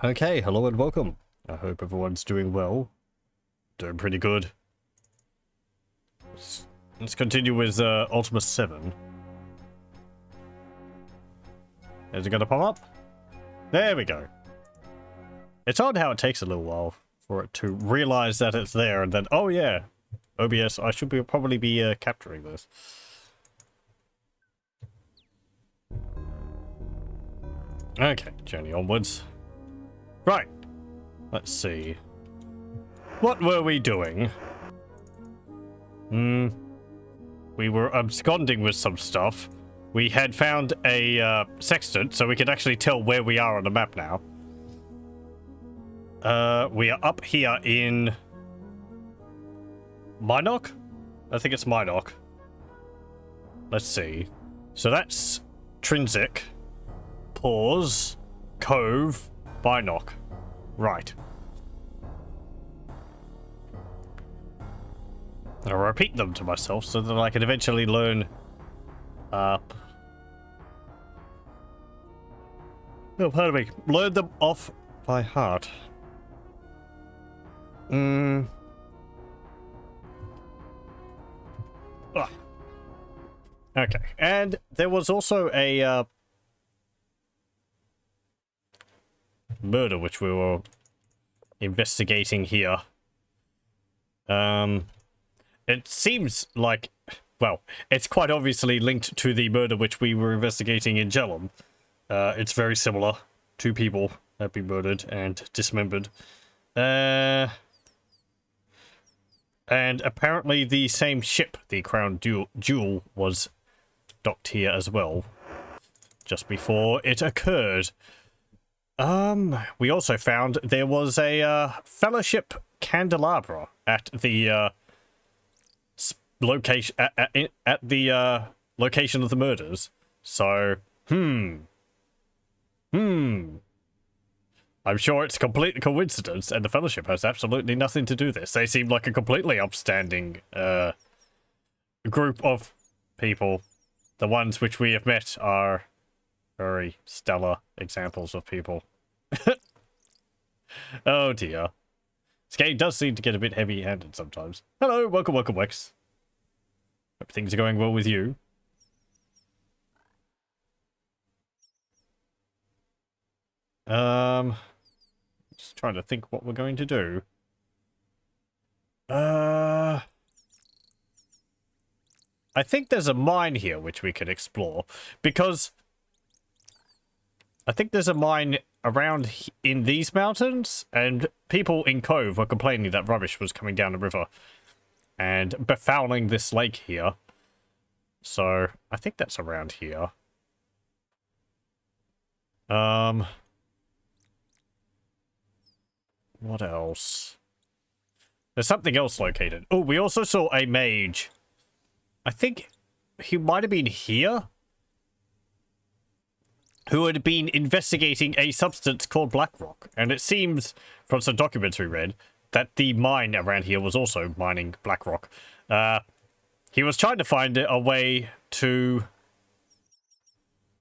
Okay, hello and welcome. I hope everyone's doing well. Doing pretty good. Let's continue with Ultima VII. Is it gonna pop up? There we go. It's odd how it takes a little while for it to realize that it's there and then, oh yeah, OBS, I should probably be capturing this. Okay, journey onwards. Right. Let's see. What were we doing? We were absconding with some stuff. We had found a sextant, so we could actually tell where we are on the map now. We are up here in Minok? I think it's Minok. Let's see. So that's Trinsic, Pause, Cove, Minok. Right. I'll repeat them to myself so that I can eventually learn up. Oh, pardon me. Learn them off by heart. Ugh. Okay, and there was also a murder which we were investigating here. It seems like, well, it's quite obviously linked to the murder which we were investigating in Jillian. It's very similar. Two people have been murdered and dismembered. And apparently the same ship, the Crown Jewel, was docked here as well, just before it occurred. We also found there was a Fellowship candelabra at the location at the location of the murders. So, I'm sure it's a complete coincidence, and the Fellowship has absolutely nothing to do with this. They seem like a completely upstanding group of people. The ones which we have met are very stellar examples of people. Oh dear. This game does seem to get a bit heavy-handed sometimes. Hello, welcome, Wex. Hope things are going well with you. Just trying to think what we're going to do. I think there's a mine here which we can explore, because I think there's a mine around in these mountains, and people in Cove were complaining that rubbish was coming down the river and befouling this lake here. So I think that's around here. What else? There's something else located. Oh, we also saw a mage. I think he might have been here, who had been investigating a substance called Blackrock. And it seems, from some documents we read, that the mine around here was also mining Blackrock. He was trying to find a way to,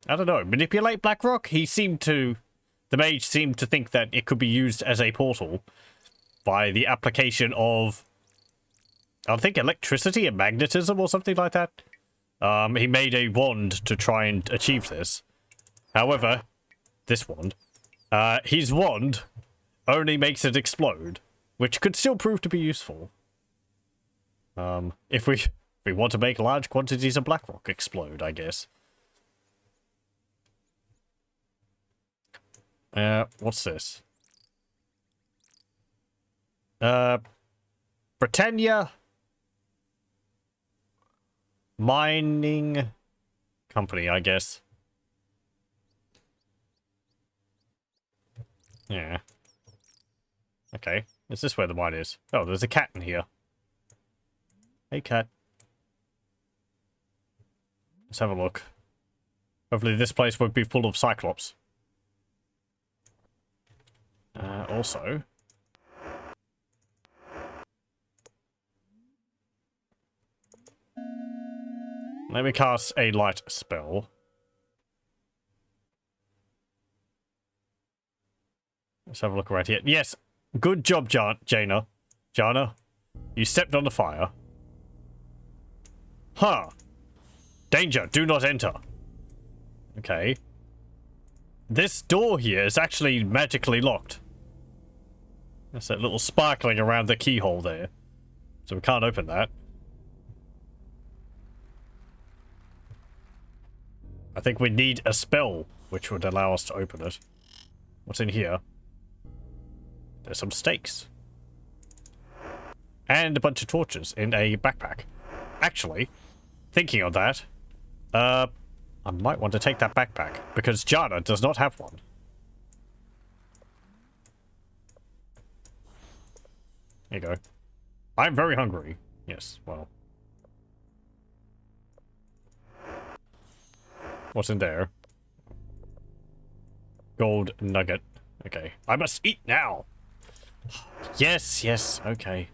I don't know, manipulate Blackrock. The mage seemed to think that it could be used as a portal by the application of, I think, electricity and magnetism or something like that. He made a wand to try and achieve this. However, this wand, his wand only makes it explode, which could still prove to be useful. If we want to make large quantities of Blackrock explode, I guess. What's this? Britannia Mining Company, I guess. Yeah. Okay. Is this where the mine is? Oh, there's a cat in here. Hey, cat. Let's have a look. Hopefully this place won't be full of Cyclops. Also... let me cast a light spell. Let's have a look around here. Yes, good job, Jaina. Jana, you stepped on the fire. Huh. Danger, do not enter. Okay. This door here is actually magically locked. There's that little sparkling around the keyhole there. So we can't open that. I think we need a spell which would allow us to open it. What's in here? There's some stakes. And a bunch of torches in a backpack. Actually, thinking of that, I might want to take that backpack, because Jana does not have one. Here you go. I'm very hungry. Yes, well. What's in there? Gold nugget. Okay. I must eat now! Yes, yes, okay.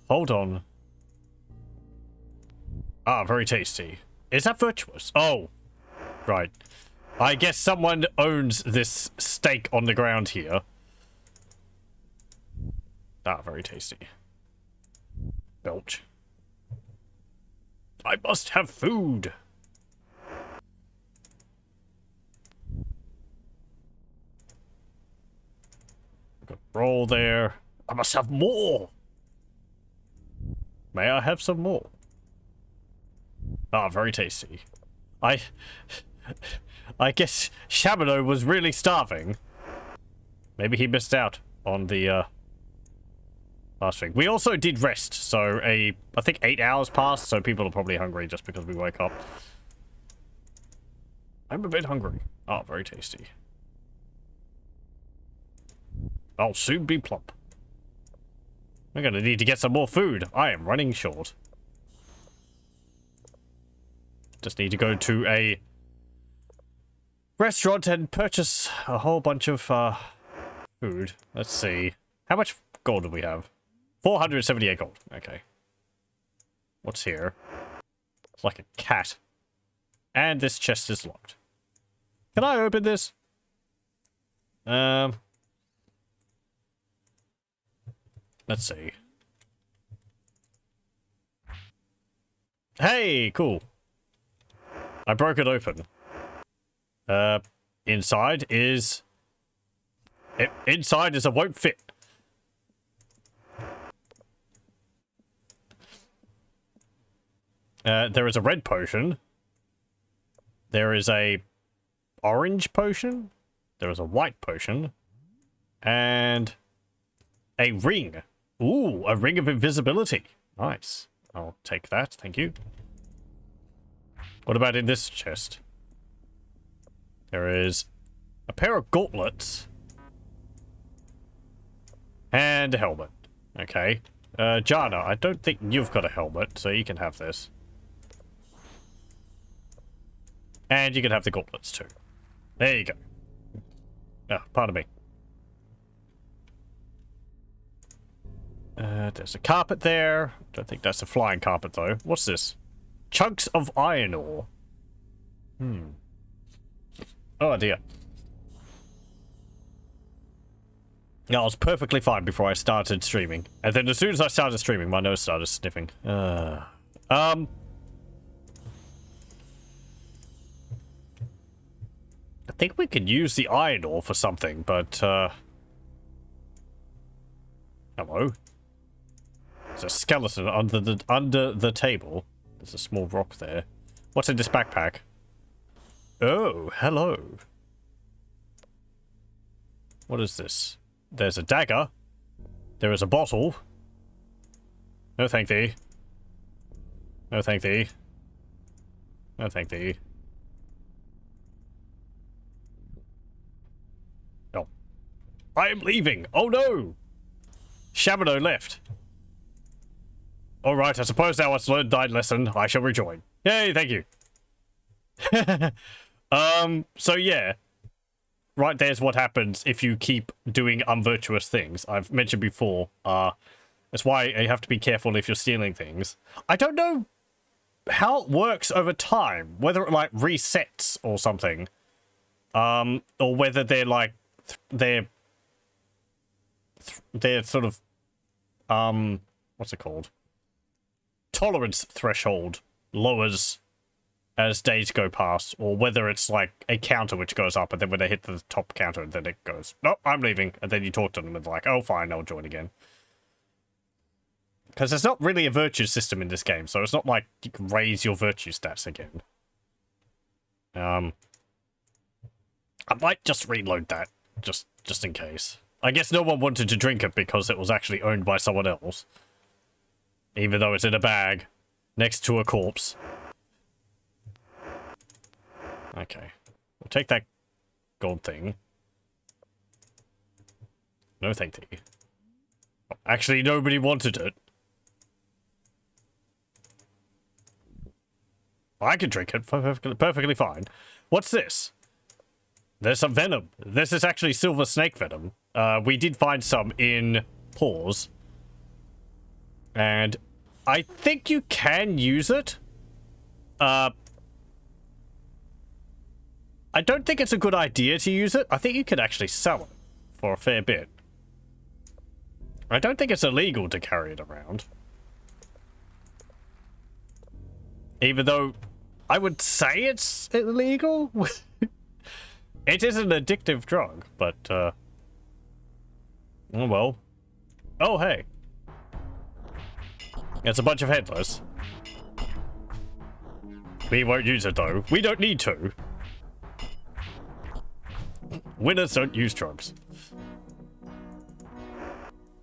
Hold on. Ah, very tasty. Is that virtuous? Oh, right. I guess someone owns this steak on the ground here. Ah, very tasty. Belch. I must have food. Good roll there. I must have more. May I have some more? Ah, very tasty. I guess Shabano was really starving. Maybe he missed out on the last thing. We also did rest, so I think 8 hours passed, so people are probably hungry just because we wake up. I'm a bit hungry. Ah, very tasty. I'll soon be plump. I'm gonna need to get some more food. I am running short. Just need to go to a restaurant and purchase a whole bunch of food. Let's see. How much gold do we have? 478 gold. Okay. What's here? It's like a cat. And this chest is locked. Can I open this? Let's see. Hey, cool. I broke it open. Inside is a won't fit. There is a red potion. There is a orange potion. There is a white potion. And a ring. Ooh, a ring of invisibility. Nice. I'll take that, thank you. What about in this chest? There is a pair of gauntlets. And a helmet. Okay. Jana, I don't think you've got a helmet, so you can have this. And you can have the gauntlets too. There you go. Oh, pardon me. There's a carpet there. Don't think that's a flying carpet though. What's this? Chunks of iron ore. Oh dear. Yeah, I was perfectly fine before I started streaming. And then as soon as I started streaming, my nose started sniffing. I think we could use the iron ore for something, but hello. There's a skeleton under the table. There's a small rock there. What's in this backpack? Oh, hello. What is this? There's a dagger. There is a bottle. No thank thee. No thank thee. No thank thee. No. I am leaving. Oh no! Shabano left. Alright, I suppose thou hast learned thy lesson. I shall rejoin. Yay, thank you. So yeah. Right there's what happens if you keep doing unvirtuous things. I've mentioned before, that's why you have to be careful if you're stealing things. I don't know how it works over time, whether it like resets or something. Or whether they're like their sort of what's it called? Tolerance threshold lowers as days go past, or whether it's like a counter which goes up, and then when they hit the top counter, then it goes, nope, I'm leaving, and then you talk to them and they're like, oh fine, I'll join again. Because there's not really a virtue system in this game, so it's not like you can raise your virtue stats again. I might just reload that, just in case. I guess no one wanted to drink it because it was actually owned by someone else. Even though it's in a bag, next to a corpse. Okay. We'll take that gold thing. No thank you. Actually, nobody wanted it. I can drink it perfectly fine. What's this? There's some venom. This is actually silver snake venom. We did find some in Paws. And I think you can use it. I don't think it's a good idea to use it. I think you could actually sell it for a fair bit. I don't think it's illegal to carry it around. Even though I would say it's illegal. It is an addictive drug, but, oh well. Oh, hey. It's a bunch of headless. We won't use it, though. We don't need to. Winners don't use drugs.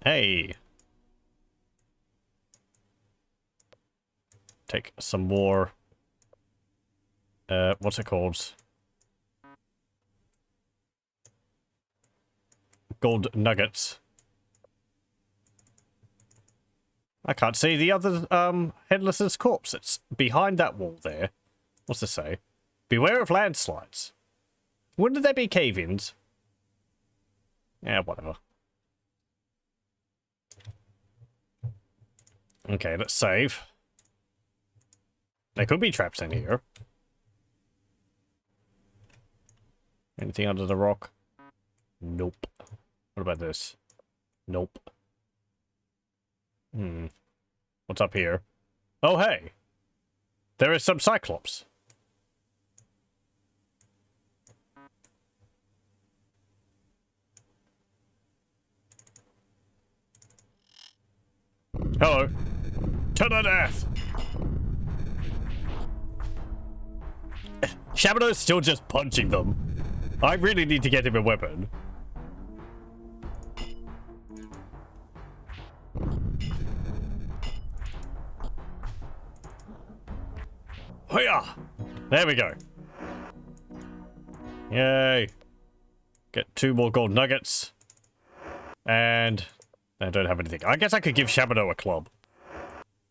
Hey. Take some more. What's it called? Gold nuggets. I can't see the other, headless's corpse. It's behind that wall there. What's this say? Beware of landslides. Wouldn't there be cave-ins? Yeah, whatever. Okay, let's save. There could be traps in here. Anything under the rock? Nope. What about this? Nope. What's up here? Oh, hey! There is some Cyclops. Hello. To the death! Shabado's still just punching them. I really need to get him a weapon. Hiya! There we go. Yay. Get 2 more gold nuggets. And I don't have anything. I guess I could give Shabado a club.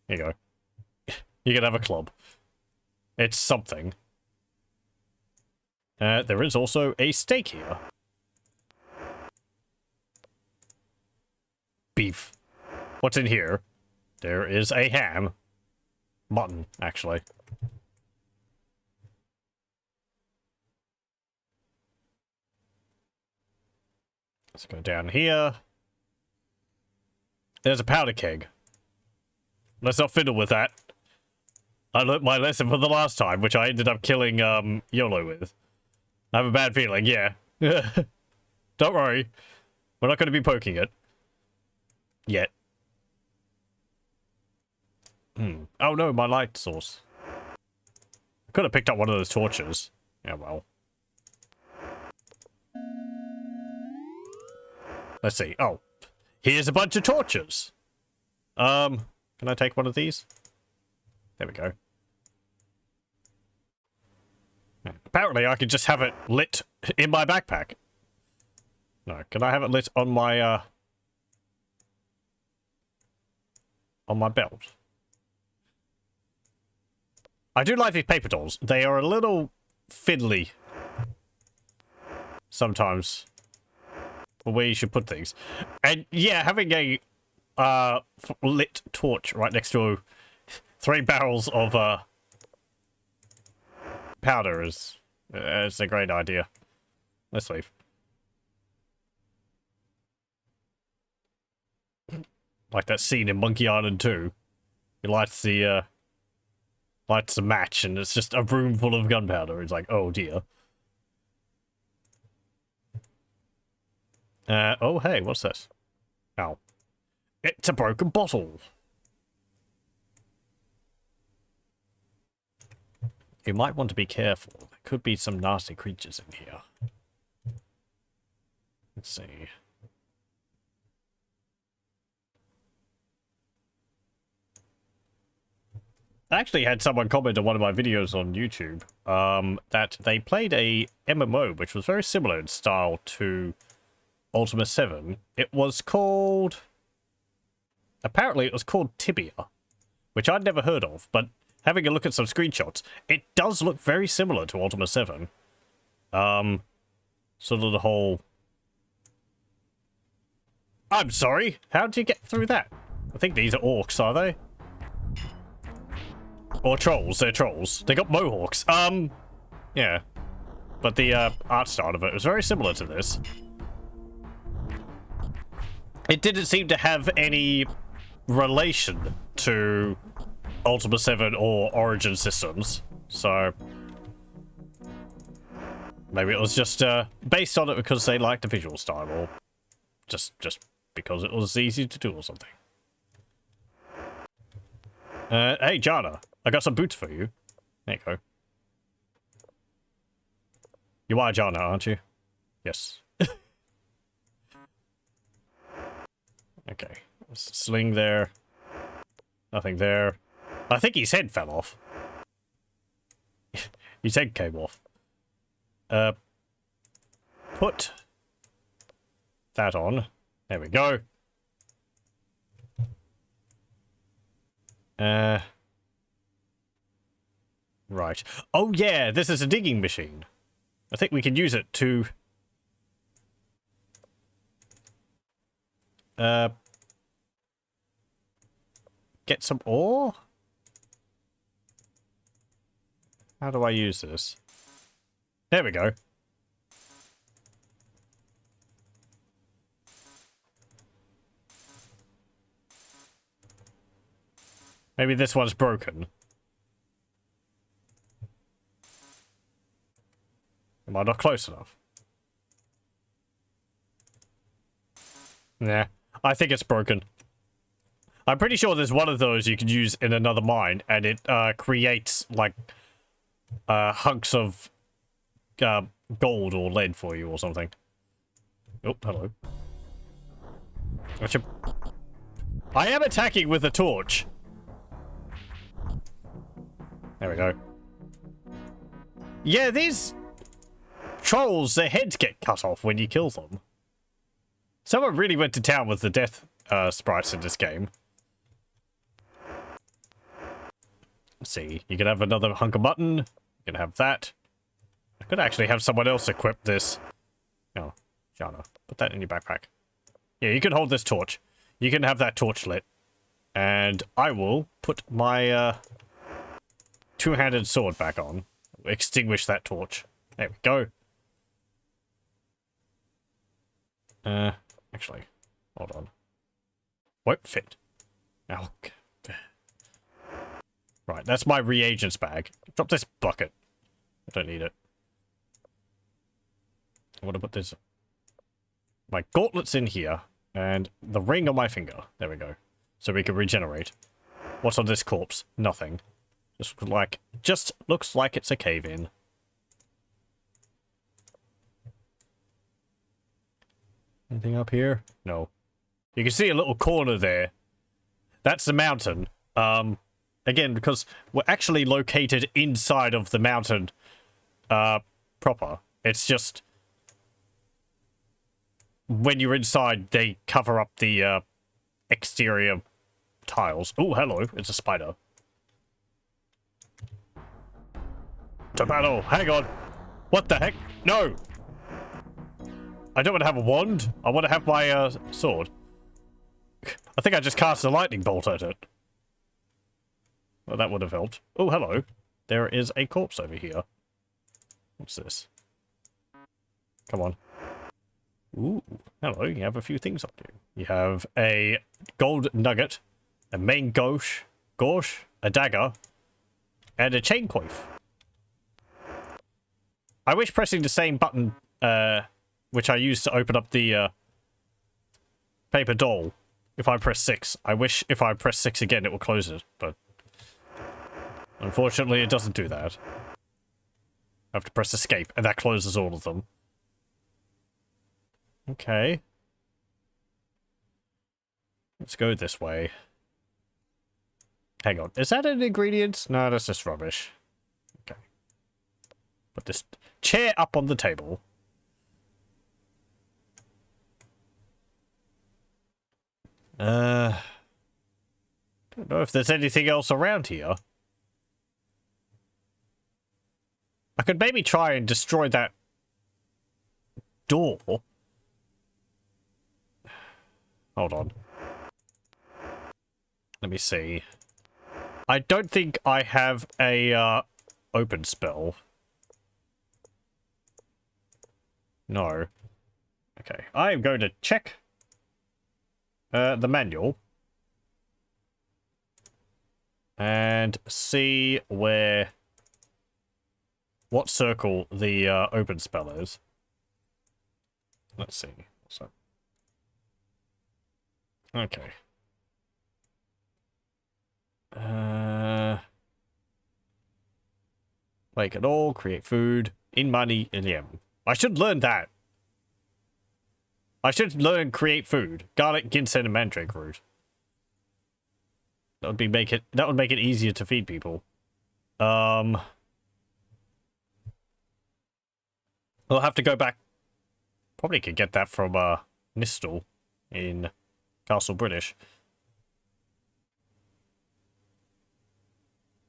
Here you go. You can have a club. It's something. There is also a steak here. Beef. What's in here? There is a ham. Mutton, actually. Let's go down here. There's a powder keg. Let's not fiddle with that. I learnt my lesson from the last time, which I ended up killing, YOLO with. I have a bad feeling, yeah. Don't worry. We're not going to be poking it. Yet. Oh no, my light source. I could have picked up one of those torches. Yeah, well. Let's see. Oh. Here's a bunch of torches. Can I take one of these? There we go. Apparently, I could just have it lit in my backpack. No, can I have it lit on my belt? I do like these paper dolls. They are a little fiddly. Sometimes. Where you should put things. And yeah, having a lit torch right next to 3 barrels of powder is a great idea. Let's leave. Like that scene in Monkey Island 2. He lights the match and it's just a room full of gunpowder. He's like, oh dear. Oh hey, what's this? Oh. It's a broken bottle. You might want to be careful. There could be some nasty creatures in here. Let's see. I actually had someone comment on one of my videos on YouTube that they played a MMO which was very similar in style to Ultima VII. It was called... Apparently it was called Tibia, which I'd never heard of, but having a look at some screenshots, it does look very similar to Ultima VII. Sort of the whole... I'm sorry, how did you get through that? I think these are orcs, are they? Or trolls, they're trolls. They got mohawks. Yeah. But the art style of it was very similar to this. It didn't seem to have any relation to Ultima VII or Origin systems, so maybe it was just based on it because they liked the visual style, or just because it was easy to do or something. Hey Jana, I got some boots for you. There you go. You are Jana, aren't you? Yes. Okay. Sling there. Nothing there. I think his head fell off. His head came off. Put that on. There we go. Right. Oh yeah, this is a digging machine. I think we can use it to... get some ore? How do I use this? There we go. Maybe this one's broken. Am I not close enough? Nah, I think it's broken. I'm pretty sure there's one of those you can use in another mine, and it creates, like, hunks of gold or lead for you or something. Oh, hello. I am attacking with a torch. There we go. Yeah, these trolls, their heads get cut off when you kill them. Someone really went to town with the death sprites in this game. Let's see, you can have another hunk of mutton. You can have that. I could actually have someone else equip this. Oh, Jana, put that in your backpack. Yeah, you can hold this torch. You can have that torch lit. And I will put my two-handed sword back on. Extinguish that torch. There we go. Actually, hold on. Won't fit. Oh, right, that's my reagents bag. Drop this bucket. I don't need it. I want to put this... my gauntlets in here, and the ring on my finger. There we go. So we can regenerate. What's on this corpse? Nothing. Just looks like it's a cave-in. Anything up here? No. You can see a little corner there. That's the mountain. Again, because we're actually located inside of the mountain proper. It's just... when you're inside, they cover up the exterior tiles. Oh, hello. It's a spider. To battle. Hang on. What the heck? No! I don't want to have a wand. I want to have my sword. I think I just cast a lightning bolt at it. Well, that would have helped. Oh, hello. There is a corpse over here. What's this? Come on. Ooh, hello, you have a few things on you. You have a gold nugget, a main gauche, a dagger, and a chain coif. I wish pressing the same button, which I used to open up the paper doll, if I press 6. I wish if I press 6 again it will close it, but unfortunately it doesn't do that. I have to press escape, and that closes all of them. Okay. Let's go this way. Hang on, is that an ingredient? No, that's just rubbish. Okay. Put this chair up on the table. Don't know if there's anything else around here. I could maybe try and destroy that door. Hold on. Let me see. I don't think I have a open spell. No. Okay, I am going to check the manual and see what circle the open spell is. Let's see. So, okay. Make it all, create food, in money, in the M. I should learn that. I should learn create food. Garlic, ginseng, and mandrake root. That would make it easier to feed people. I'll have to go back. Probably could get that from Nistel in Castle British.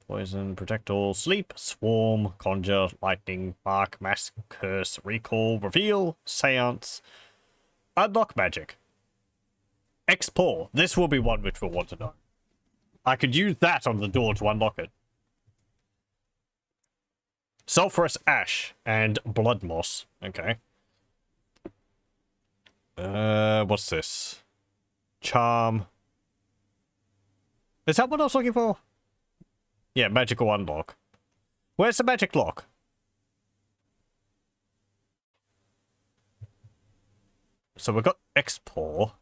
Poison, protect all, sleep, swarm, conjure, lightning, mark, mask, curse, recall, reveal, seance, unlock magic. Explore. This will be one which we'll want to know. I could use that on the door to unlock it. Sulphurous ash and blood moss. Okay. What's this? Charm. Is that what I was looking for? Yeah, magical unlock. Where's the magic lock? So we've got explore.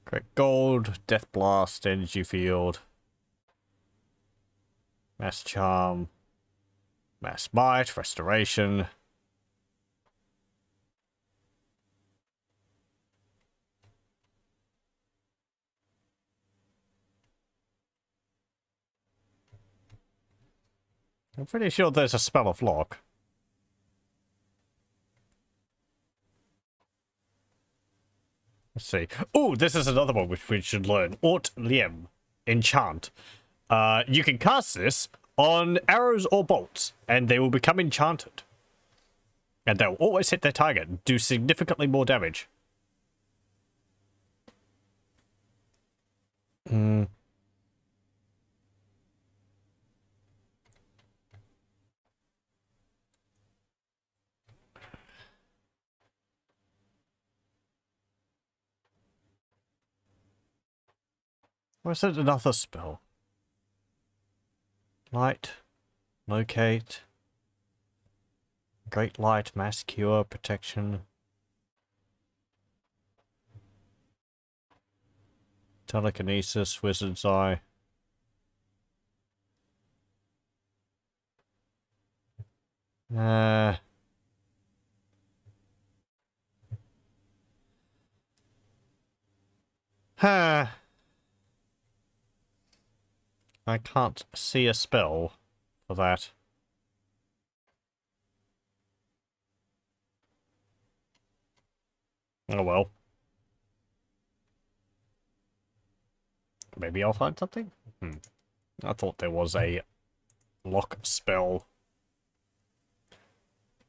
Great gold, death blast, energy field, mass charm, mass might, restoration. I'm pretty sure there's a spell of lock. Let's see. Oh, this is another one which we should learn. Aut Liem. Enchant. You can cast this on arrows or bolts, and they will become enchanted. And they'll always hit their target and do significantly more damage. Or is it another spell? Light. Locate. Great light, mass cure, protection. Telekinesis, wizard's eye. I can't see a spell for that. Oh well. Maybe I'll find something? I thought there was a lock spell.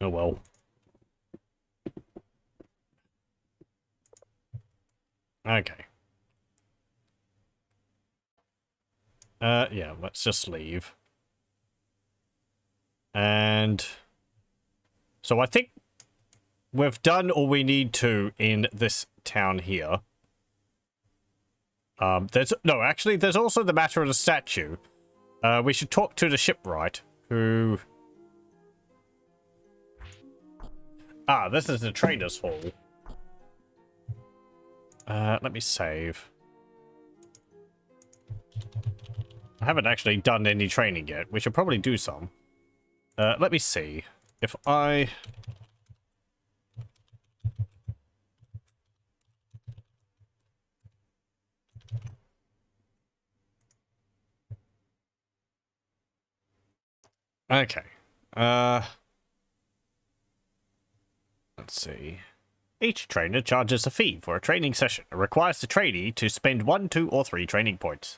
Oh well. Okay. Yeah, let's just leave. And so I think we've done all we need to in this town here. There's also the matter of the statue. We should talk to the shipwright, who... Ah, this is the trader's hall. Let me save. I haven't actually done any training yet. We should probably do some. Let me see. If I... Okay. Let's see. Each trainer charges a fee for a training session. It requires the trainee to spend 1, 2, or 3 training points.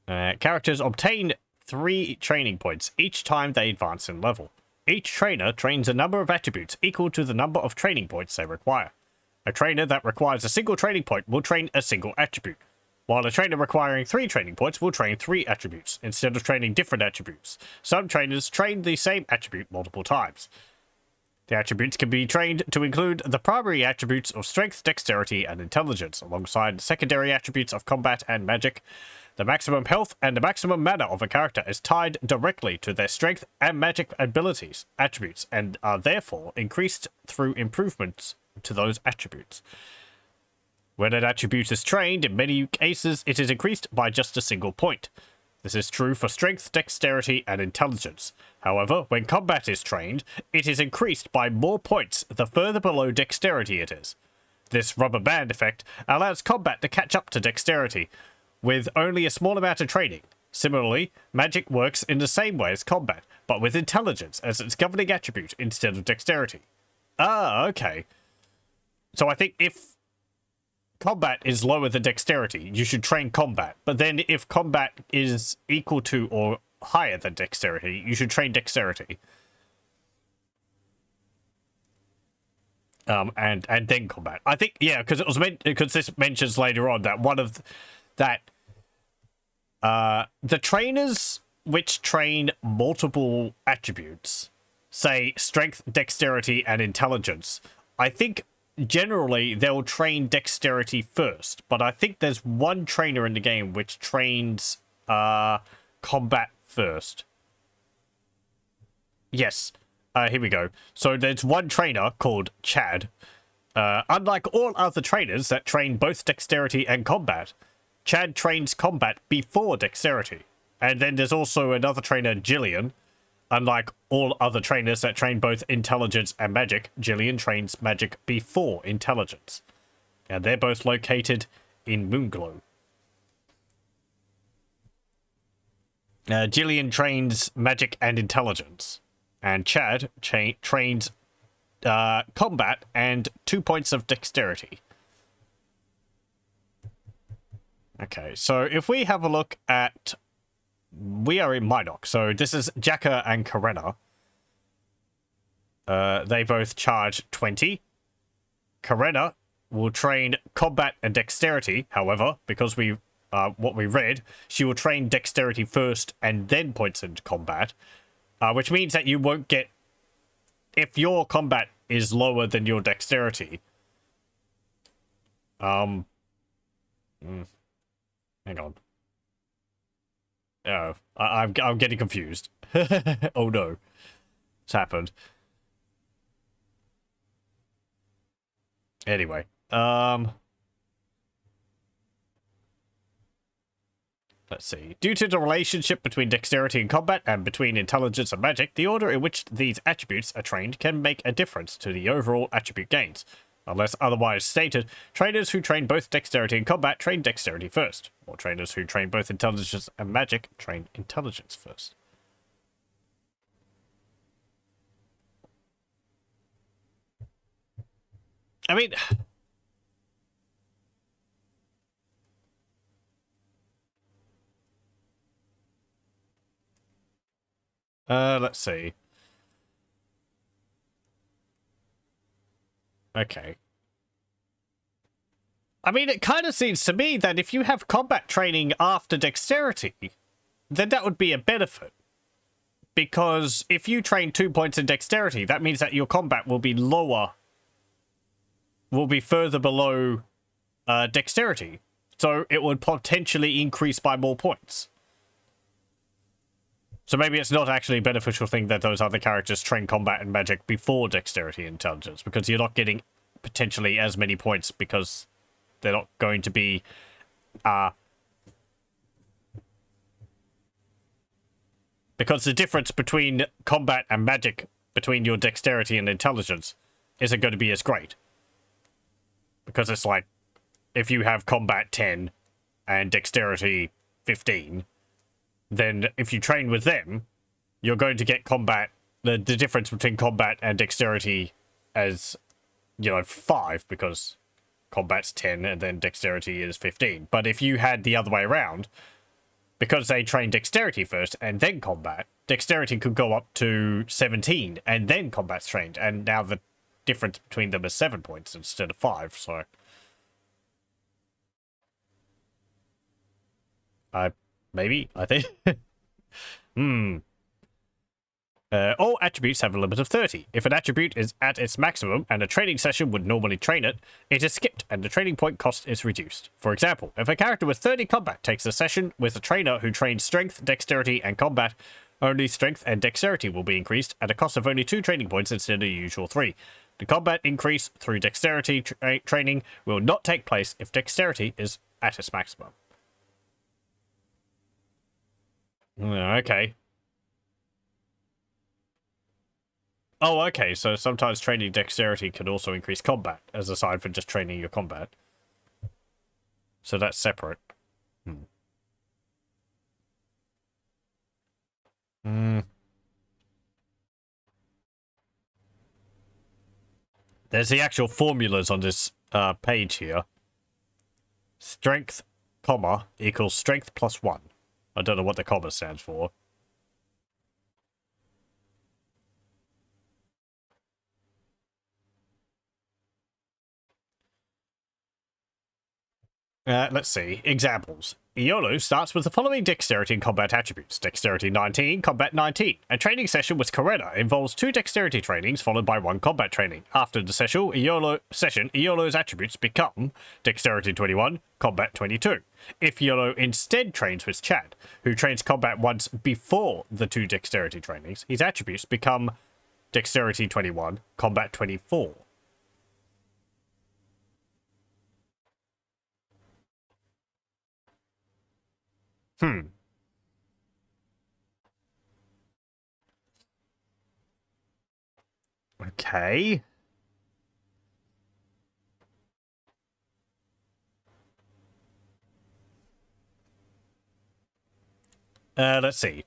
Characters obtain 3 training points each time they advance in level. Each trainer trains a number of attributes equal to the number of training points they require. A trainer that requires a single training point will train a single attribute, while a trainer requiring 3 training points will train 3 attributes, instead of training different attributes. Some trainers train the same attribute multiple times. The attributes can be trained to include the primary attributes of strength, dexterity, and intelligence, alongside secondary attributes of combat and magic. The maximum health and the maximum mana of a character is tied directly to their strength and magic abilities, attributes, and are therefore increased through improvements to those attributes. When an attribute is trained, in many cases it is increased by just a single point. This is true for strength, dexterity, and intelligence. However, when combat is trained, it is increased by more points the further below dexterity it is. This rubber band effect allows combat to catch up to dexterity, with only a small amount of training. Similarly, magic works in the same way as combat, but with intelligence as its governing attribute instead of dexterity. Ah, okay. So I think if combat is lower than dexterity, you should train combat. But then if combat is equal to or higher than dexterity, you should train dexterity. And then combat. I think, yeah, because it was meant, because this mentions later on that one of the trainers which train multiple attributes, say strength, dexterity, and intelligence, I think generally they'll train dexterity first, but I think there's one trainer in the game which trains combat first. Yes, here we go. So there's one trainer called Chad. Unlike all other trainers that train both dexterity and combat, Chad trains combat before dexterity. And then there's also another trainer, Jillian. Unlike all other trainers that train both intelligence and magic, Jillian trains magic before intelligence. And they're both located in Moonglow. Jillian trains magic and intelligence. And Chad trains combat and 2 points of dexterity. Okay, so if we have a look at... We are in Minok, so this is Jaka and Karena. They both charge 20. Karena will train combat and dexterity, however, because we what we read, she will train dexterity first and then points into combat, which means that you won't get... If your combat is lower than your dexterity... Hang on. Oh, I'm getting confused. Oh no. It's happened. Anyway, let's see. Due to the relationship between dexterity and combat and between intelligence and magic, the order in which these attributes are trained can make a difference to the overall attribute gains. Unless otherwise stated, trainers who train both dexterity and combat train dexterity first, while trainers who train both intelligence and magic train intelligence first. I mean... let's see. Okay. I mean, it kind of seems to me that if you have combat training after dexterity, then that would be a benefit. Because if you train 2 points in dexterity, that means that your combat will be lower, will be further below dexterity. So it would potentially increase by more points. So maybe it's not actually a beneficial thing that those other characters train combat and magic before dexterity and intelligence, because you're not getting potentially as many points because they're not going to be because the difference between combat and magic between your dexterity and intelligence isn't going to be as great. Because it's like, if you have combat 10 and dexterity 15, then if you train with them, you're going to get combat, the difference between combat and dexterity as, 5, because combat's 10 and then dexterity is 15. But if you had the other way around, because they train dexterity first and then combat, dexterity could go up to 17 and then combat's trained. And now the difference between them is 7 points instead of 5, so... maybe, I think. All attributes have a limit of 30. If an attribute is at its maximum and a training session would normally train it, it is skipped and the training point cost is reduced. For example, if a character with 30 combat takes a session with a trainer who trains strength, dexterity, and combat, only strength and dexterity will be increased at a cost of only 2 training points instead of the usual 3. The combat increase through dexterity training will not take place if dexterity is at its maximum. Okay. Oh, okay, so sometimes training dexterity can also increase combat, as aside from just training your combat. So that's separate. There's the actual formulas on this page here. Strength, comma, equals strength plus 1. I don't know what the comma stands for. Let's see. Examples. Iolo starts with the following dexterity and combat attributes. Dexterity 19, combat 19. A training session with Coretta involves 2 dexterity trainings followed by 1 combat training. After the Iolo's attributes become dexterity 21, combat 22. If Iolo instead trains with Chad, who trains combat once before the 2 dexterity trainings, his attributes become dexterity 21, combat 24. Okay. Let's see.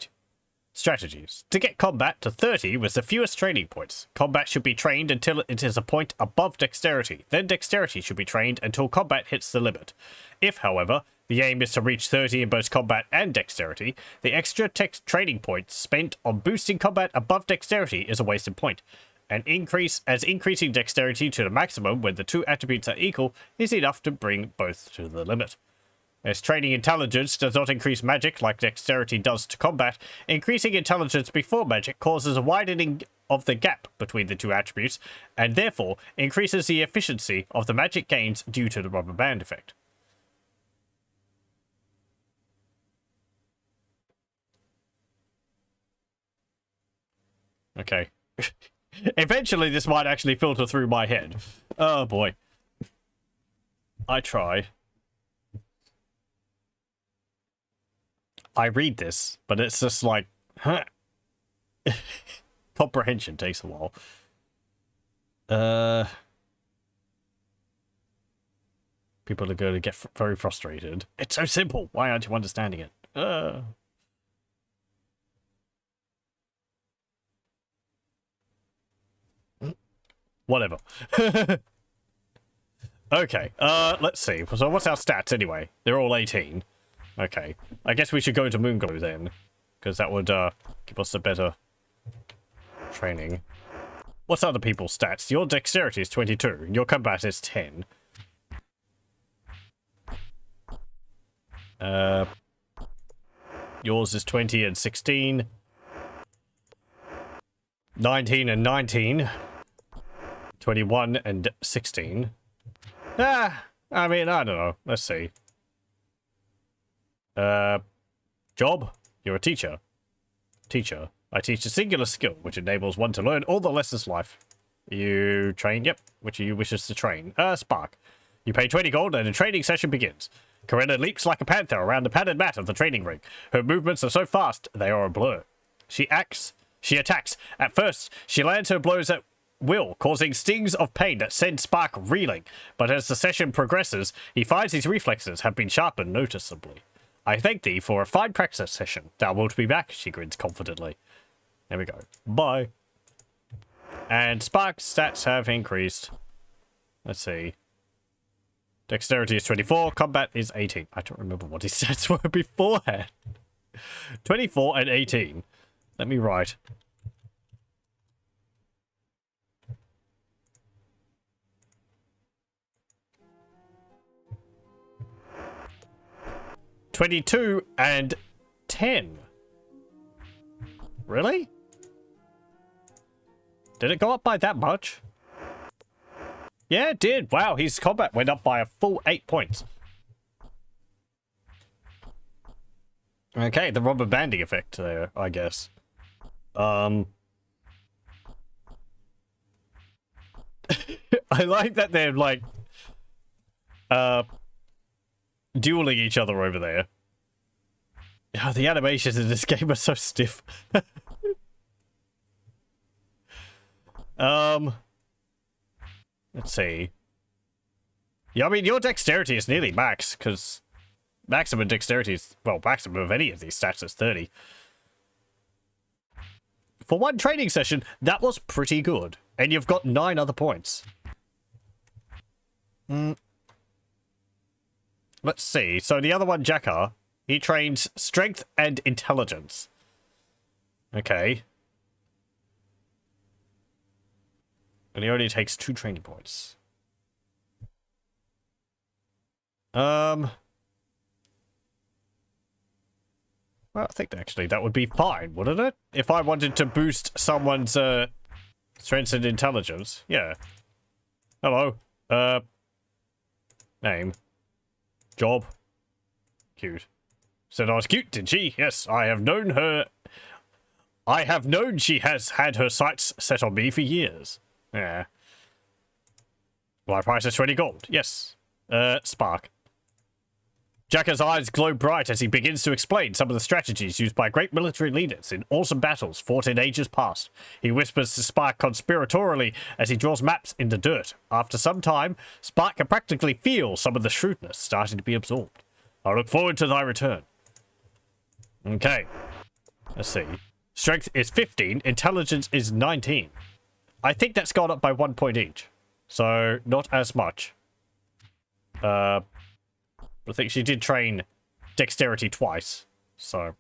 Strategies. To get combat to 30 with the fewest training points. Combat should be trained until it is a point above dexterity. Then dexterity should be trained until combat hits the limit. If, however, the aim is to reach 30 in both combat and dexterity, the extra training points spent on boosting combat above dexterity is a wasted point. Increasing dexterity to the maximum when the 2 attributes are equal is enough to bring both to the limit. As training intelligence does not increase magic like dexterity does to combat, increasing intelligence before magic causes a widening of the gap between the 2 attributes, and therefore increases the efficiency of the magic gains due to the rubber band effect. Okay. Eventually this might actually filter through my head. Oh boy. I try. I read this, but it's just like, huh. Comprehension takes a while. People are going to get very frustrated. It's so simple. Why aren't you understanding it? Whatever. Okay, let's see. So what's our stats anyway? They're all 18. Okay. I guess we should go to Moonglow then. Because that would give us a better training. What's other people's stats? Your dexterity is 22. Your combat is 10. Yours is 20 and 16. 19 and 19. 21 and 16. I mean, I don't know. Let's see. Job? You're a teacher. Teacher. I teach a singular skill, which enables one to learn all the lessons life. You train? Yep. Which you wishes to train. Spark. You pay 20 gold and a training session begins. Corinna leaps like a panther around the padded mat of the training ring. Her movements are so fast, they are a blur. She attacks. At first, she lands her blows at will, causing stings of pain that send Spark reeling. But as the session progresses, he finds his reflexes have been sharpened noticeably. I thank thee for a fine practice session. Thou wilt be back, she grins confidently. There we go. Bye. And Spark's stats have increased. Let's see. Dexterity is 24, combat is 18. I don't remember what his stats were beforehand. 24 and 18. Let me write. $22 and 10. Really? Did it go up by that much? Yeah, it did. Wow, his combat went up by a full 8 points. Okay, the rubber banding effect there, I guess. I like that they're, like, dueling each other over there. Oh, the animations in this game are so stiff. Let's see. Yeah, I mean, your dexterity is nearly max, because maximum dexterity is, well, maximum of any of these stats is 30. For one training session, that was pretty good. And you've got 9 other points. Let's see. So the other one, Jakar, he trains strength and intelligence. Okay. And he only takes 2 training points. Well, I think actually that would be fine, wouldn't it? If I wanted to boost someone's strength and intelligence. Yeah. Hello. Name. Job. Cute. Said I was cute, did she? Yes, I have known her. I have known she has had her sights set on me for years. Yeah. My price is 20 gold. Yes. Spark. Jacka's eyes glow bright as he begins to explain some of the strategies used by great military leaders in awesome battles fought in ages past. He whispers to Spark conspiratorially as he draws maps in the dirt. After some time, Spark can practically feel some of the shrewdness starting to be absorbed. I look forward to thy return. Okay. Let's see. Strength is 15, intelligence is 19. I think that's gone up by 1 point each. So, not as much. I think she did train dexterity twice, so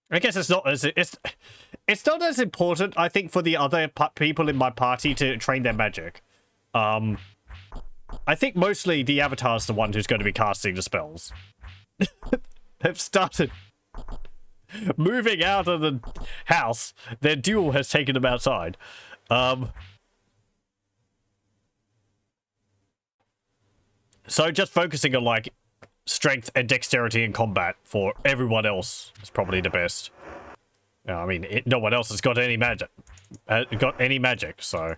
I guess it's not not as important, I think, for the other people in my party to train their magic. I think mostly the Avatar's the one who's going to be casting the spells. They've started moving out of the house. Their duel has taken them outside. So just focusing on, like, strength and dexterity in combat for everyone else is probably the best. I mean, no one else has got any magic. So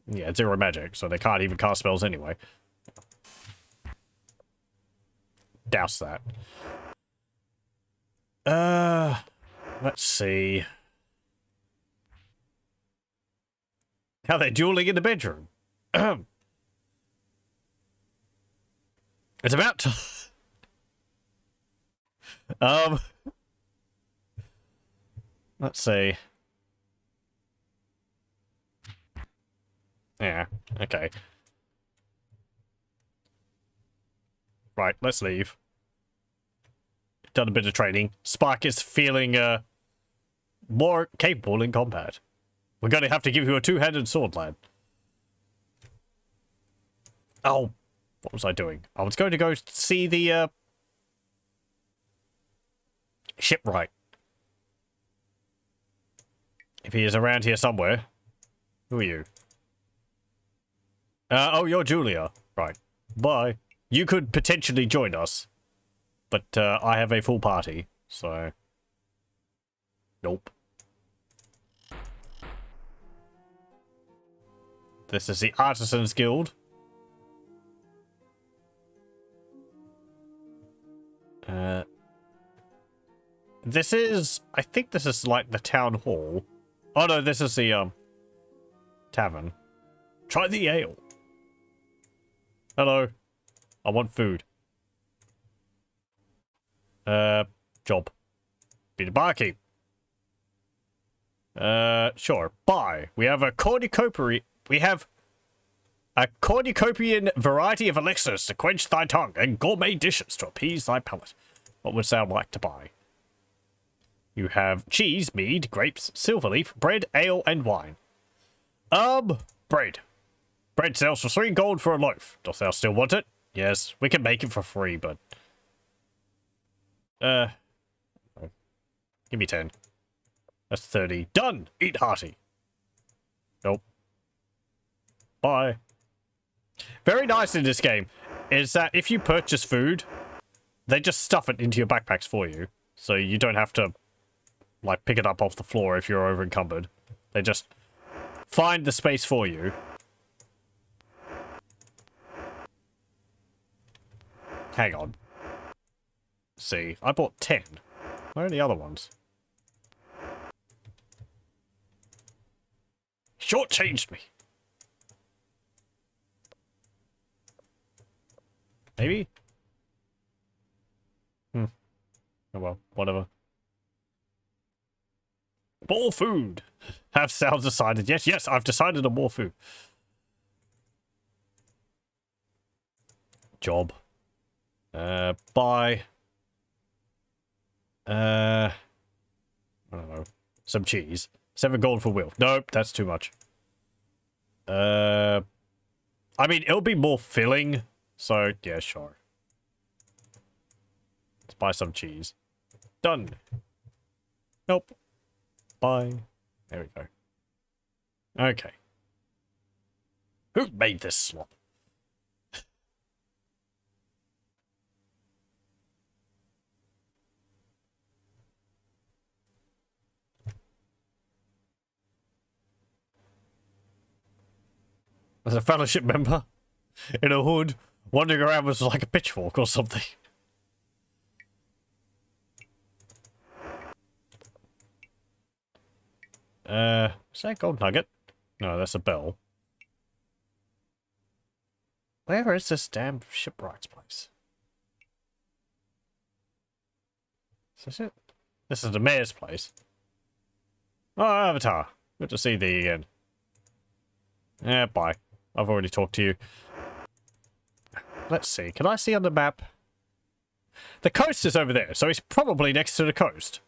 yeah, 0 magic, so they can't even cast spells anyway. Douse that. Let's see. How they're dueling in the bedroom. It's about to... Let's see. Yeah, okay. Right, let's leave. Done a bit of training. Spark is feeling more capable in combat. We're going to have to give you a two-handed sword, lad. Oh, what was I doing? I was going to go see the shipwright. If he is around here somewhere. Who are you? Oh, you're Julia. Right. Bye. You could potentially join us. But I have a full party, so... Nope. This is the Artisans Guild. This is... I think this is like the town hall. Oh no, this is the tavern. Try the ale. Hello. I want food. Job. Be the barkeep. Sure. Buy. We have a cornucopia. We have a cornucopian variety of elixirs to quench thy tongue and gourmet dishes to appease thy palate. What would thou like to buy? You have cheese, mead, grapes, silverleaf, bread, ale, and wine. Bread. Bread sells for 3 gold for a loaf. Dost thou still want it? Yes, we can make it for free, but... Give me 10. That's 30. Done! Eat hearty. Nope. Bye. Very nice in this game is that if you purchase food, they just stuff it into your backpacks for you. So you don't have to, like, pick it up off the floor if you're over encumbered. They just find the space for you. Hang on. See, I bought 10. Where are the other ones? Shortchanged me. Maybe? Oh well, whatever. More food! Have Sal decided? Yes, yes, I've decided on more food. Job. Buy. I don't know. Some cheese. 7 gold for Will. Nope, that's too much. I mean, it'll be more filling. So, yeah, sure. Let's buy some cheese. Done. Nope. Buy. There we go. Okay. Who made this slop? As a fellowship member in a hood, wandering around with like a pitchfork or something. Is that a gold nugget? No, that's a bell. Where is this damn shipwright's place? Is this it? This is the mayor's place. Oh, Avatar. Good to see thee again. Yeah, bye. I've already talked to you. Let's see. Can I see on the map? The coast is over there, so he's probably next to the coast.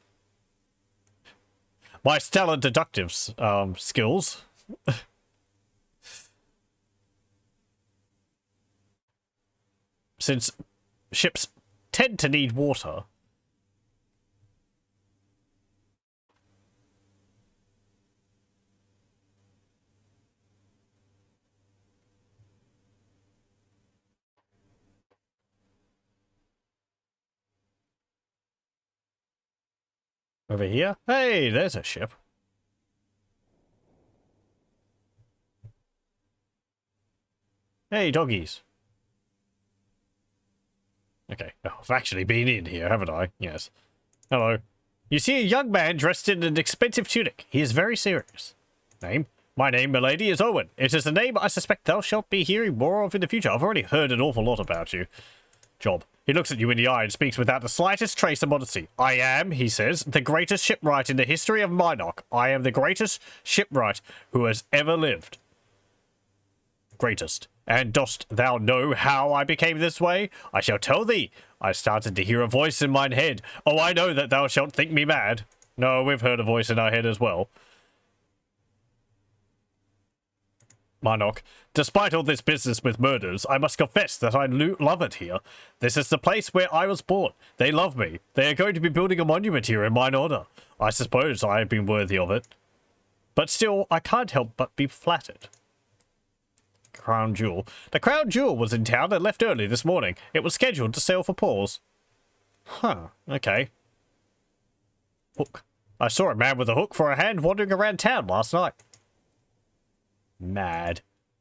My stellar deductive skills. Since ships tend to need water. Over here? Hey, there's a ship. Hey, doggies. Okay, oh, I've actually been in here, haven't I? Yes. Hello. You see a young man dressed in an expensive tunic. He is very serious. Name? My name, milady, is Owen. It is a name I suspect thou shalt be hearing more of in the future. I've already heard an awful lot about you. Job. He looks at you in the eye and speaks without the slightest trace of modesty. I am, he says, the greatest shipwright in the history of Minok. I am the greatest shipwright who has ever lived. Greatest. And dost thou know how I became this way? I shall tell thee. I started to hear a voice in mine head. Oh, I know that thou shalt think me mad. No, we've heard a voice in our head as well. Monarch, despite all this business with murders, I must confess that I love it here. This is the place where I was born. They love me. They are going to be building a monument here in mine honor. I suppose I have been worthy of it. But still, I can't help but be flattered. Crown Jewel. The Crown Jewel was in town and left early this morning. It was scheduled to sail for Paws. Huh, okay. Hook. I saw a man with a hook for a hand wandering around town last night. Mad.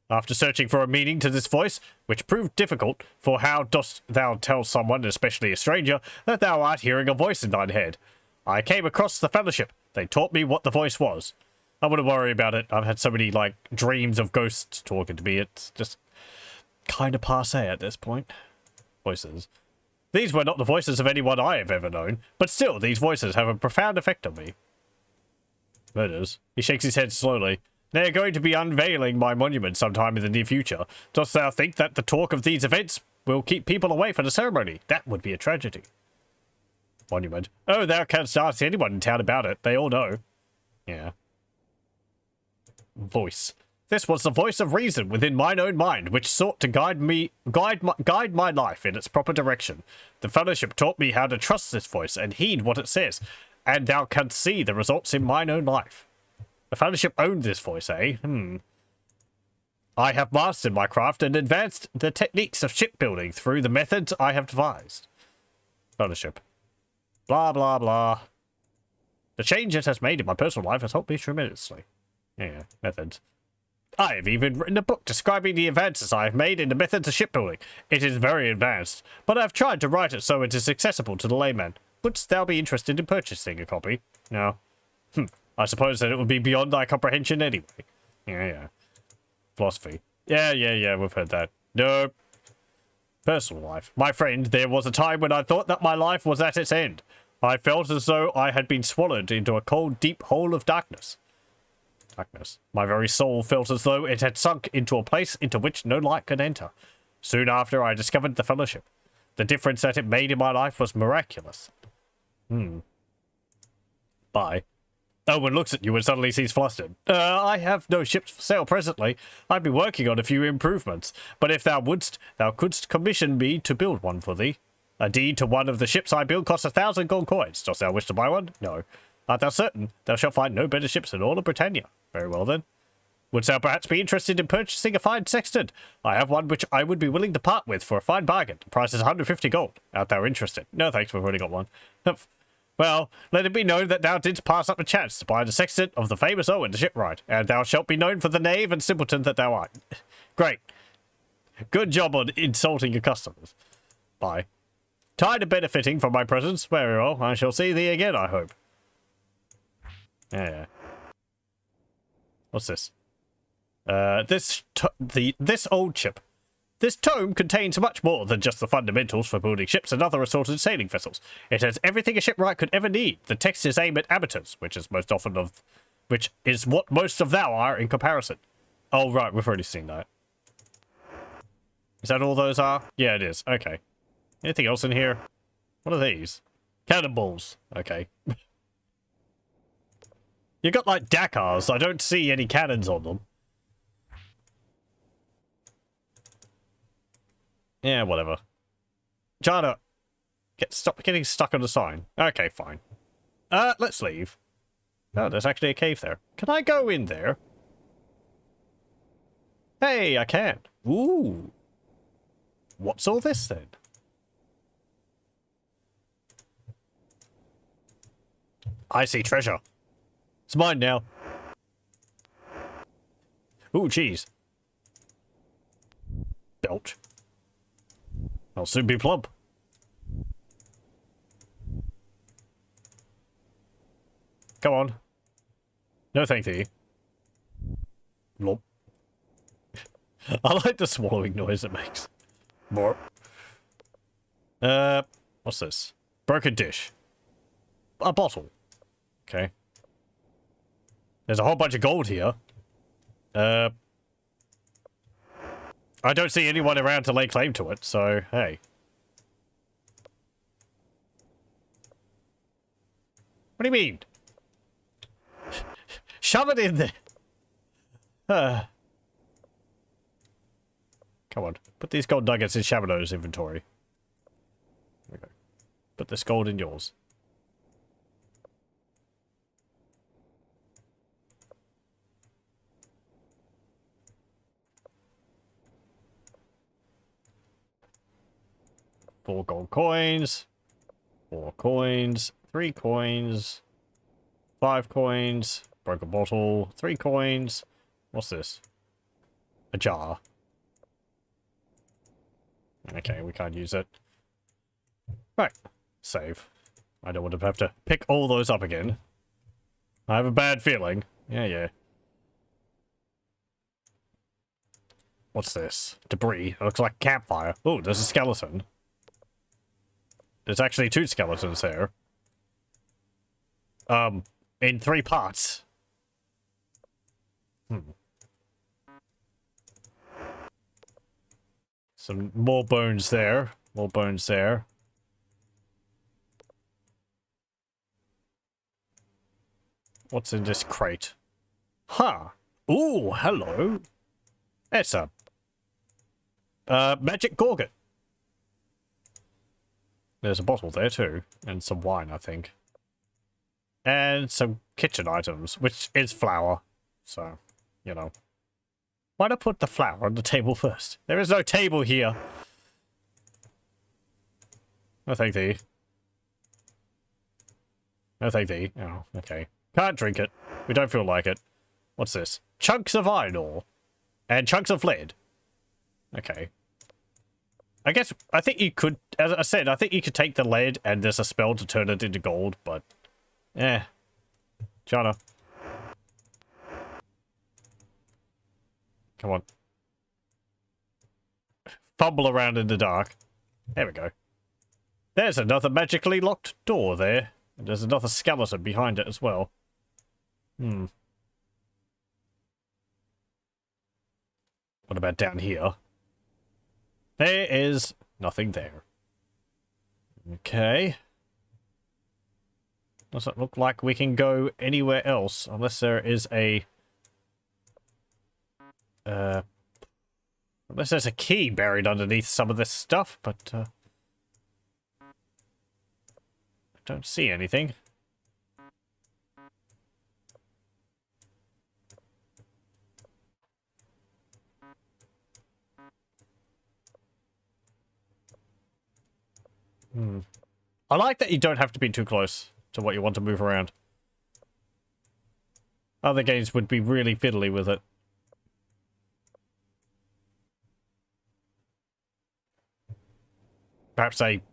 After searching for a meaning to this voice, which proved difficult, for how dost thou tell someone, especially a stranger, that thou art hearing a voice in thine head? I came across the fellowship. They taught me what the voice was. I wouldn't worry about it. I've had so many, like, dreams of ghosts talking to me. It's just kind of passé at this point. Voices. These were not the voices of anyone I have ever known, but still, these voices have a profound effect on me. Murders. He shakes his head slowly. They are going to be unveiling my monument sometime in the near future. Dost thou think that the talk of these events will keep people away from the ceremony? That would be a tragedy. Monument. Oh, thou canst ask anyone in town about it. They all know. Yeah. Voice. This was the voice of reason within mine own mind, which sought to guide my life in its proper direction. The fellowship taught me how to trust this voice and heed what it says, and thou canst see the results in mine own life. The fellowship owned this voice, eh? I have mastered my craft and advanced the techniques of shipbuilding through the methods I have devised. Fellowship. Blah, blah, blah. The change it has made in my personal life has helped me tremendously. Yeah, methods. I have even written a book describing the advances I have made in the methods of shipbuilding. It is very advanced, but I have tried to write it so it is accessible to the layman. Wouldst thou be interested in purchasing a copy? No. I suppose that it would be beyond thy comprehension anyway. Yeah. Philosophy. Yeah, we've heard that. Nope. Personal life. My friend, there was a time when I thought that my life was at its end. I felt as though I had been swallowed into a cold, deep hole of darkness. My very soul felt as though it had sunk into a place into which no light could enter. Soon after, I discovered the fellowship. The difference that it made in my life was miraculous. Bye. Owen looks at you and suddenly seems flustered. I have no ships for sale presently. I've been working on a few improvements, but if thou wouldst, thou couldst commission me to build one for thee. A deed to one of the ships I build costs 1,000 gold coins. Dost thou wish to buy one? No. Art thou certain? Thou shalt find no better ships in all of Britannia. Very well then. Wouldst thou perhaps be interested in purchasing a fine sextant? I have one which I would be willing to part with for a fine bargain. The price is 150 gold. Art thou interested? No thanks, we've already got one. Well, let it be known that thou didst pass up a chance to buy the sextant of the famous Owen the shipwright, and thou shalt be known for the knave and simpleton that thou art. Great. Good job on insulting your customers. Bye. Tired of benefiting from my presence? Very well, I shall see thee again, I hope. Yeah. What's this? This old chip. This tome contains much more than just the fundamentals for building ships and other assorted sailing vessels. It has everything a shipwright could ever need. The text is aimed at amateurs, which is what most of thou are in comparison. Oh right, we've already seen that. Is that all those are? Yeah, it is. Okay. Anything else in here? What are these? Cannonballs. Okay. You got like Dakars. I don't see any cannons on them. Yeah, whatever. Jana, stop getting stuck on the sign. Okay, fine. Let's leave. Oh, there's actually a cave there. Can I go in there? Hey, I can. Ooh. What's all this then? I see treasure. It's mine now. Ooh, cheese. Belch. I'll soon be plump. Come on. No thank thee. Lop. I like the swallowing noise it makes. More. What's this? Broken dish. A bottle. Okay. There's a whole bunch of gold here. I don't see anyone around to lay claim to it, so, hey. What do you mean? Shove it in there. Come on. Put these gold nuggets in Shabano's inventory. There we go. Put this gold in yours. Four gold coins. 4 coins. 3 coins. 5 coins. Broken bottle. 3 coins. What's this? A jar. Okay, we can't use it. Right. Save. I don't want to have to pick all those up again. I have a bad feeling. Yeah. What's this? Debris. It looks like a campfire. Oh, there's a skeleton. There's actually 2 skeletons here. In 3 parts. Some more bones there. More bones there. What's in this crate? Huh. Ooh, hello. It's a magic gorget. There's a bottle there too. And some wine, I think. And some kitchen items, which is flour. So, you know. Why not put the flour on the table first? There is no table here. No thank thee. No thank thee. Oh, okay. Can't drink it. We don't feel like it. What's this? Chunks of iron ore. And chunks of lead. Okay. I think you could, as I said, I think you could take the lead and there's a spell to turn it into gold, but... Jana. Come on. Fumble around in the dark. There we go. There's another magically locked door there. And there's another skeleton behind it as well. What about down here? There is nothing there. Okay. Doesn't look like we can go anywhere else unless there is a... unless there's a key buried underneath some of this stuff, but I don't see anything. I like that you don't have to be too close to what you want to move around. Other games would be really fiddly with it. Perhaps they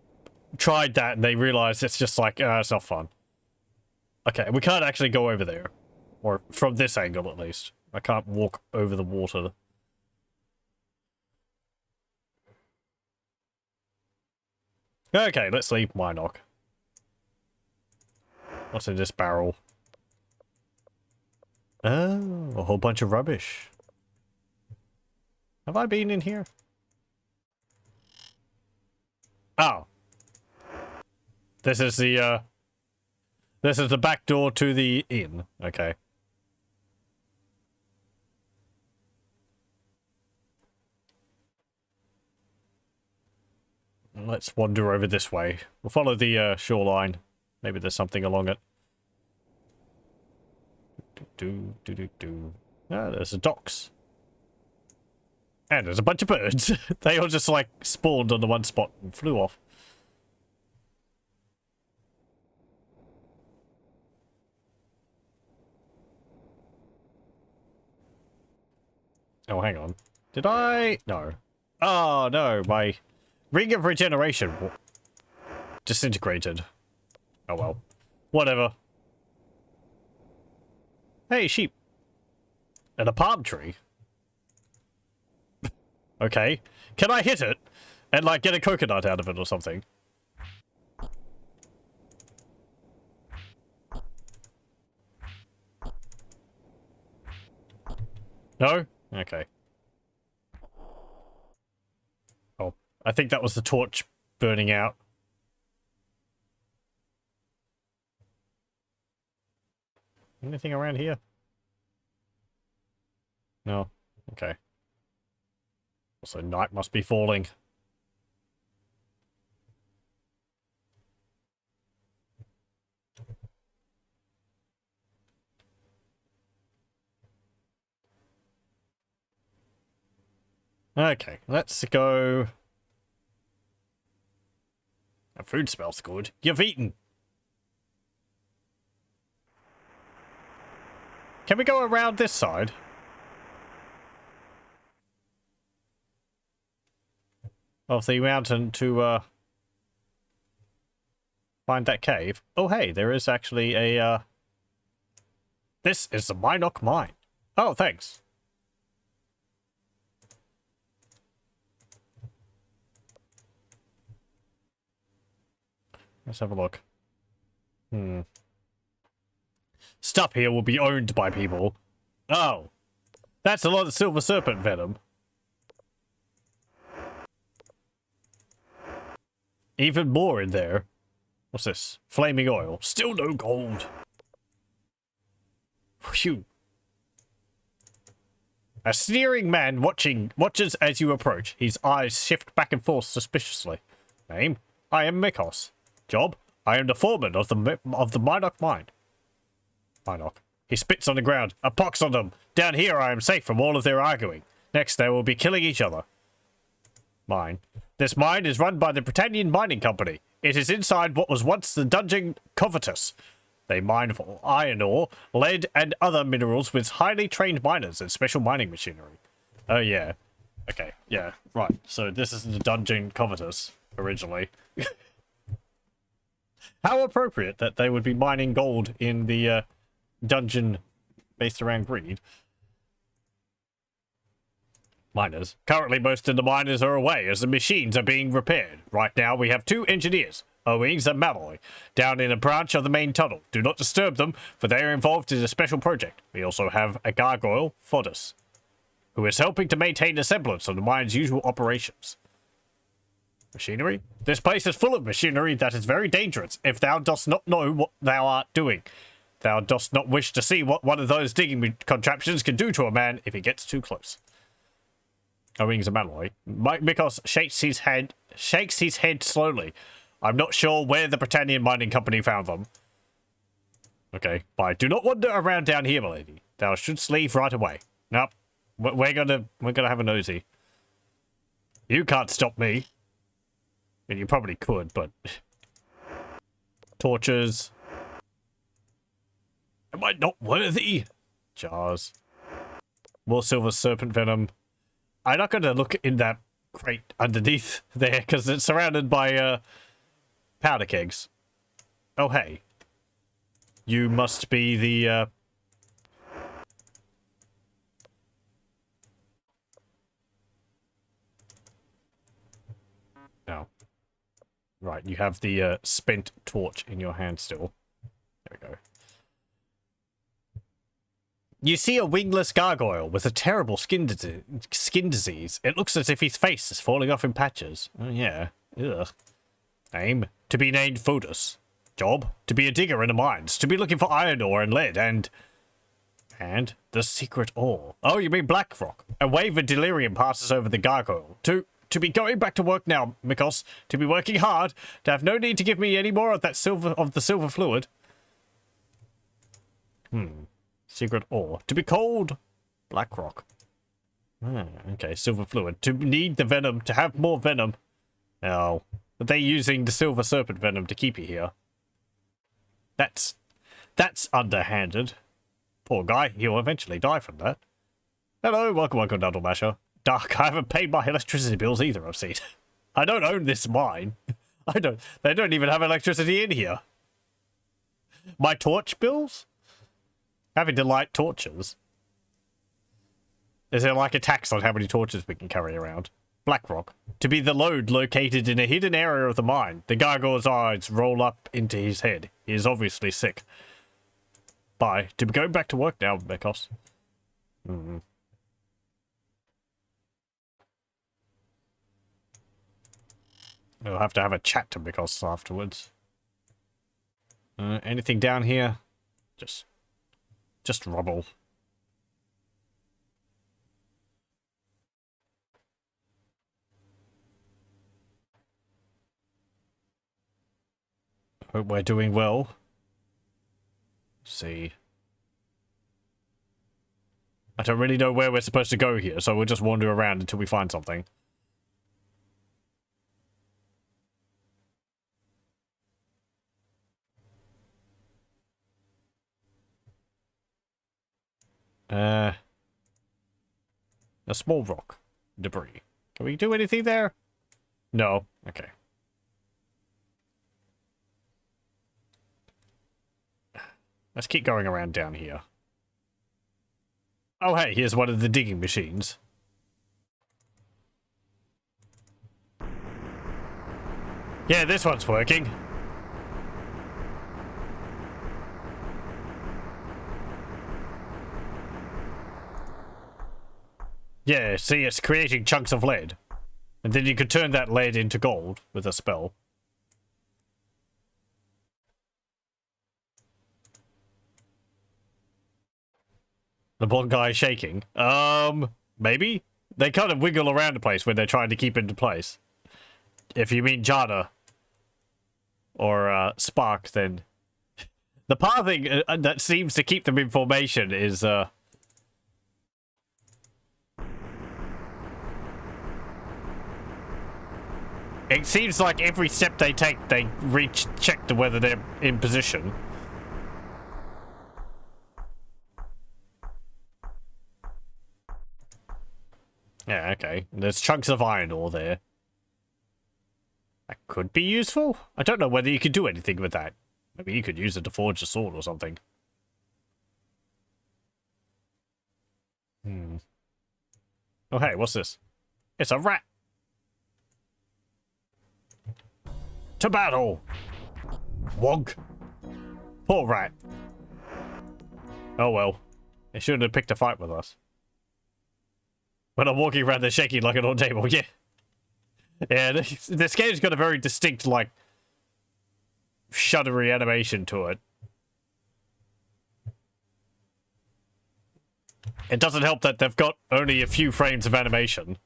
tried that and they realized it's just like, it's not fun. Okay, we can't actually go over there. Or from this angle, at least. I can't walk over the water. Okay, let's leave Minoc. What's in this barrel? Oh, a whole bunch of rubbish. Have I been in here? Oh. This is the back door to the inn. Okay. Let's wander over this way. We'll follow the shoreline. Maybe there's something along it. Ah, there's the docks. And there's a bunch of birds. They all just like spawned on the one spot and flew off. Oh, hang on. Did I? No. Oh, no. My ring of regeneration disintegrated. Oh, well. Whatever. Hey, sheep. And a palm tree. Okay. Can I hit it and, like, get a coconut out of it or something? No? Okay. Oh, I think that was the torch burning out. Anything around here? No? Okay. Also, night must be falling. Okay, let's go. That food smells good. You've eaten. Can we go around this side? Of the mountain to, find that cave? Oh, hey, there is actually a, This is the Minok Mine. Oh, thanks. Let's have a look. Stuff here will be owned by people. Oh. That's a lot of silver serpent venom. Even more in there. What's this? Flaming oil. Still no gold. Phew. A sneering man watches as you approach. His eyes shift back and forth suspiciously. Name? I am Mikos. Job? I am the foreman of the Minok mine. Minok. He spits on the ground. A pox on them. Down here I am safe from all of their arguing. Next they will be killing each other. Mine. This mine is run by the Britannian Mining Company. It is inside what was once the dungeon Covetous. They mine for iron ore, lead, and other minerals with highly trained miners and special mining machinery. Oh, yeah. Okay, yeah, right. So this is the dungeon Covetous, originally. How appropriate that they would be mining gold in the dungeon based around greed. Miners. Currently, most of the miners are away as the machines are being repaired. Right now, we have 2 engineers, Owings and Malloy, down in a branch of the main tunnel. Do not disturb them, for they are involved in a special project. We also have a gargoyle, Fodus, who is helping to maintain a semblance of the mine's usual operations. Machinery? This place is full of machinery that is very dangerous if thou dost not know what thou art doing. Thou dost not wish to see what one of those digging contraptions can do to a man if he gets too close. Owings and Malloy. Mikos shakes his head slowly. I'm not sure where the Britannian Mining Company found them. Okay, bye. Do not wander around down here, my lady. Thou shouldst leave right away. Nope. We're gonna have a nosy. You can't stop me. And you probably could, but... Torches. Am I not worthy? Jars. More silver serpent venom. I'm not gonna look in that crate underneath there, because it's surrounded by, powder kegs. Oh, hey. You must be the, No. Right, you have the, spent torch in your hand still. There we go. You see a wingless gargoyle with a terrible skin disease. It looks as if his face is falling off in patches. Oh, yeah. Ugh. Name? To be named Fodus. Job? To be a digger in the mines. To be looking for iron ore and lead and the secret ore. Oh, you mean black rock. A wave of delirium passes over the gargoyle. To be going back to work now, Mikos. To be working hard. To have no need to give me any more of that the silver fluid. Secret ore. To be cold. Black rock. Okay, silver fluid. To need the venom. To have more venom. Oh. Are they using the silver serpent venom to keep you here? That's underhanded. Poor guy. He'll eventually die from that. Hello, welcome, Nuddle Masher. Dark, I haven't paid my electricity bills either, I've seen. I don't own this mine. They don't even have electricity in here. My torch bills? Having to light torches. Is there like a tax on how many torches we can carry around? Blackrock. To be the load located in a hidden area of the mine. The gargoyle's eyes roll up into his head. He is obviously sick. Bye. To be going back to work now, Mikos. We'll have to have a chat to Mikos afterwards. Anything down here? Just rubble. Hope we're doing well. Let's see. I don't really know where we're supposed to go here, so we'll just wander around until we find something. A small rock. Debris. Can we do anything there? No. Okay. Let's keep going around down here. Oh, hey, here's one of the digging machines. Yeah, this one's working. Yeah, see, it's creating chunks of lead. And then you could turn that lead into gold with a spell. The blonde guy is shaking. Maybe? They kind of wiggle around the place when they're trying to keep into place. If you mean Jada or Spark, then the part thing that seems to keep them in formation is it seems like every step they take, they check to whether they're in position. Yeah, okay. There's chunks of iron ore there. That could be useful. I don't know whether you could do anything with that. Maybe you could use it to forge a sword or something. Oh, hey, what's this? It's a rat. To battle! Wonk. Poor rat. Oh well. They shouldn't have picked a fight with us. When I'm walking around, they're shaking like an old table. Yeah. Yeah, this game's got a very distinct, like, shuddery animation to it. It doesn't help that they've got only a few frames of animation.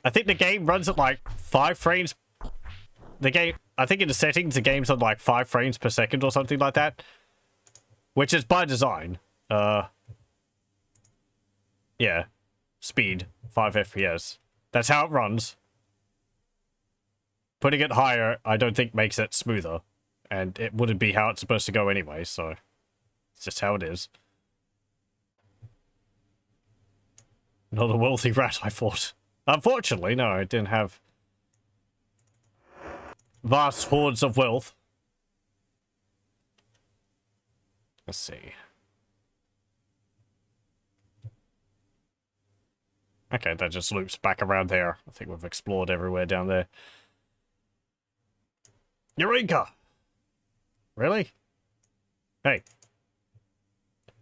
I think the game runs at like 5 frames. I think in the settings, the game's on like 5 frames per second or something like that. Which is by design. Yeah. Speed. 5 FPS. That's how it runs. Putting it higher, I don't think makes it smoother. And it wouldn't be how it's supposed to go anyway, so... It's just how it is. Not a wealthy rat, I thought. Unfortunately, no, I didn't have vast hordes of wealth. Let's see. Okay, that just loops back around there. I think we've explored everywhere down there. Eureka! Really? Hey.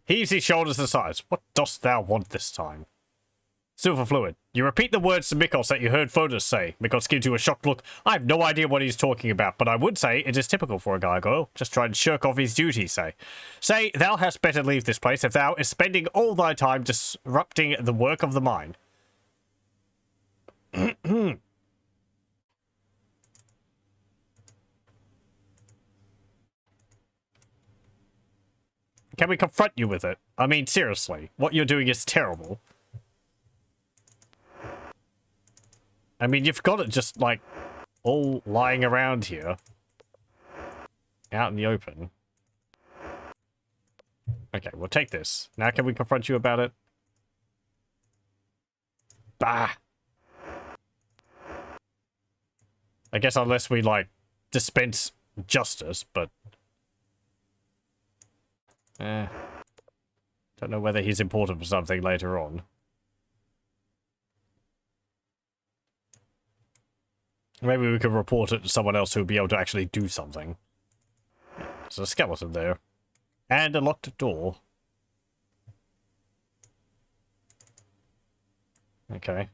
Heaves his shoulders aside. What dost thou want this time? Silver fluid. You repeat the words to Mikos that you heard Fodas say. Mikos gives you a shocked look. I have no idea what he's talking about, but I would say it is typical for a gargoyle. Just try and shirk off his duties, say. Say, thou hast better leave this place if thou is spending all thy time disrupting the work of the mine. Can we confront you with it? I mean, seriously, what you're doing is terrible. I mean, you've got it just, like, all lying around here. Out in the open. Okay, we'll take this. Now can we confront you about it? Bah! I guess unless we, like, dispense justice, but... don't know whether he's important for something later on. Maybe we could report it to someone else who would be able to actually do something. There's a skeleton there. And a locked door. Okay.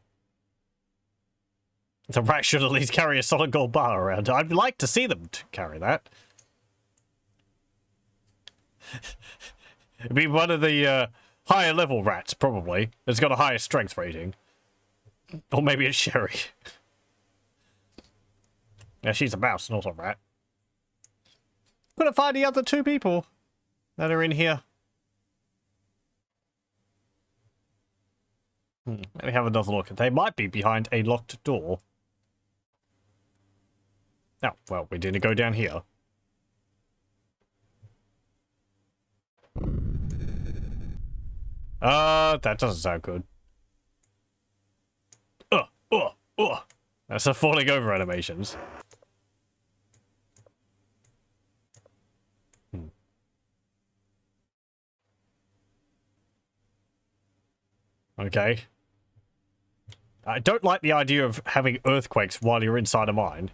The rat should at least carry a solid gold bar around. I'd like to see them carry that. It'd be one of the higher level rats, probably. It's got a higher strength rating. Or maybe it's Sherry. Yeah, she's a mouse, not a rat. Couldn't find the other two people that are in here. Let me have another look. They might be behind a locked door. Oh, well, we didn't go down here. That doesn't sound good. That's the falling over animations. Okay. I don't like the idea of having earthquakes while you're inside a mine.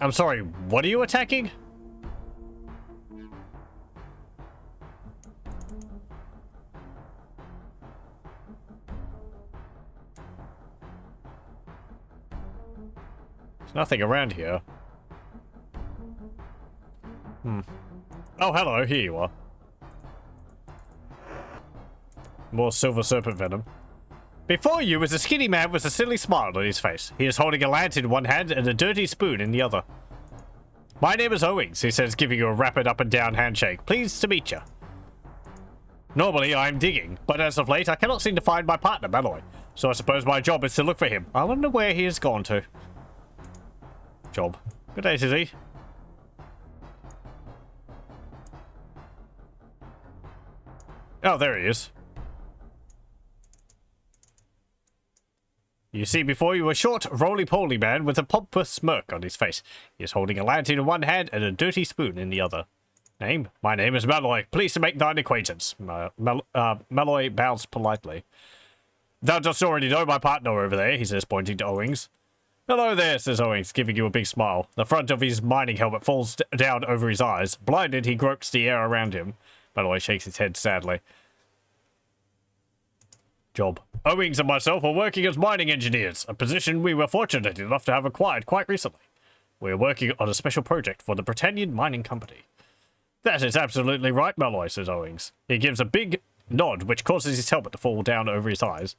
I'm sorry, what are you attacking? There's nothing around here. Oh, hello, here you are. More silver serpent venom. Before you is a skinny man with a silly smile on his face. He is holding a lantern in one hand and a dirty spoon in the other. My name is Owings, he says, giving you a rapid up and down handshake. Pleased to meet you. Normally, I'm digging, but as of late, I cannot seem to find my partner, Malloy. So I suppose my job is to look for him. I wonder where he has gone to. Job. Good day, Tizzy. Oh, there he is. You see before you a short, roly-poly man with a pompous smirk on his face. He is holding a lantern in one hand and a dirty spoon in the other. Name? My name is Malloy. Pleased to make thine acquaintance. Malloy bows politely. Thou dost already know my partner over there, he says, pointing to Owings. Hello there, says Owings, giving you a big smile. The front of his mining helmet falls down over his eyes. Blinded, he gropes the air around him. Malloy shakes his head sadly. Job. Owings and myself are working as mining engineers, a position we were fortunate enough to have acquired quite recently. We are working on a special project for the Britannia Mining Company. That is absolutely right, Malloy, says Owings. He gives a big nod, which causes his helmet to fall down over his eyes.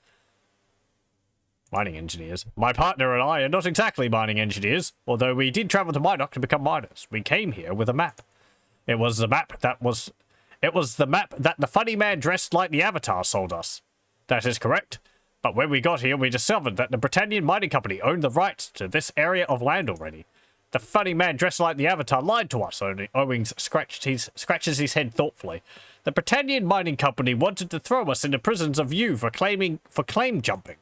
Mining engineers. My partner and I are not exactly mining engineers, although we did travel to Minok to become miners. We came here with a map. It was the map that the funny man dressed like the Avatar sold us. That is correct. But when we got here, we discovered that the Britannia Mining Company owned the rights to this area of land already. The funny man dressed like the Avatar lied to us, Owings scratches his head thoughtfully. The Britannia Mining Company wanted to throw us into prisons of you for claim jumping.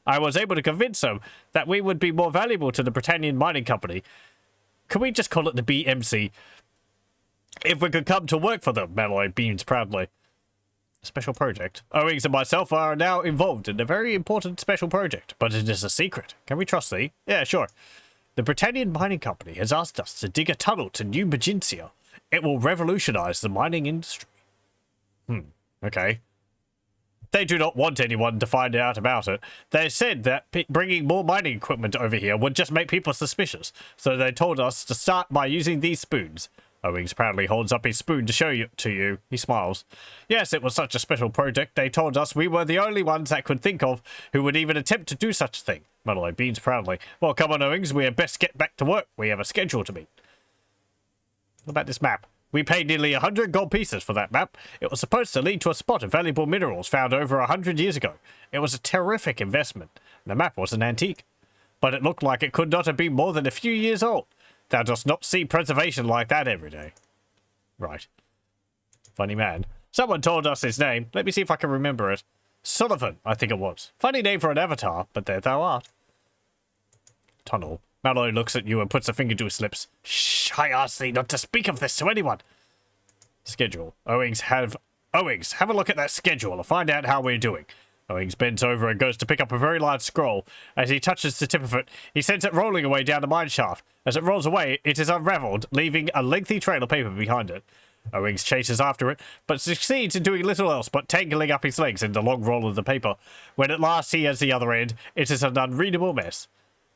I was able to convince them that we would be more valuable to the Britannia Mining Company. Can we just call it the BMC? If we could come to work for them, Malloy beams proudly. Special project. Owings and myself are now involved in a very important special project, but it is a secret. Can we trust thee? Yeah, sure. The Britannia Mining Company has asked us to dig a tunnel to New Magintia. It will revolutionize the mining industry. Okay. They do not want anyone to find out about it. They said that bringing more mining equipment over here would just make people suspicious, so they told us to start by using these spoons. Owings proudly holds up his spoon to show you. He smiles. Yes, it was such a special project. They told us we were the only ones that could think of who would even attempt to do such a thing. Malloy beams proudly. Well, come on, Owings. We had best get back to work. We have a schedule to meet. What about this map? We paid nearly 100 gold pieces for that map. It was supposed to lead to a spot of valuable minerals found over 100 years ago. It was a terrific investment. The map was an antique. But it looked like it could not have been more than a few years old. Thou dost not see preservation like that every day. Right. Funny man. Someone told us his name. Let me see if I can remember it. Sullivan, I think it was. Funny name for an avatar, but there thou art. Tunnel. Malloy looks at you and puts a finger to his lips. Shh, I ask thee not to speak of this to anyone. Schedule. Owings, have a look at that schedule and find out how we're doing. Owings bends over and goes to pick up a very large scroll. As he touches the tip of it, he sends it rolling away down the mine shaft. As it rolls away, it is unraveled, leaving a lengthy trail of paper behind it. Owings chases after it, but succeeds in doing little else but tangling up his legs in the long roll of the paper. When at last he has the other end, it is an unreadable mess.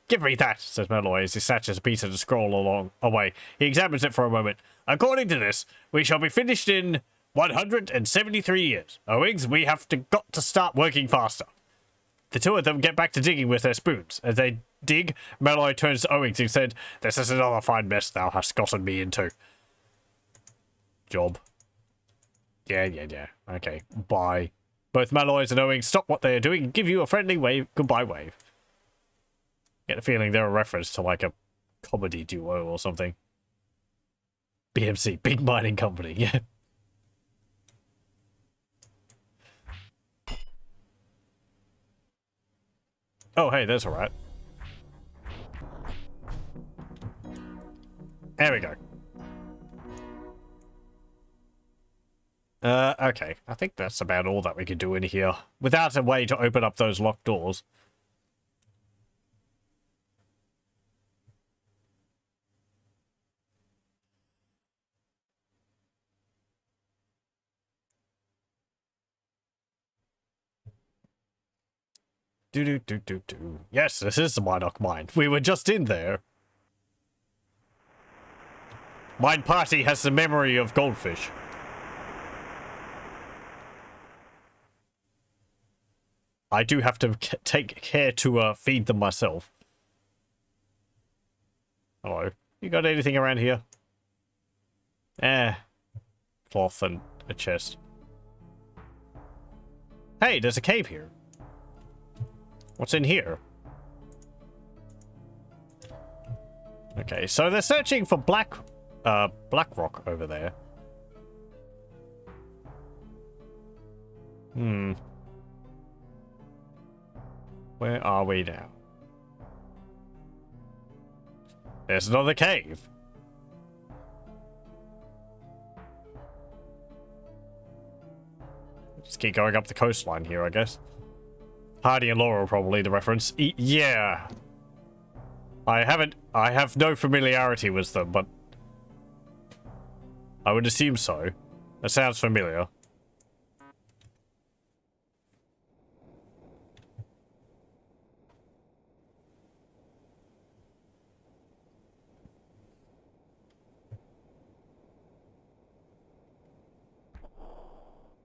Give me that, says Malloy as he snatches a piece of the scroll away. He examines it for a moment. According to this, we shall be finished in 173 years. Owings, we have got to start working faster. The two of them get back to digging with their spoons. As they dig, Malloy turns to Owings and said, "This is another fine mess thou hast gotten me into." Job. Yeah. Okay, bye. Both Malloys and Owings stop what they are doing and give you a friendly wave, goodbye wave. Get the feeling they're a reference to like a comedy duo or something. BMC, Big Mining Company, yeah. Oh, hey, that's alright. There we go. Okay. I think that's about all that we can do in here. Without a way to open up those locked doors. Do. Yes, this is the Minoc mine. We were just in there. Mine party has the memory of goldfish. I do have to take care to feed them myself. Hello. You got anything around here? Cloth and a chest. Hey, there's a cave here. What's in here? Okay, so they're searching for black rock over there. Where are we now? There's another cave. Just keep going up the coastline here, I guess. Hardy and Laurel, probably the reference. Yeah. I have no familiarity with them, but I would assume so. That sounds familiar.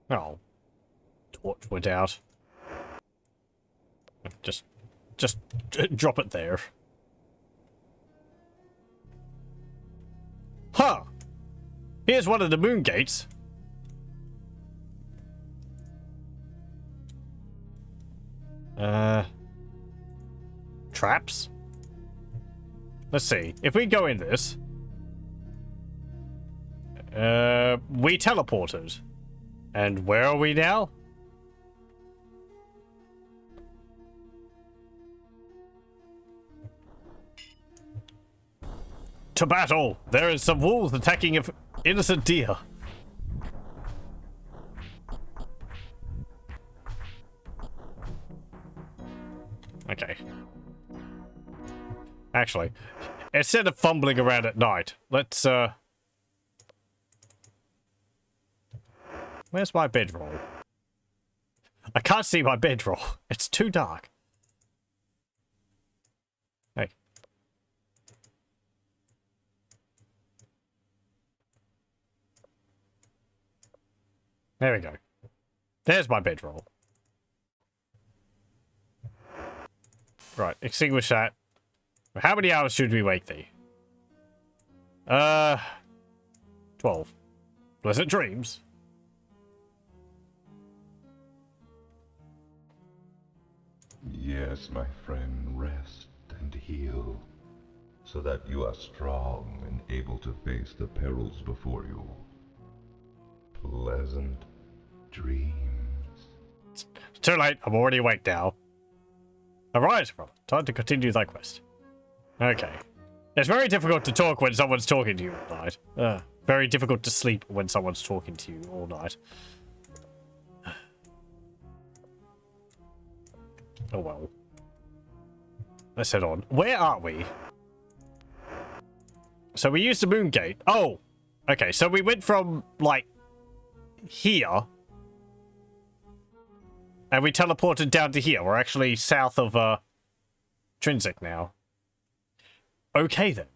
Oh. Torch went out. Just drop it there. Huh. Here's one of the moon gates. Traps? Let's see. If we go in this... we teleported. And where are we now? To battle! There is some wolves attacking an innocent deer. Okay. Actually, instead of fumbling around at night, let's, where's my bedroll? I can't see my bedroll. It's too dark. Hey. There we go. There's my bedroll. Right, extinguish that. How many hours should we wake thee? 12. Pleasant dreams. Yes, my friend, rest and heal, so that you are strong and able to face the perils before you. Pleasant dreams. It's too late, I'm already awake now. Alright, time to continue thy quest. Okay. It's very difficult to talk when someone's talking to you all night. Very difficult to sleep when someone's talking to you all night. Oh well. Let's head on. Where are we? So we used the moon gate. Oh! Okay, so we went from, like, here. And we teleported down to here. We're actually south of, Trinsic now. Okay, then.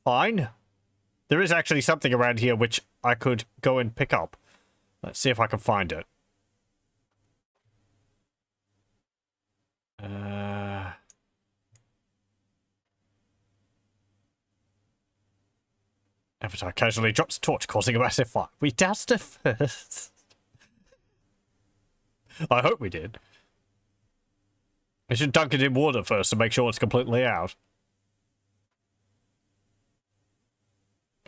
Fine. There is actually something around here which I could go and pick up. Let's see if I can find it. Avatar casually drops a torch, causing a massive fire. We doused it first. I hope we did. We should dunk it in water first to make sure it's completely out.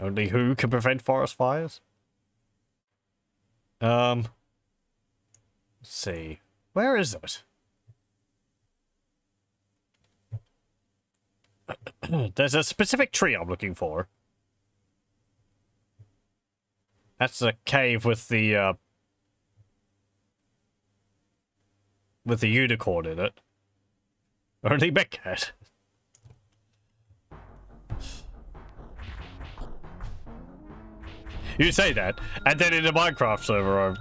Only who can prevent forest fires? Let's see. Where is it? There's a specific tree I'm looking for. That's a cave with the unicorn in it. Only Beckhead. You say that, and then in a Minecraft server,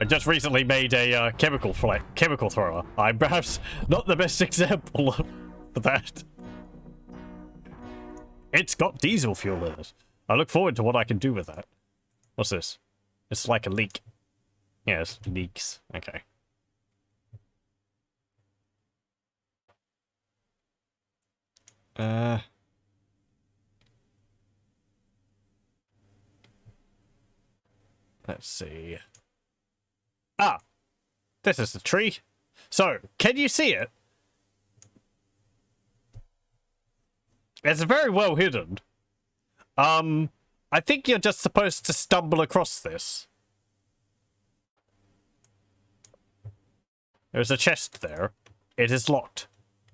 I just recently made a chemical thrower. I'm perhaps not the best example for that. It's got diesel fuel in it. I look forward to what I can do with that. What's this? It's like a leak. Yes, leaks. Okay. Let's see. Ah! This is the tree. So, can you see it? It's very well hidden. I think you're just supposed to stumble across this. There's a chest there. It is locked.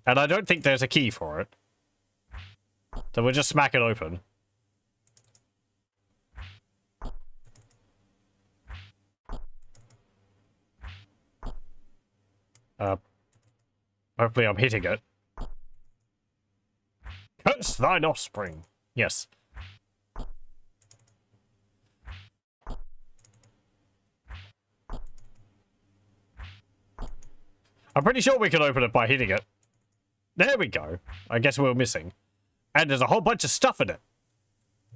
And I don't think there's a key for it. So we'll just smack it open. Hopefully I'm hitting it. Curse thine offspring. Yes. I'm pretty sure we can open it by hitting it. There we go. I guess we were missing. And there's a whole bunch of stuff in it.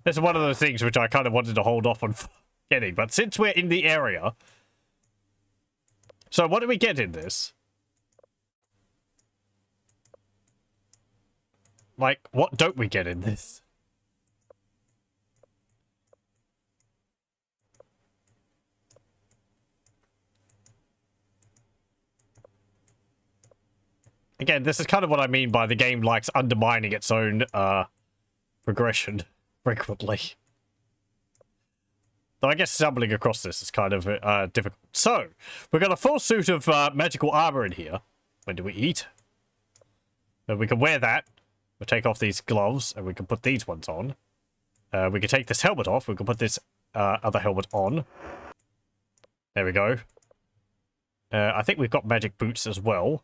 This is one of those things which I kind of wanted to hold off on getting. But since we're in the area... So what do we get in this? Like, what don't we get in this? Again, this is kind of what I mean by the game likes undermining its own progression frequently. Though I guess stumbling across this is kind of difficult. So, we've got a full suit of magical armor in here. When do we eat? And we can wear that. We'll take off these gloves, and we can put these ones on. We can take this helmet off. We can put this other helmet on. There we go. I think we've got magic boots as well.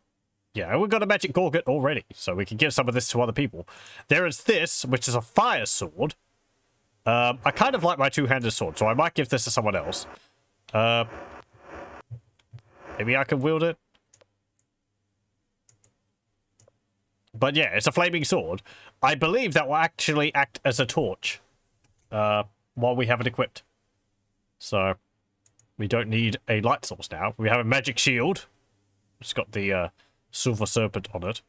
Yeah, we've got a magic gorget already, so we can give some of this to other people. There is this, which is a fire sword. I kind of like my two-handed sword, so I might give this to someone else. Maybe I can wield it. But yeah, it's a flaming sword. I believe that will actually act as a torch while we have it equipped. So, we don't need a light source now. We have a magic shield. It's got the silver serpent on it.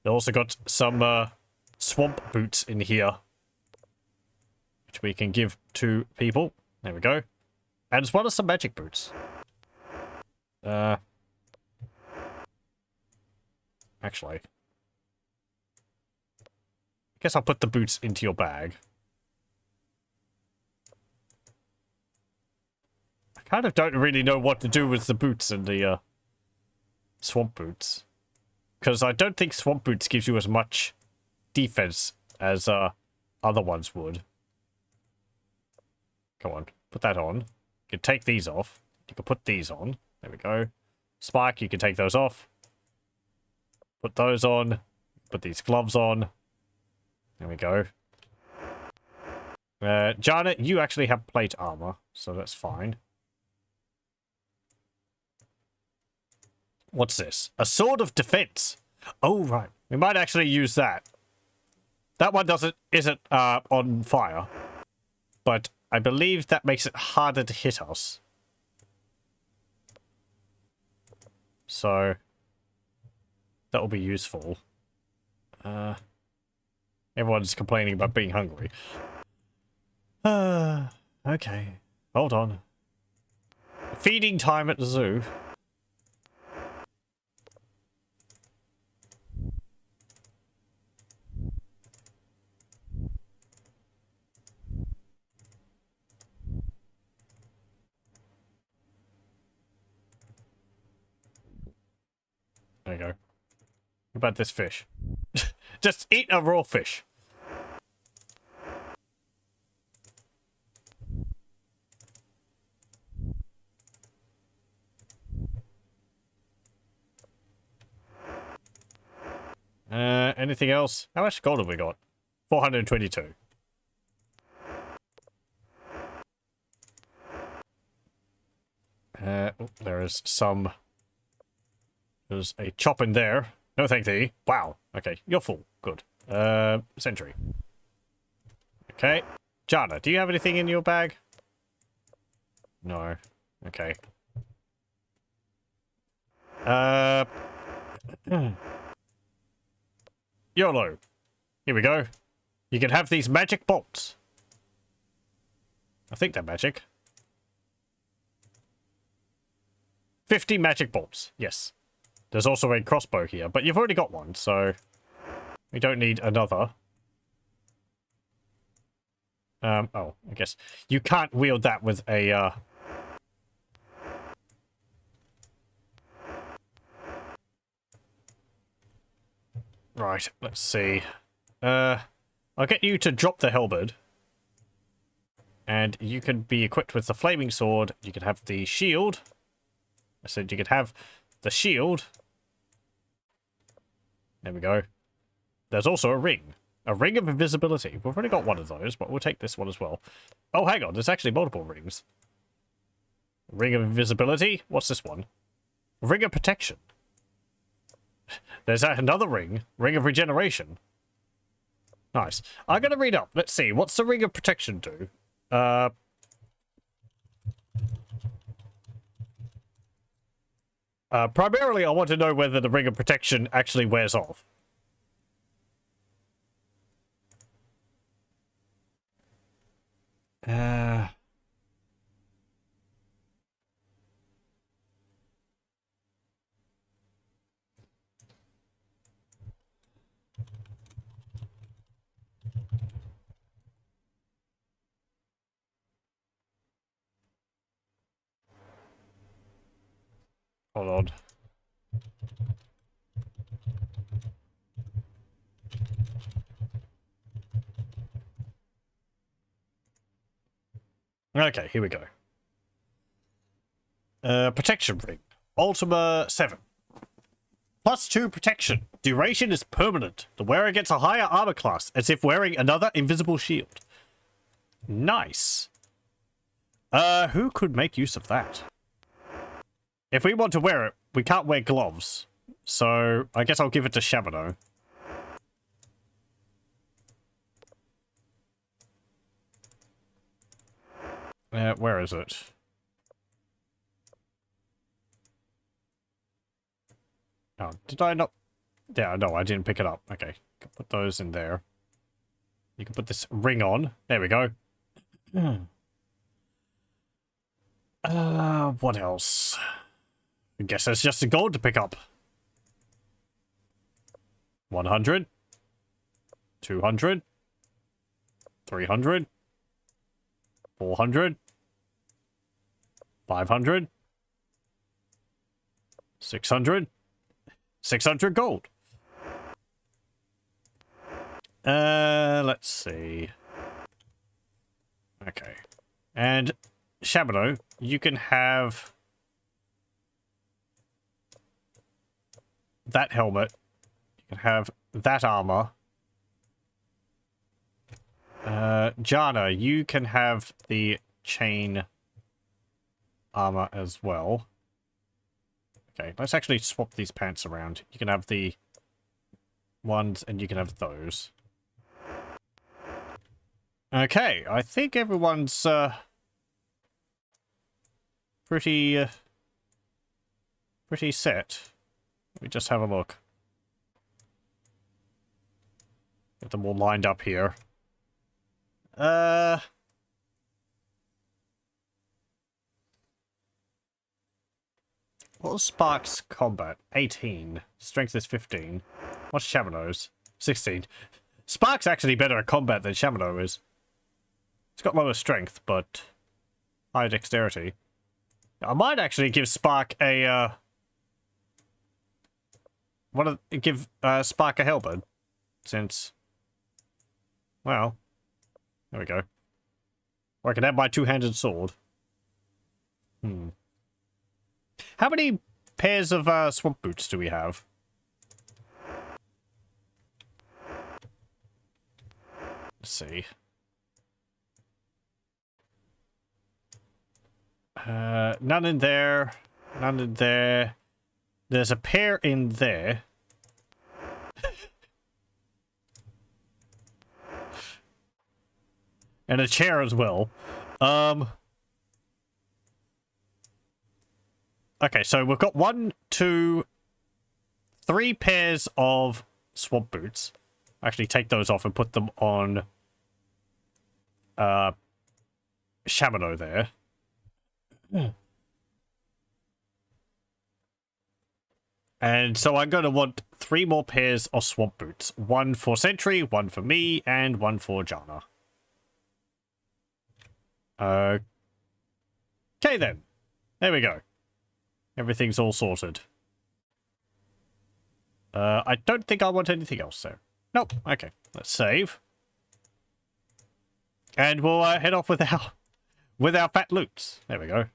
They also got some swamp boots in here, which we can give to people. There we go. And as well as some magic boots. Actually, I guess I'll put the boots into your bag. I kind of don't really know what to do with the boots and the swamp boots. Because I don't think swamp boots gives you as much defense as other ones would. Come on, put that on. You can take these off. You can put these on. There we go. Spike, you can take those off. Put those on. Put these gloves on. There we go. Janet, you actually have plate armor, so that's fine. What's this? A sword of defense. Oh, right. We might actually use that. That one isn't on fire. but I believe that makes it harder to hit us. So that will be useful. Everyone's complaining about being hungry. Okay. Hold on. Feeding time at the zoo. There you go. What about this fish? Just eat a raw fish. Anything else? How much gold have we got? 422. Oh, there is some... There's a chop in there. No thank thee. Wow. Okay, you're full. Good. Sentry. Okay. Jana, do you have anything in your bag? No. Okay. YOLO. Here we go. You can have these magic bolts. I think they're magic. 50 magic bolts. Yes. There's also a crossbow here, but you've already got one, so we don't need another. Oh, I guess you can't wield that with a, Right, let's see. I'll get you to drop the halberd. And you can be equipped with the flaming sword. You can have the shield. I said you could have the shield. There we go. There's also a ring. A ring of invisibility. We've already got one of those, but we'll take this one as well. Oh, hang on. There's actually multiple rings. Ring of invisibility. What's this one? Ring of protection. There's another ring. Ring of regeneration. Nice. I'm going to read up. Let's see. What's the ring of protection do? Primarily, I want to know whether the ring of protection actually wears off. Hold on. Okay, here we go. Protection ring. Ultima VII. +2 protection. Duration is permanent. The wearer gets a higher armor class, as if wearing another invisible shield. Nice. Who could make use of that? If we want to wear it, we can't wear gloves. So, I guess I'll give it to Shabano. Where is it? Oh, did I not? Yeah, no, I didn't pick it up. Okay, put those in there. You can put this ring on. There we go. What else? I guess there's just a gold to pick up. 100. 200. 300. 400. 500. 600. 600 gold. Let's see. Okay. And Shabano, you can have that helmet. You can have that armor. Jana, you can have the chain armor as well. Okay, let's actually swap these pants around. You can have the ones and you can have those. Okay, I think everyone's pretty set. Let me just have a look. Get them all lined up here. What's Spark's combat? 18. Strength is 15. What's Shamano's? 16. Spark's actually better at combat than Shamano is. It's got lower strength, but higher dexterity. I might actually give Spark a give Spark a halberd, since, well, there we go. Or I can have my two-handed sword. How many pairs of swamp boots do we have? Let's see. None in there. None in there. There's a pair in there. And a chair as well. Okay, so we've got 1, 2, 3 pairs of swamp boots. Actually, take those off and put them on Shamano there. And so I'm going to want 3 more pairs of swamp boots. 1 for Sentry, 1 for me, and 1 for Jana. Okay then. There we go. Everything's all sorted. I don't think I want anything else there. Nope. Okay. Let's save. And we'll head off with our fat loots. There we go.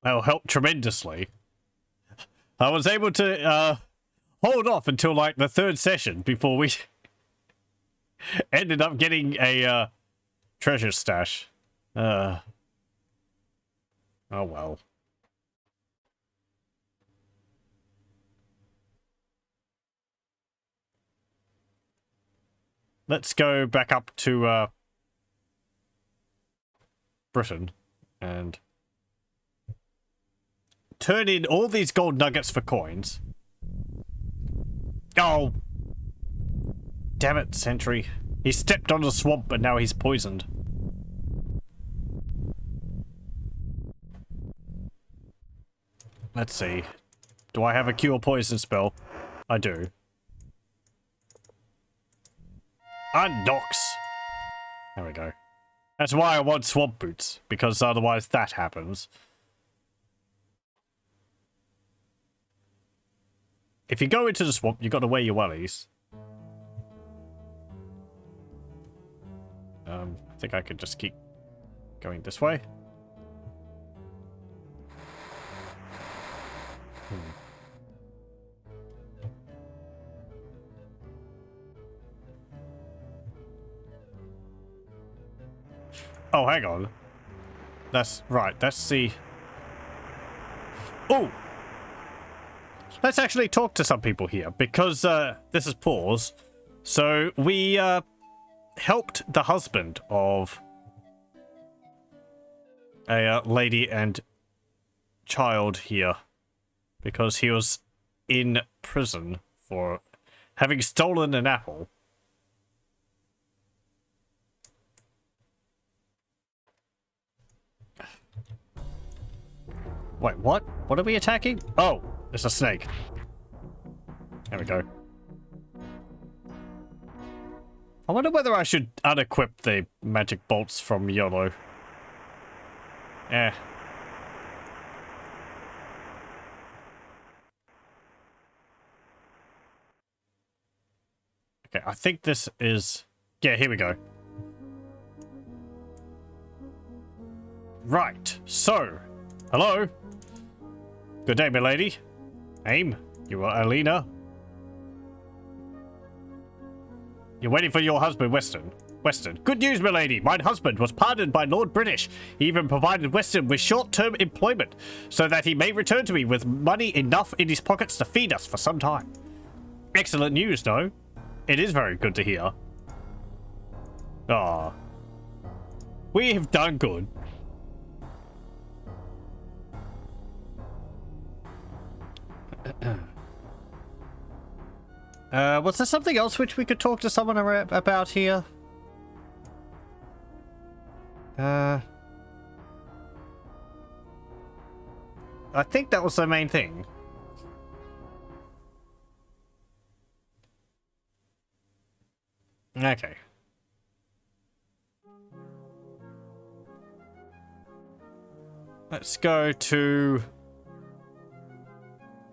That'll help tremendously. I was able to hold off until like the 3rd session before we ended up getting a treasure stash. Oh well. Let's go back up to Britain and turn in all these gold nuggets for coins. Oh! Damn it, Sentry. He stepped on the swamp and now he's poisoned. Let's see. Do I have a cure poison spell? I do. Undox! There we go. That's why I want swamp boots, because otherwise that happens. If you go into the swamp, you've got to wear your wellies. I think I could just keep going this way. Oh, hang on. That's right. That's the... Oh! Let's actually talk to some people here, because this is pause. So we helped the husband of a lady and child here, because he was in prison for having stolen an apple. Wait, what? What are we attacking? Oh! It's a snake. There we go. I wonder whether I should unequip the magic bolts from YOLO. Eh. Okay, I think this is... Yeah, here we go. Right, so... Hello? Good day, milady. Aim, you are Alina. You're waiting for your husband, Weston. Weston. Good news, milady. My husband was pardoned by Lord British. He even provided Weston with short-term employment, so that he may return to me with money enough in his pockets to feed us for some time. Excellent news, no? It is very good to hear. Ah. We have done good. Was there something else which we could talk to someone about here? I think that was the main thing. Okay. Let's go to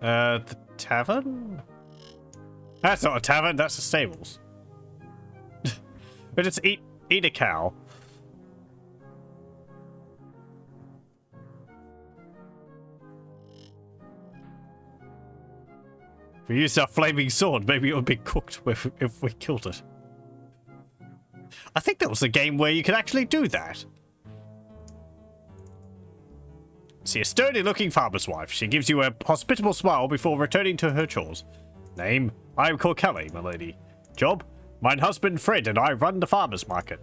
the tavern? That's not a tavern, that's the stables. But it's eat a cow. If we used our flaming sword, maybe it would be cooked if we killed it. I think there was a game where you could actually do that. See a sturdy-looking farmer's wife. She gives you a hospitable smile before returning to her chores. Name? I am called Kelly, my lady. Job? Mine husband Fred and I run the farmer's market.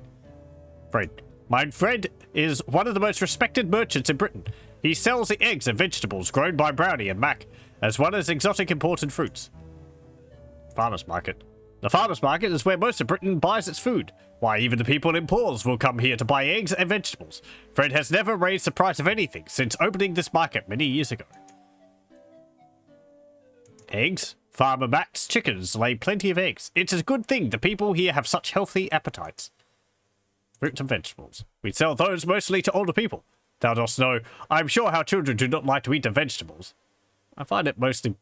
Fred. Mine Fred is one of the most respected merchants in Britain. He sells the eggs and vegetables grown by Brownie and Mac, as well as exotic imported fruits. Farmer's market. The farmer's market is where most of Britain buys its food. Why, even the people in Paws will come here to buy eggs and vegetables. Fred has never raised the price of anything since opening this market many years ago. Eggs? Farmer Mac's chickens lay plenty of eggs. It's a good thing the people here have such healthy appetites. Fruits and vegetables. We sell those mostly to older people. Thou dost know, I'm sure how children do not like to eat the vegetables. I find it mostly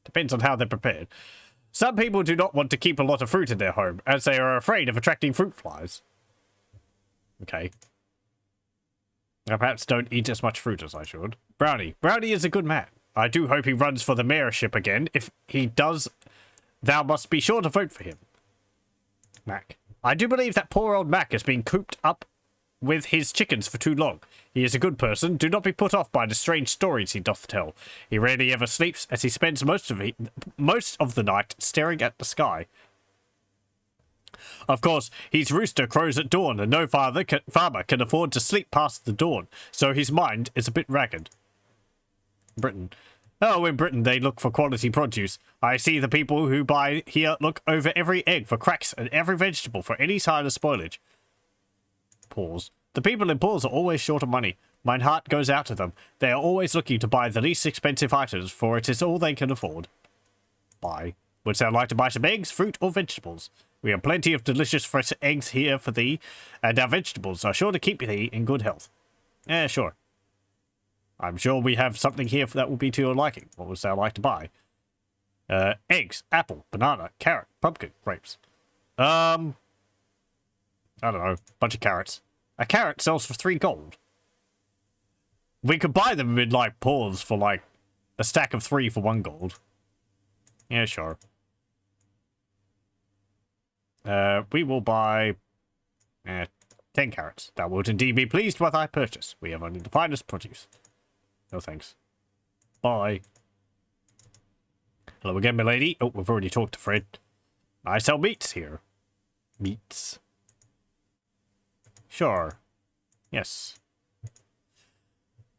depends on how they're prepared. Some people do not want to keep a lot of fruit in their home, as they are afraid of attracting fruit flies. Okay. I perhaps don't eat as much fruit as I should. Brownie. Brownie is a good man. I do hope he runs for the mayorship again. If he does, thou must be sure to vote for him. Mac. I do believe that poor old Mac has been cooped up with his chickens for too long. He is a good person. Do not be put off by the strange stories he doth tell. He rarely ever sleeps, as he spends most of the night staring at the sky. Of course, his rooster crows at dawn, and no farmer can afford to sleep past the dawn, so his mind is a bit ragged. Britain. Oh, in Britain they look for quality produce. I see the people who buy here look over every egg for cracks and every vegetable for any sign of spoilage. Pause. The people in Pause are always short of money. Mine heart goes out to them. They are always looking to buy the least expensive items, for it is all they can afford. Buy. Wouldst thou like to buy some eggs, fruit, or vegetables? We have plenty of delicious fresh eggs here for thee, and our vegetables are sure to keep thee in good health. Sure. I'm sure we have something here that will be to your liking. What wouldst thou like to buy? Eggs, apple, banana, carrot, pumpkin, grapes. I don't know. Bunch of carrots. A carrot sells for 3 gold. We could buy them in, like, Paws for, like, a stack of 3 for 1 gold. Yeah, sure. We will buy 10 carrots. Thou wilt indeed be pleased with thy purchase. We have only the finest produce. No thanks. Bye. Hello again, milady. Oh, we've already talked to Fred. I sell meats here. Meats. Sure. Yes.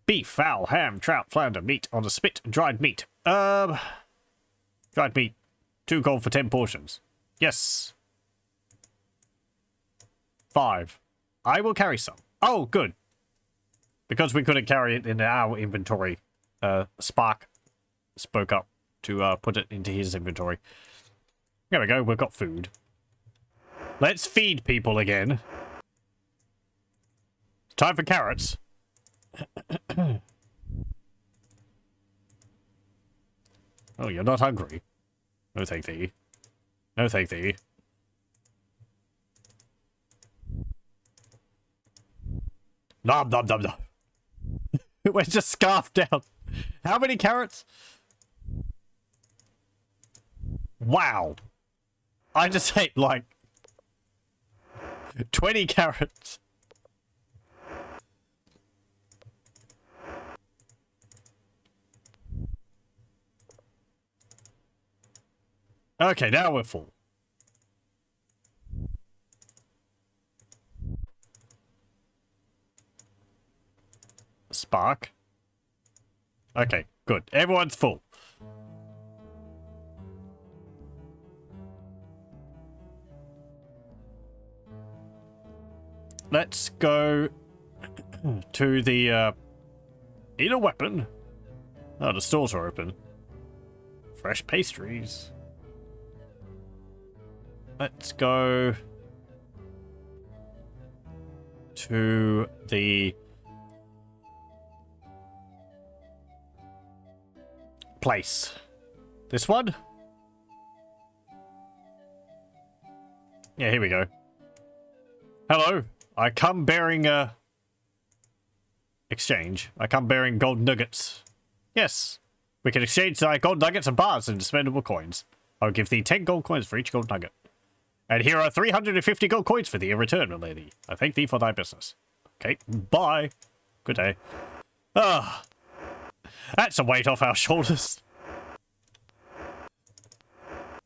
Beef, fowl, ham, trout, flounder, meat on the spit, dried meat. Dried meat. 2 gold for 10 portions. Yes. 5. I will carry some. Oh, good. Because we couldn't carry it in our inventory, Spark spoke up to put it into his inventory. There we go, we've got food. Let's feed people again. It's time for carrots. Oh, you're not hungry? No thank thee. No thank thee. Nom nom nom nom. We're just scarfed down. How many carrots? Wow. I just ate like 20 carrots. Okay, now we're full. Spark. Okay, good. Everyone's full. Let's go to the, need a weapon. Oh, the stores are open. Fresh pastries. Let's go to the place. This one? Yeah, here we go. Hello. I come bearing exchange. I come bearing gold nuggets. Yes. We can exchange thy gold nuggets and bars into spendable coins. I'll give thee 10 gold coins for each gold nugget. And here are 350 gold coins for thee in return, my lady. I thank thee for thy business. Okay, bye. Good day. Ah, that's a weight off our shoulders.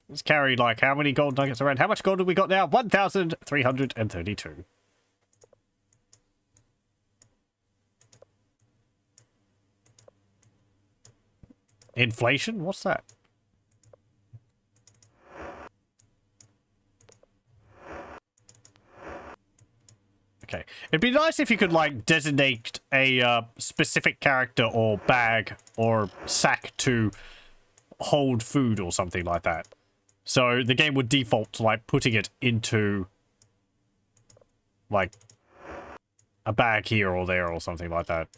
Let's carry, like, how many gold nuggets around? How much gold have we got now? 1,332. Inflation? What's that? Okay. It'd be nice if you could, like, designate a specific character or bag or sack to hold food or something like that. So the game would default to, like, putting it into, like, a bag here or there or something like that.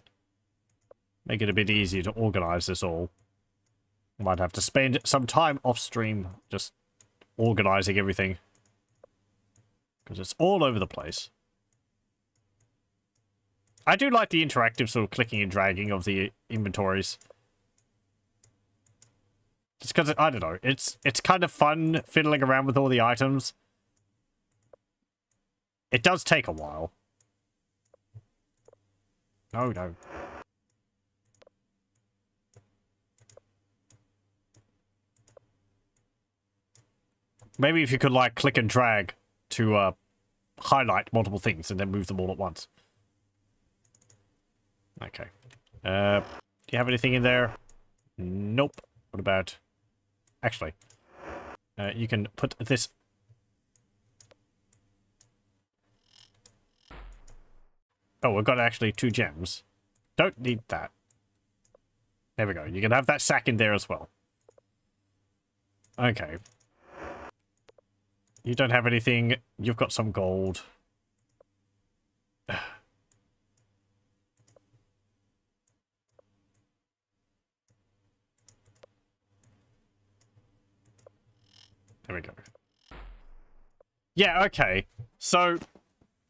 Make it a bit easier to organize this all. Might have to spend some time off stream just organizing everything. Because it's all over the place. I do like the interactive sort of clicking and dragging of the inventories. Just because, I don't know, it's kind of fun fiddling around with all the items. It does take a while. No, no. Maybe if you could, like, click and drag to highlight multiple things and then move them all at once. Okay. Do you have anything in there? Nope. What about... Actually, you can put this... Oh, we've got actually 2 gems. Don't need that. There we go. You can have that sack in there as well. Okay. You don't have anything. You've got some gold. There we go. Yeah, okay. So,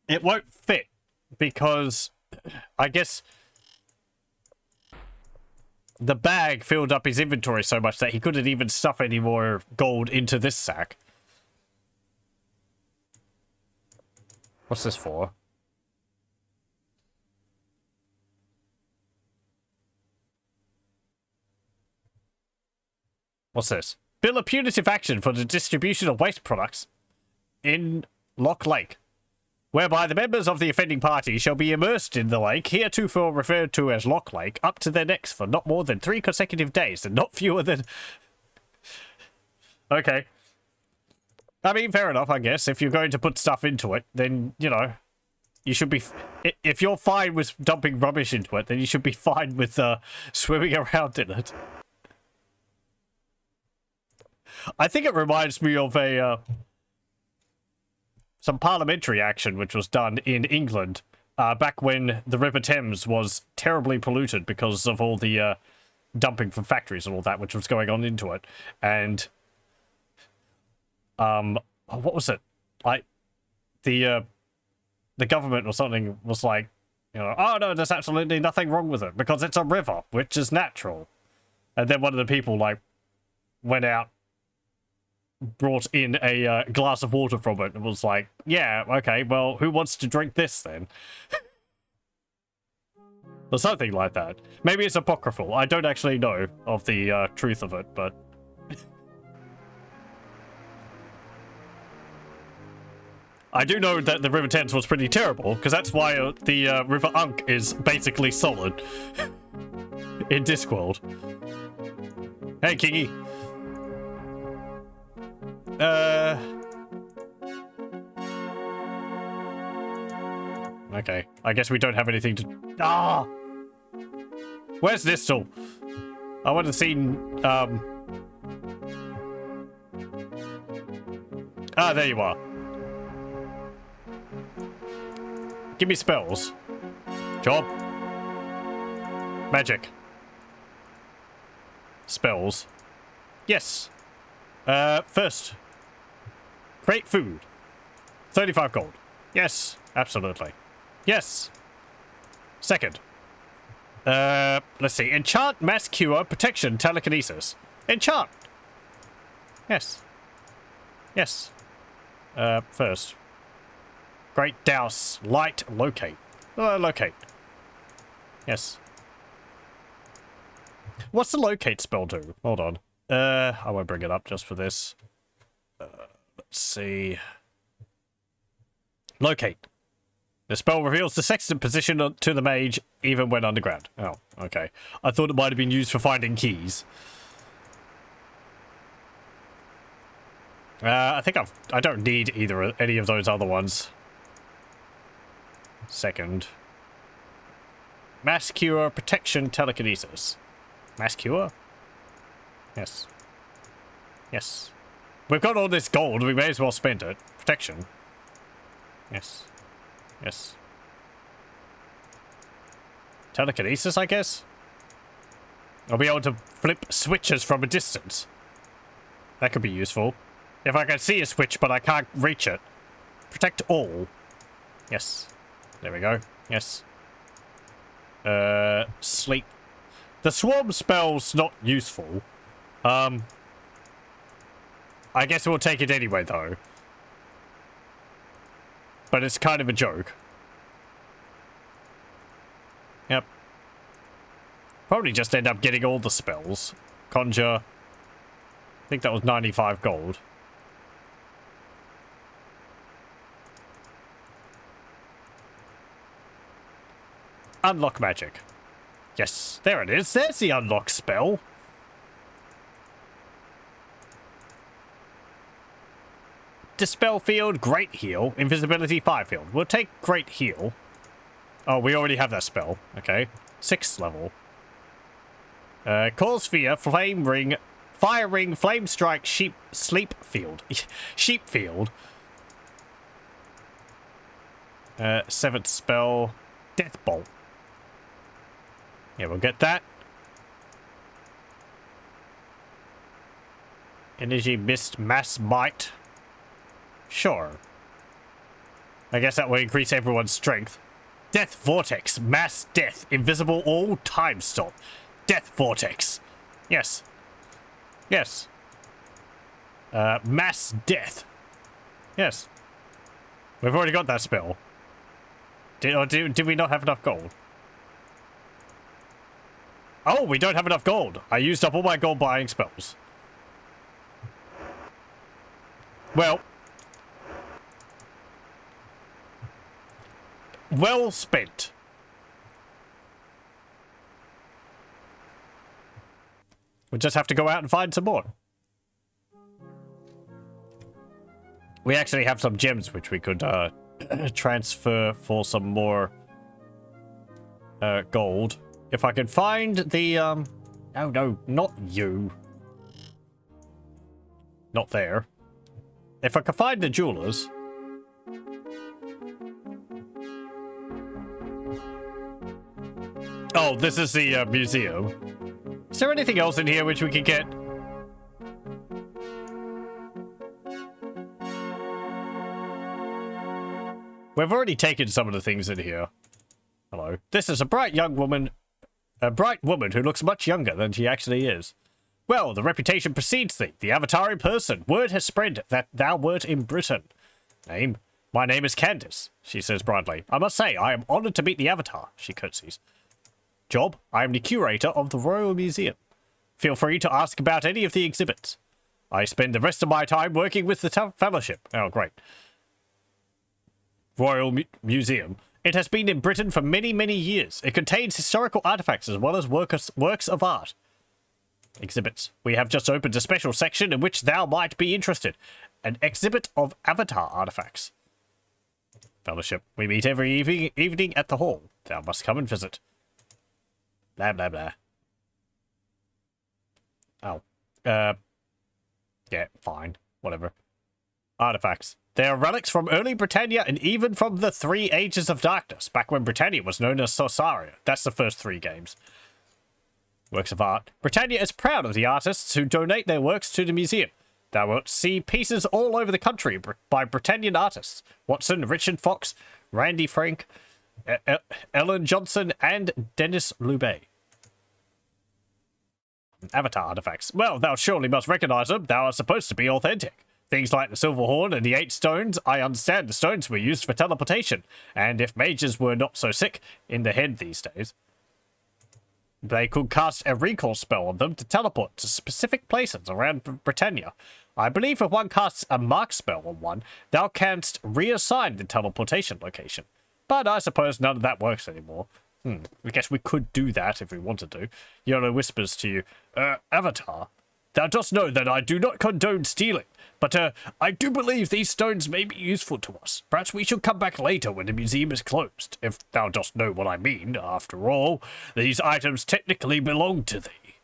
it won't fit because I guess the bag filled up his inventory so much that he couldn't even stuff any more gold into this sack. What's this for? What's this? Bill a punitive action for the distribution of waste products in Loch Lake, whereby the members of the offending party shall be immersed in the lake, heretofore referred to as Loch Lake, up to their necks for not more than 3 consecutive days and not fewer than... Okay. I mean, fair enough, I guess. If you're going to put stuff into it, then, you know, you should be... If you're fine with dumping rubbish into it, then you should be fine with swimming around in it. I think it reminds me of a some parliamentary action which was done in England back when the River Thames was terribly polluted because of all the dumping from factories and all that which was going on into it. And what was it? Like the government or something was like, you know, oh no, there's absolutely nothing wrong with it because it's a river, which is natural. And then one of the people like went out brought in a glass of water from it and was like, yeah, okay, well, who wants to drink this then? Or something like that. Maybe it's apocryphal. I don't actually know of the truth of it, but... I do know that the River Thames was pretty terrible, because that's why the River Unk is basically solid in Discworld. Hey, Kingy. Okay, I guess we don't have anything to... Ah! Where's Nistel? I would have seen, Ah, there you are. Give me spells. Job. Magic. Spells. Yes. First. Create food. 35 gold. Yes, absolutely. Yes. Second. Let's see. Enchant, mass cure, protection, telekinesis. Enchant. Yes. Yes. First. Great douse. Light, locate. Locate. Yes. What's the locate spell do? Hold on. I won't bring it up just for this. Let's see. Locate. The spell reveals the sextant position to the mage even when underground. Oh, okay. I thought it might have been used for finding keys. I think I don't need any of those other ones. Second. Mass cure, protection, telekinesis. Mass cure? Yes. Yes. We've got all this gold, we may as well spend it. Protection. Yes. Yes. Telekinesis, I guess? I'll be able to flip switches from a distance. That could be useful. If I can see a switch, but I can't reach it. Protect all. Yes. There we go. Yes. Sleep. The swarm spell's not useful. I guess we'll take it anyway, though. But it's kind of a joke. Yep. Probably just end up getting all the spells. Conjure. I think that was 95 gold. Unlock magic. Yes, there it is. There's the unlock spell. Dispel field, great heal. Invisibility 5 field. We'll take great heal. Oh, we already have that spell. Okay. 6th level. Cause fear, flame ring, fire ring, flame strike, sleep field. Sheep field. 7th spell, death bolt. Yeah, we'll get that. Energy mist, mass might. Sure. I guess that will increase everyone's strength. Death vortex, mass death, invisible all, time stop. Death vortex. Yes. Yes. Mass death. Yes. We've already got that spell. Did we not have enough gold? Oh, we don't have enough gold. I used up all my gold buying spells. Well. Well spent. We'll just have to go out and find some more. We actually have some gems which we could transfer for some more gold. If I can find the oh no, not you. Not there. If I can find the jewelers. Oh, this is the museum. Is there anything else in here which we can get? We've already taken some of the things in here. Hello. This is a bright woman who looks much younger than she actually is. Well, the reputation precedes thee, the Avatar in person. Word has spread that thou wert in Britain. Name? My name is Candace, she says brightly. I must say, I am honoured to meet the Avatar, she curtsies. Job? I am the curator of the Royal Museum. Feel free to ask about any of the exhibits. I spend the rest of my time working with the Fellowship. Oh, great. Royal Museum. It has been in Britain for many, many years. It contains historical artifacts as well as works of art. Exhibits. We have just opened a special section in which thou might be interested. An exhibit of Avatar artifacts. Fellowship. We meet every evening at the hall. Thou must come and visit. Blah, blah, blah. Oh. Yeah, fine. Whatever. Artifacts. They are relics from early Britannia and even from the 3 Ages of Darkness, back when Britannia was known as Sorsaria. That's the first 3 games. Works of art. Britannia is proud of the artists who donate their works to the museum. Thou wilt see pieces all over the country by Britannian artists. Watson, Richard Fox, Randy Frank, Ellen Johnson, and Dennis Lubay. Avatar artifacts. Well, thou surely must recognize them. Thou are supposed to be authentic. Things like the silver horn and the 8 stones. I understand the stones were used for teleportation, and if mages were not so sick in the head these days, they could cast a recall spell on them to teleport to specific places around Britannia. I believe if one casts a mark spell on one, thou canst reassign the teleportation location. But I suppose none of that works anymore. I guess we could do that if we wanted to. Yoda whispers to you, Avatar, thou dost know that I do not condone stealing, but I do believe these stones may be useful to us. Perhaps we should come back later when the museum is closed, if thou dost know what I mean. After all, these items technically belong to thee.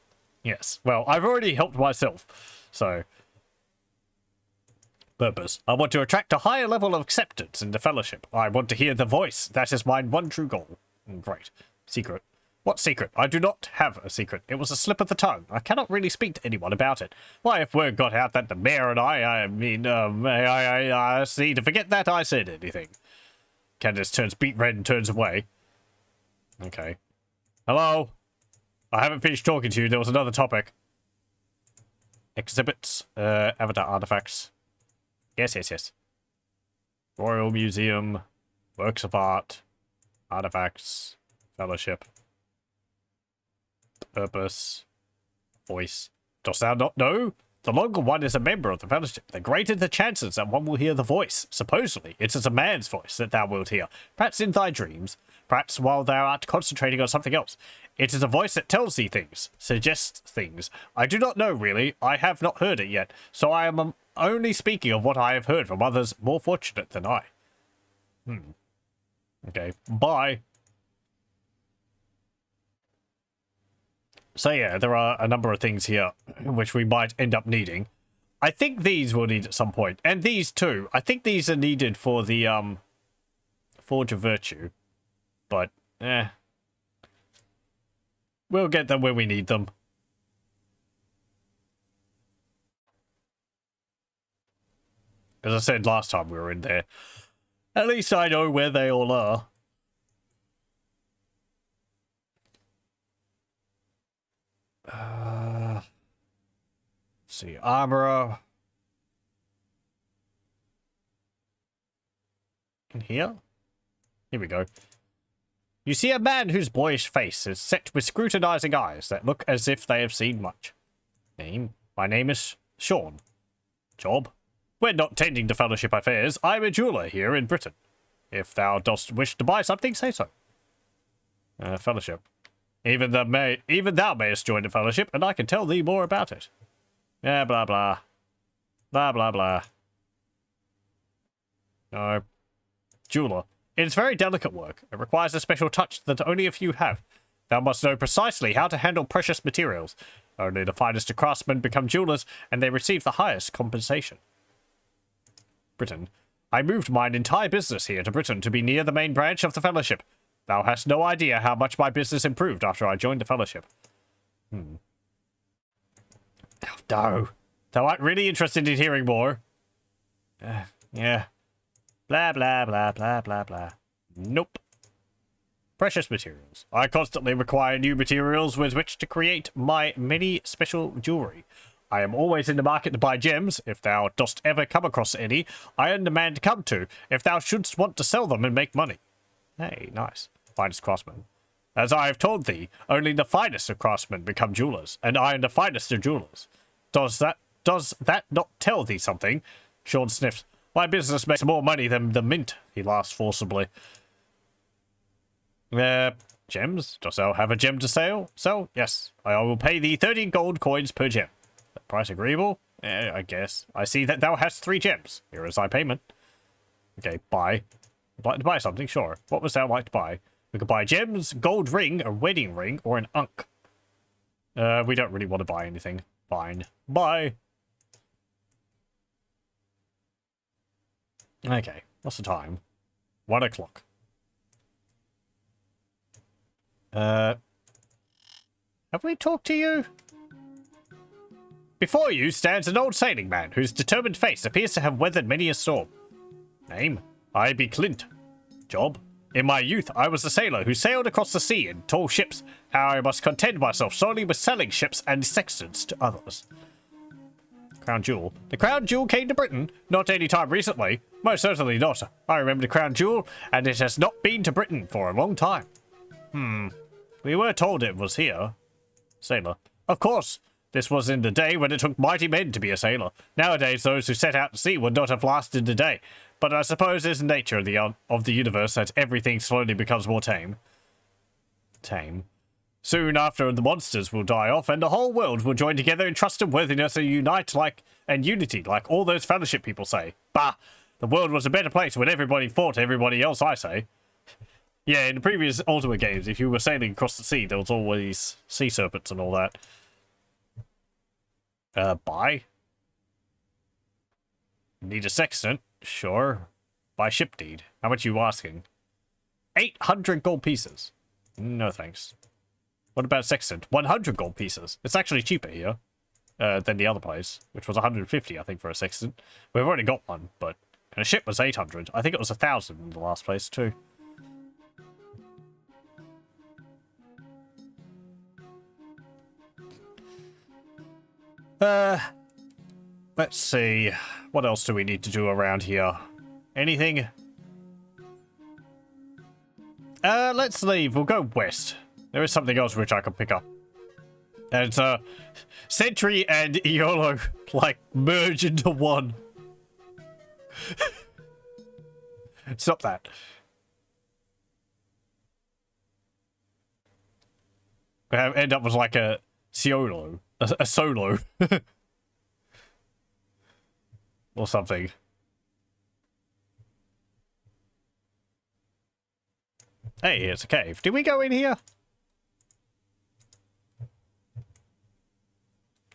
Yes, well, I've already helped myself, so... Purpose. I want to attract a higher level of acceptance in the Fellowship. I want to hear the voice. That is my one true goal. Great. Secret. What secret? I do not have a secret. It was a slip of the tongue. I cannot really speak to anyone about it. Why, if word got out that the mayor and I see, to forget that I said anything. Candace turns beet red and turns away. Okay. Hello? I haven't finished talking to you. There was another topic. Exhibits. Avatar artifacts. Yes. Royal Museum. Works of art. Artifacts. Fellowship. Purpose. Voice. Dost thou not know? The longer one is a member of the Fellowship, the greater the chances that one will hear the voice. Supposedly, it is a man's voice that thou wilt hear. Perhaps in thy dreams. Perhaps while thou art concentrating on something else. It is a voice that tells thee things. Suggests things. I do not know, really. I have not heard it yet. So I am only speaking of what I have heard from others more fortunate than I. Okay. Bye. So yeah, there are a number of things here which we might end up needing. I think these we'll need at some point. And these too. I think these are needed for the Forge of Virtue. But, we'll get them when we need them. As I said last time we were in there. At least I know where they all are. Let's see, armorer. In here? Here we go. You see a man whose boyish face is set with scrutinizing eyes that look as if they have seen much. Name? My name is Sean. Job? We're not tending to Fellowship affairs. I'm a jeweler here in Britain. If thou dost wish to buy something, say so. Fellowship. Even thou mayest join the Fellowship, and I can tell thee more about it. Yeah, blah, blah. Blah, blah, blah. No. Jeweler. It is very delicate work. It requires a special touch that only a few have. Thou must know precisely how to handle precious materials. Only the finest of craftsmen become jewelers, and they receive the highest compensation. Britain. I moved mine entire business here to Britain to be near the main branch of the Fellowship. Thou hast no idea how much my business improved after I joined the Fellowship. Oh, no. Thou art really interested in hearing more. Yeah. Blah, blah, blah, blah, blah, blah. Nope. Precious materials. I constantly require new materials with which to create my many special jewelry. I am always in the market to buy gems, if thou dost ever come across any. I am the man to come to, if thou shouldst want to sell them and make money. Hey, nice. Finest craftsman. As I have told thee, only the finest of craftsmen become jewelers, and I am the finest of jewelers. Does that not tell thee something? Sean sniffed. My business makes more money than the mint, he laughed forcibly. Gems? Dost thou have a gem to sell? Yes. I will pay thee 30 gold coins per gem. The price agreeable? I guess. I see that thou hast 3 gems. Here is thy payment. Okay, buy. I'd like to buy something, sure. What would thou like to buy? We could buy gems, gold ring, a wedding ring, or an unk. We don't really want to buy anything. Fine. Buy. Okay, what's the time? 1 o'clock. Have we talked to you? Before you stands an old sailing man, whose determined face appears to have weathered many a storm. Name? I be Clint. Job? In my youth, I was a sailor who sailed across the sea in tall ships. Now I must content myself solely with selling ships and sextants to others. Crown Jewel. The Crown Jewel came to Britain, not any time recently. Most certainly not. I remember the Crown Jewel, and it has not been to Britain for a long time. We were told it was here. Sailor. Of course. This was in the day when it took mighty men to be a sailor. Nowadays, those who set out to sea would not have lasted a day. But I suppose it's the nature of the universe that everything slowly becomes more tame. Tame. Soon after, the monsters will die off, and the whole world will join together in trust and worthiness and unity, like all those fellowship people say. Bah! The world was a better place when everybody fought everybody else, I say. Yeah, in the previous Ultima games, if you were sailing across the sea, there was always sea serpents and all that. Buy? Need a sextant? Sure. Buy ship deed. How much are you asking? 800 gold pieces. No thanks. What about sextant? 100 gold pieces. It's actually cheaper here than the other place, which was 150, I think, for a sextant. We've already got one, but... And a ship was 800. I think it was 1,000 in the last place, too. Let's see. What else do we need to do around here? Anything? Let's leave. We'll go west. There is something else which I can pick up. And, Sentry and Iolo, like, merge into one. Stop that. We end up with, like, a Ciolo. A solo. Or something. Hey, here's a cave. Did we go in here?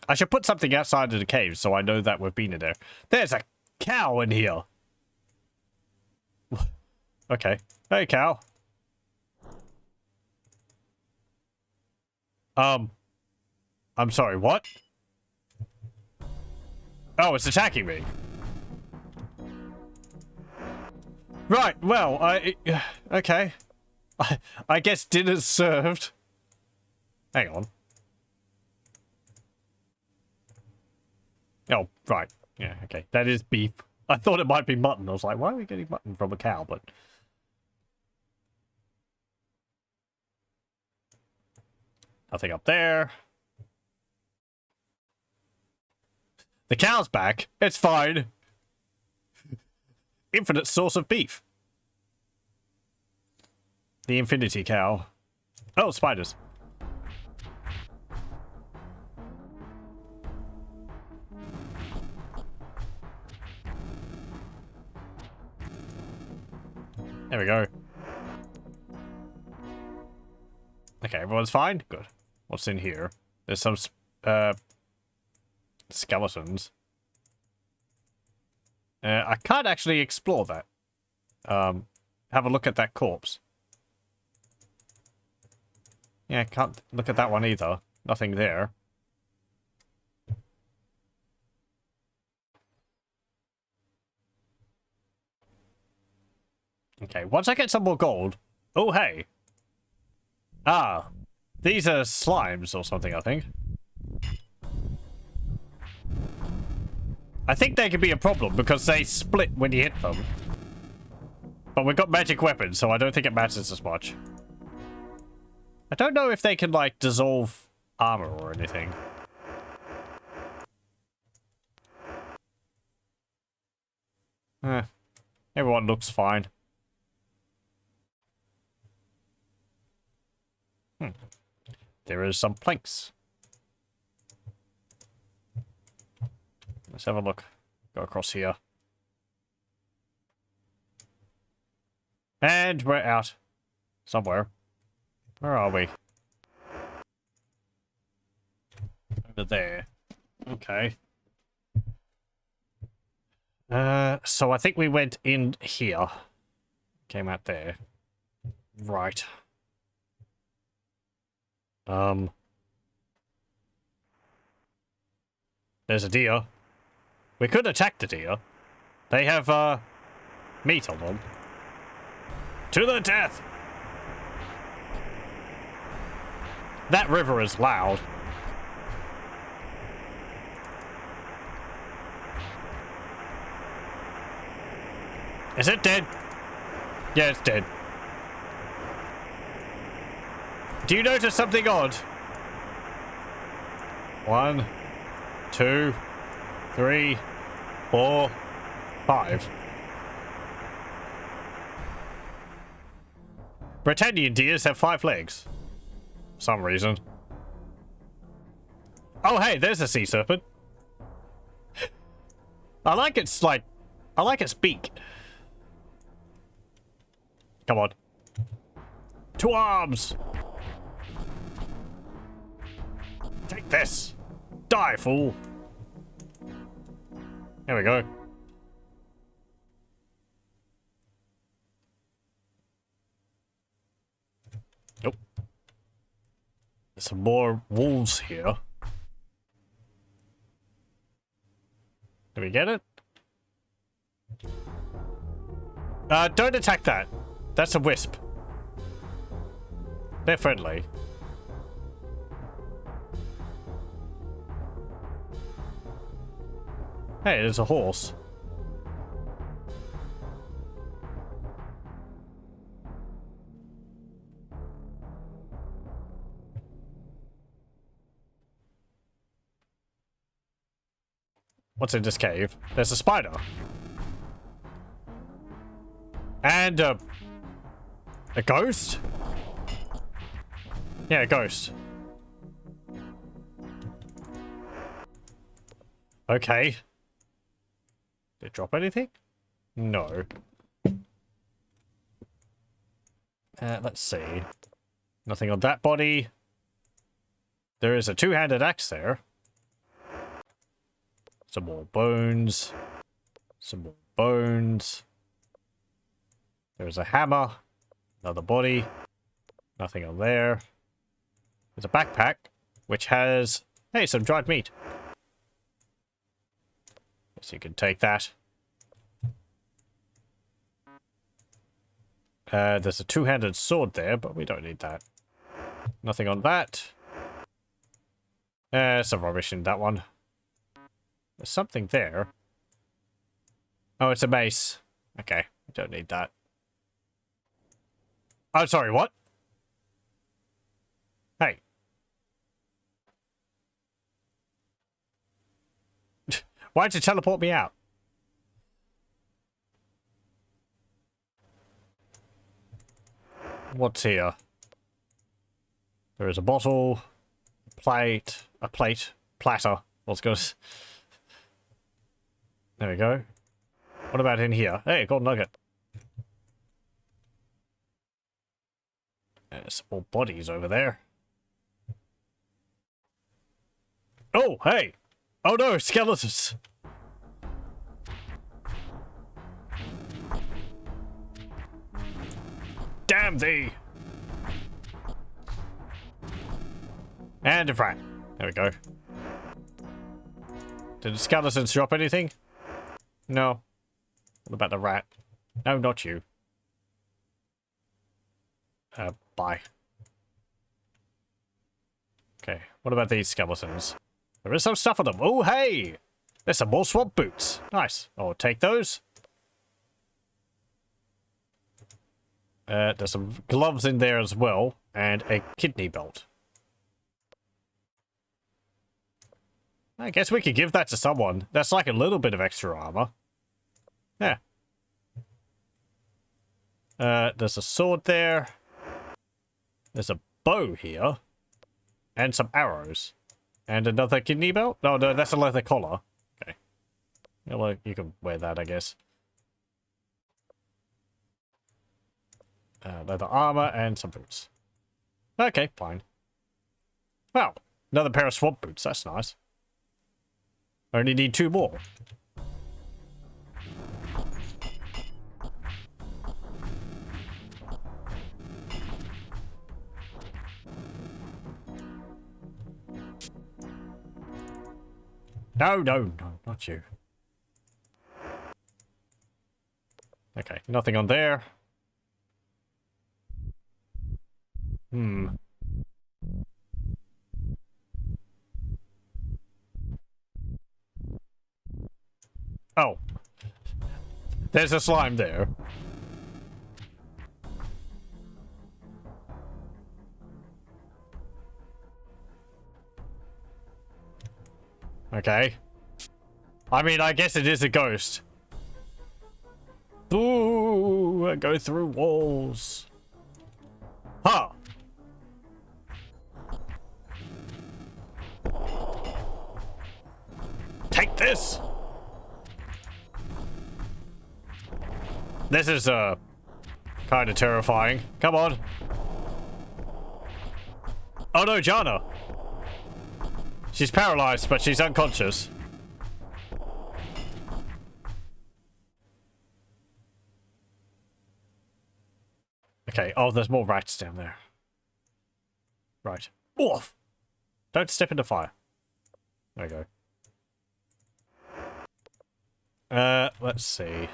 I should put something outside of the cave so I know that we've been in there. There's a cow in here. Okay. Hey, cow. I'm sorry, what? Oh, it's attacking me. Right, well, okay. I guess dinner's served. Hang on. Oh, right. Yeah, okay. That is beef. I thought it might be mutton. I was like, why are we getting mutton from a cow? But nothing up there. The cow's back. It's fine. Infinite source of beef. The infinity cow. Oh, spiders. There we go. Okay, everyone's fine? Good. What's in here? There's some, skeletons. I can't actually explore that. Have a look at that corpse. Yeah, I can't look at that one either. Nothing there. Okay, once I get some more gold... Oh, hey. Ah, these are slimes or something, I think. I think they could be a problem because they split when you hit them. But we've got magic weapons, so I don't think it matters as much. I don't know if they can, like, dissolve armor or anything. Everyone looks fine. There is some planks. Let's have a look. Go across here. And we're out. Somewhere. Where are we? Over there. Okay. So I think we went in here. Came out there. Right. There's a deer. We could attack the deer. They have, meat on them. To the death! That river is loud. Is it dead? Yeah, it's dead. Do you notice something odd? 1, 2, 3, 4, 5. Britannian deers have 5 legs. For some reason. Oh, hey, there's a sea serpent. I like its, like... I like its beak. Come on. 2 arms! Take this! Die, fool! There we go. Nope. There's some more wolves here. Did we get it? Don't attack that. That's a wisp. They're friendly. Hey, there's a horse. What's in this cave? There's a spider. And a ghost? Yeah, a ghost. Okay. Did it drop anything? No. Let's see. Nothing on that body. There is a 2-handed axe there. Some more bones. Some more bones. There's a hammer. Another body. Nothing on there. There's a backpack, which has, hey, some dried meat. Guess you can take that. There's a 2-handed sword there, but we don't need that. Nothing on that. Some rubbish in that one. There's something there. Oh, it's a mace. Okay, we don't need that. Oh, sorry, what? Hey. Why'd you teleport me out? What's here? There is a bottle, a platter. What's going to... There we go. What about in here? Hey, gold nugget. There's some more bodies over there. Oh, hey! Oh no, skeletons! Damn thee! And a rat. There we go. Did the skeletons drop anything? No. What about the rat? No, not you. Bye. Okay, what about these skeletons? There is some stuff on them. Oh, hey! There's some more swamp boots. Nice. I'll take those. There's some gloves in there as well, and a kidney belt. I guess we could give that to someone. That's like a little bit of extra armor. Yeah. There's a sword there. There's a bow here. And some arrows. And another kidney belt? No, that's a leather collar. Okay. Yeah, well, you can wear that, I guess. Leather armor and some boots. Okay, fine. Well, another pair of swamp boots. That's nice. I only need 2 more. No, not you. Okay, nothing on there. Oh. There's a slime there. Okay. I mean, I guess it is a ghost. Boo! I go through walls. Huh. Take this! This is, kind of terrifying. Come on. Oh no, Jana! She's paralyzed, but she's unconscious. Okay, oh, there's more rats down there. Right. Off! Don't step into fire. There we go. Let's see.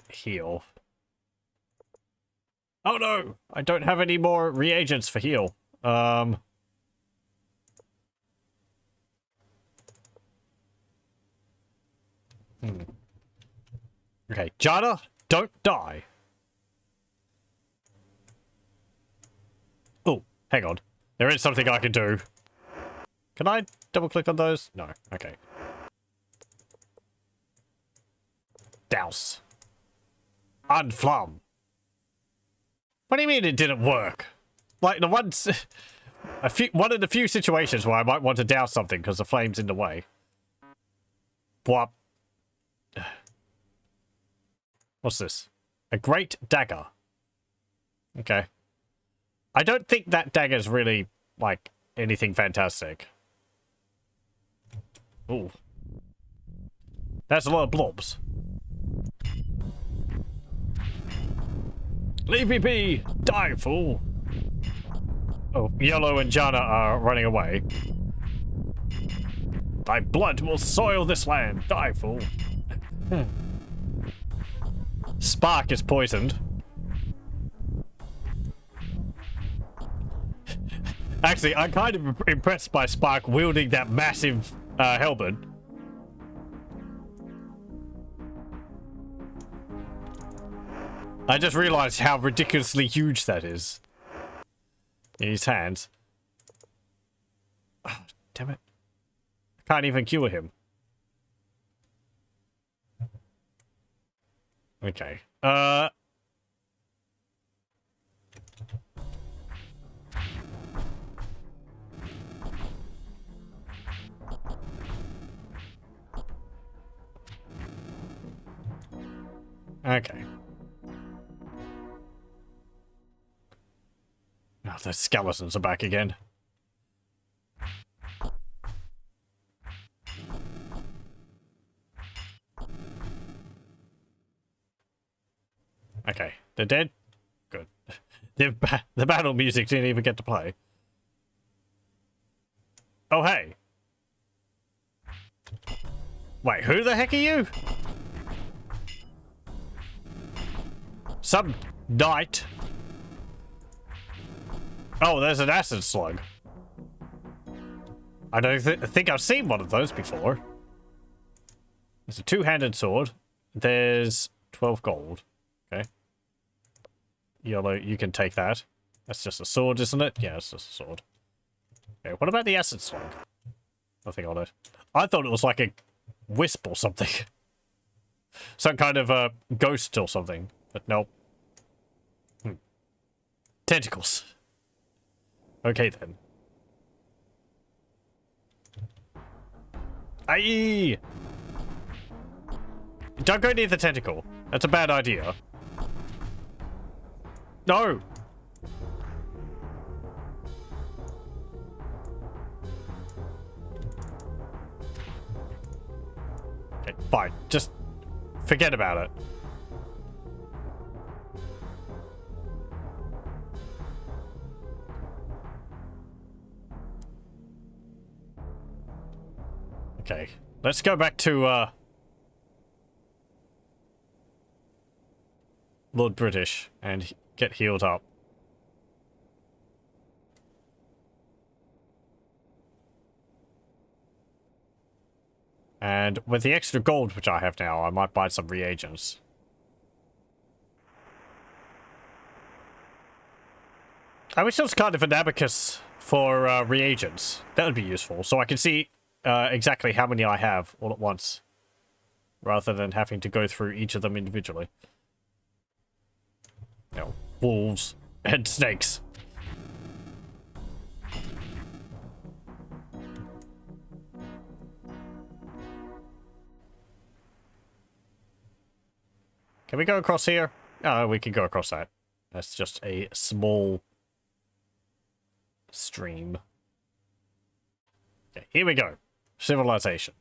Heal. Oh no! I don't have any more reagents for heal. Okay, Jana, don't die. Oh, hang on. There is something I can do. Can I double click on those? No, okay. Douse. Unflam. What do you mean it didn't work? Like the ones, one of the few situations where I might want to douse something because the flame's in the way. What? What's this? A great dagger. Okay. I don't think that dagger's really, like, anything fantastic. Ooh. That's a lot of blobs. Leave me be! Die, fool! Oh, Yellow and Jana are running away. Thy blood will soil this land. Die, fool. Spark is poisoned. Actually, I'm kind of impressed by Spark wielding that massive helmet. I just realized how ridiculously huge that is. In his hands. Oh, damn it. I can't even cure him. Okay. Okay. Oh, the skeletons are back again. Okay, they're dead? Good. The battle music didn't even get to play. Oh, hey. Wait, who the heck are you? some knight. Oh, there's an acid slug. I don't think I've seen one of those before. There's a two-handed sword. There's 12 gold. Okay. Yellow, you can take that. That's just a sword, isn't it? Yeah, it's just a sword. Okay, what about the acid slug? Nothing on it. I thought it was like a wisp or something. Some kind of a ghost or something. But no. Tentacles. Okay then. Aye! Don't go near the tentacle. That's a bad idea. No! Okay, fine. Just forget about it. Okay, let's go back to, Lord British and get healed up. And with the extra gold which I have now, I might buy some reagents. I wish there was kind of an abacus for reagents. That would be useful, so I can see exactly how many I have all at once, rather than having to go through each of them individually. No, wolves and snakes. Can we go across here? Oh, we can go across that. That's just a small stream. Okay, here we go. Civilization.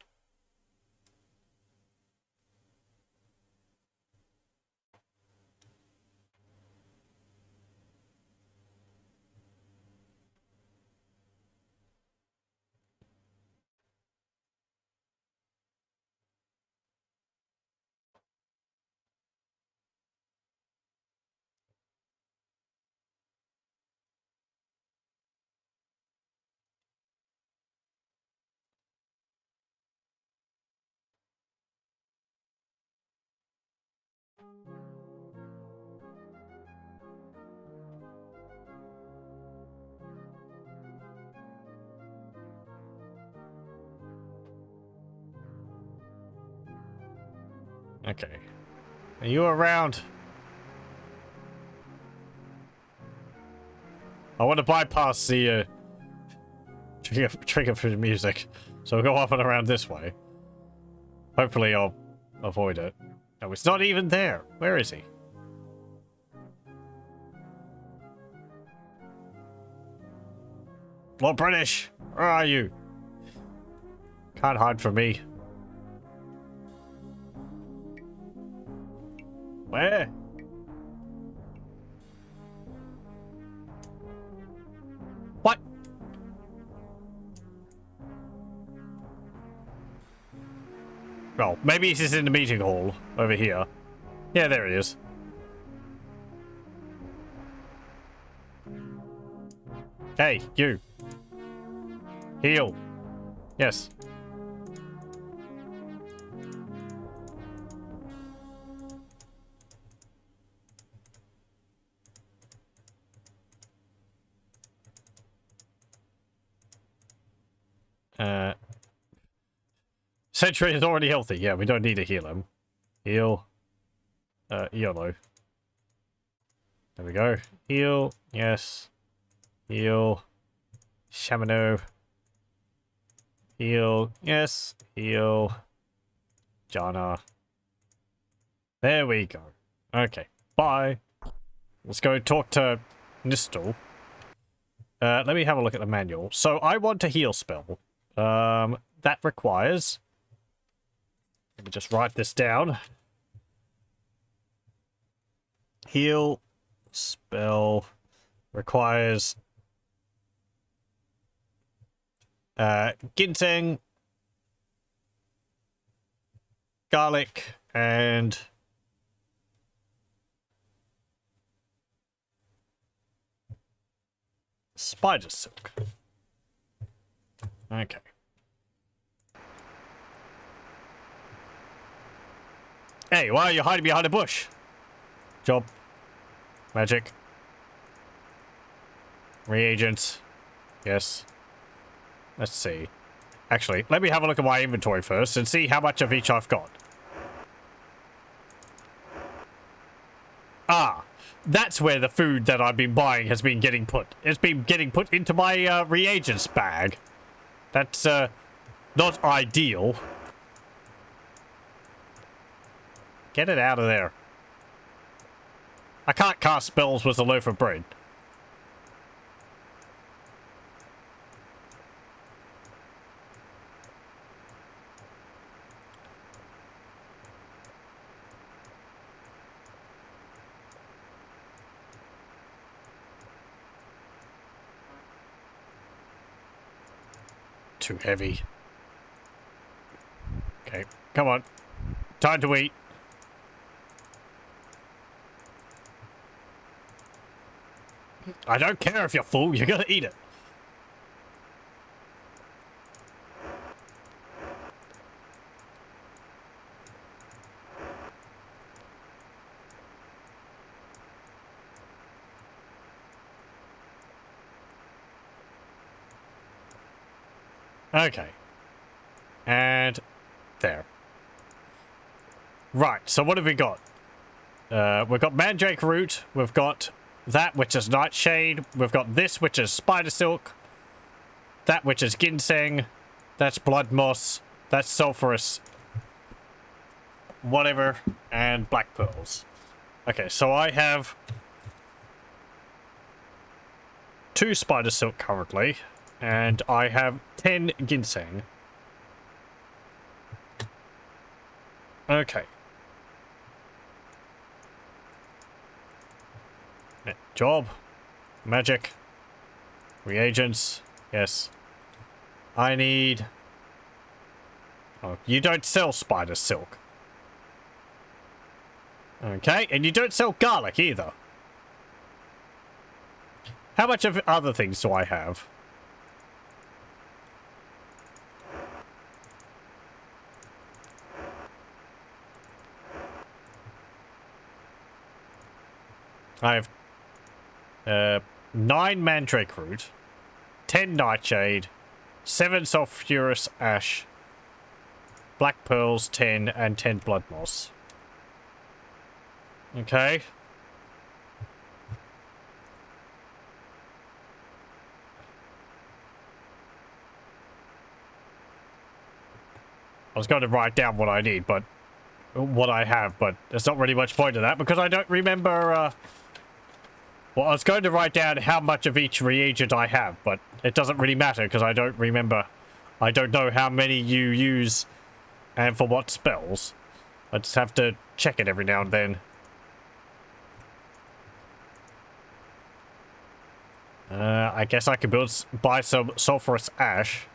Okay. Are you around? I want to bypass the trigger for the music. So we'll go up and around this way. Hopefully I'll avoid it. No, it's not even there. Where is he? Lord British, where are you? Can't hide from me. Where? What? Oh, maybe he's just in the meeting hall over here. Yeah, there he is. Hey, you. Heal. Yes. Sentry is already healthy. Yeah, we don't need to heal him. Heal. Yellow. There we go. Heal. Yes. Heal. Shamano. Heal. Yes. Heal. Jana. There we go. Okay. Bye. Let's go talk to Nistel. Let me have a look at the manual. So I want a heal spell. That requires... Let me just write this down. Heal spell requires ginseng, garlic, and Spider silk. Okay. Hey, why are you hiding behind a bush? Job. Magic. Reagents. Yes. Let's see. Actually, let me have a look at my inventory first and see how much of each I've got. Ah, that's where the food that I've been buying has been getting put. It's been getting put into my reagents bag. That's not ideal. Get it out of there. I can't cast spells with a loaf of bread. Too heavy. Okay, come on. Time to eat. I don't care if you're full, you're gonna eat it. Okay. And there. Right, so what have we got? We've got Mandrake Root, we've got that which is Nightshade, we've got this which is Spider Silk, that which is Ginseng, that's Blood Moss, that's Sulphurous, whatever, and Black Pearls. Okay, so I have 2 Spider Silk currently, and I have 10 Ginseng. Okay. Job. Magic. Reagents. Yes. I need... Oh, you don't sell spider silk. Okay, and you don't sell garlic either. How much of other things do I have? I have 9 Mandrake Root, 10 Nightshade, 7 Sulphurous Ash, Black Pearls 10, and 10 Blood Moss. Okay. I was going to write down what I need, but what I have, but there's not really much point to that because I don't remember. Well, I was going to write down how much of each reagent I have, but it doesn't really matter because I don't remember. I don't know how many you use and for what spells. I just have to check it every now and then. I guess I could buy some Sulphurous Ash.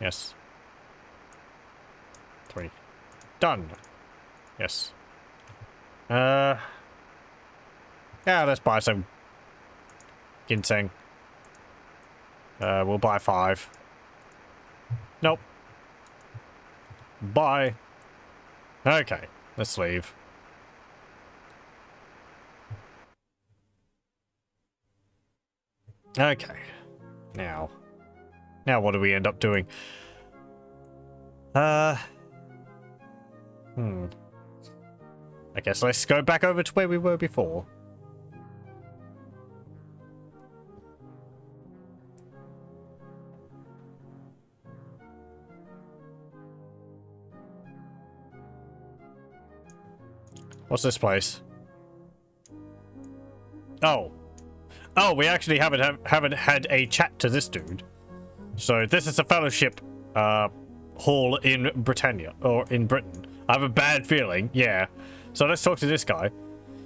Yes. 3. Done. Yes. Yeah, let's buy some ginseng. We'll buy 5. Nope. Bye. Okay, let's leave. Okay. Now what do we end up doing? I guess let's go back over to where we were before. What's this place? Oh, we actually haven't had a chat to this dude. So this is a fellowship hall in Britannia, or in Britain. I have a bad feeling, yeah. So let's talk to this guy.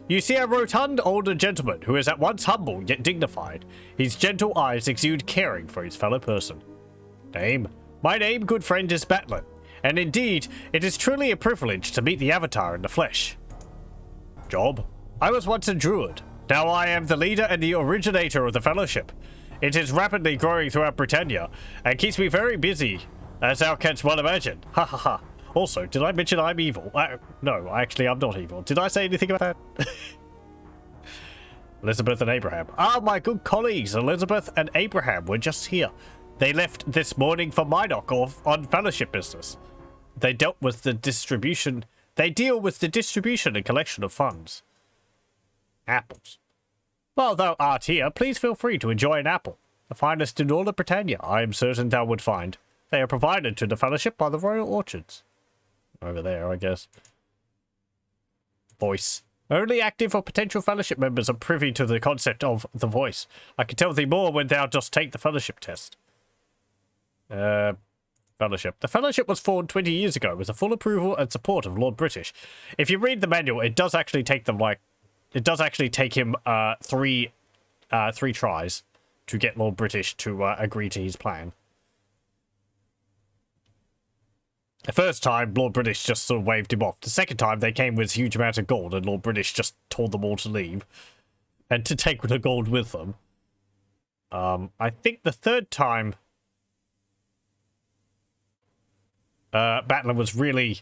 You see a rotund older gentleman who is at once humble yet dignified. His gentle eyes exude caring for his fellow person. Name? My name, good friend, is Batlin, and indeed, it is truly a privilege to meet the Avatar in the flesh. Job? I was once a druid. Now I am the leader and the originator of the Fellowship. It is rapidly growing throughout Britannia, and keeps me very busy, as thou canst well imagine. Ha ha ha. Also, did I mention I'm evil? No, actually, I'm not evil. Did I say anything about that? Elizabeth and Abraham. Ah, my good colleagues, Elizabeth and Abraham were just here. They left this morning for Minok on fellowship business. They dealt with the distribution. They deal with the distribution and collection of funds. Apples. While thou art here, please feel free to enjoy an apple. The finest in all of Britannia, I am certain thou would find. They are provided to the fellowship by the Royal Orchards. Over there, I guess. Voice. Only active or potential fellowship members are privy to the concept of the voice. I can tell thee more when thou dost take the fellowship test. Fellowship. The fellowship was formed 20 years ago with the full approval and support of Lord British. If you read the manual, it does actually take them it does actually take him three tries to get Lord British to agree to his plan. The first time, Lord British just sort of waved him off. The second time, they came with huge amounts of gold, and Lord British just told them all to leave. And to take the gold with them. I think the third time, Battler was really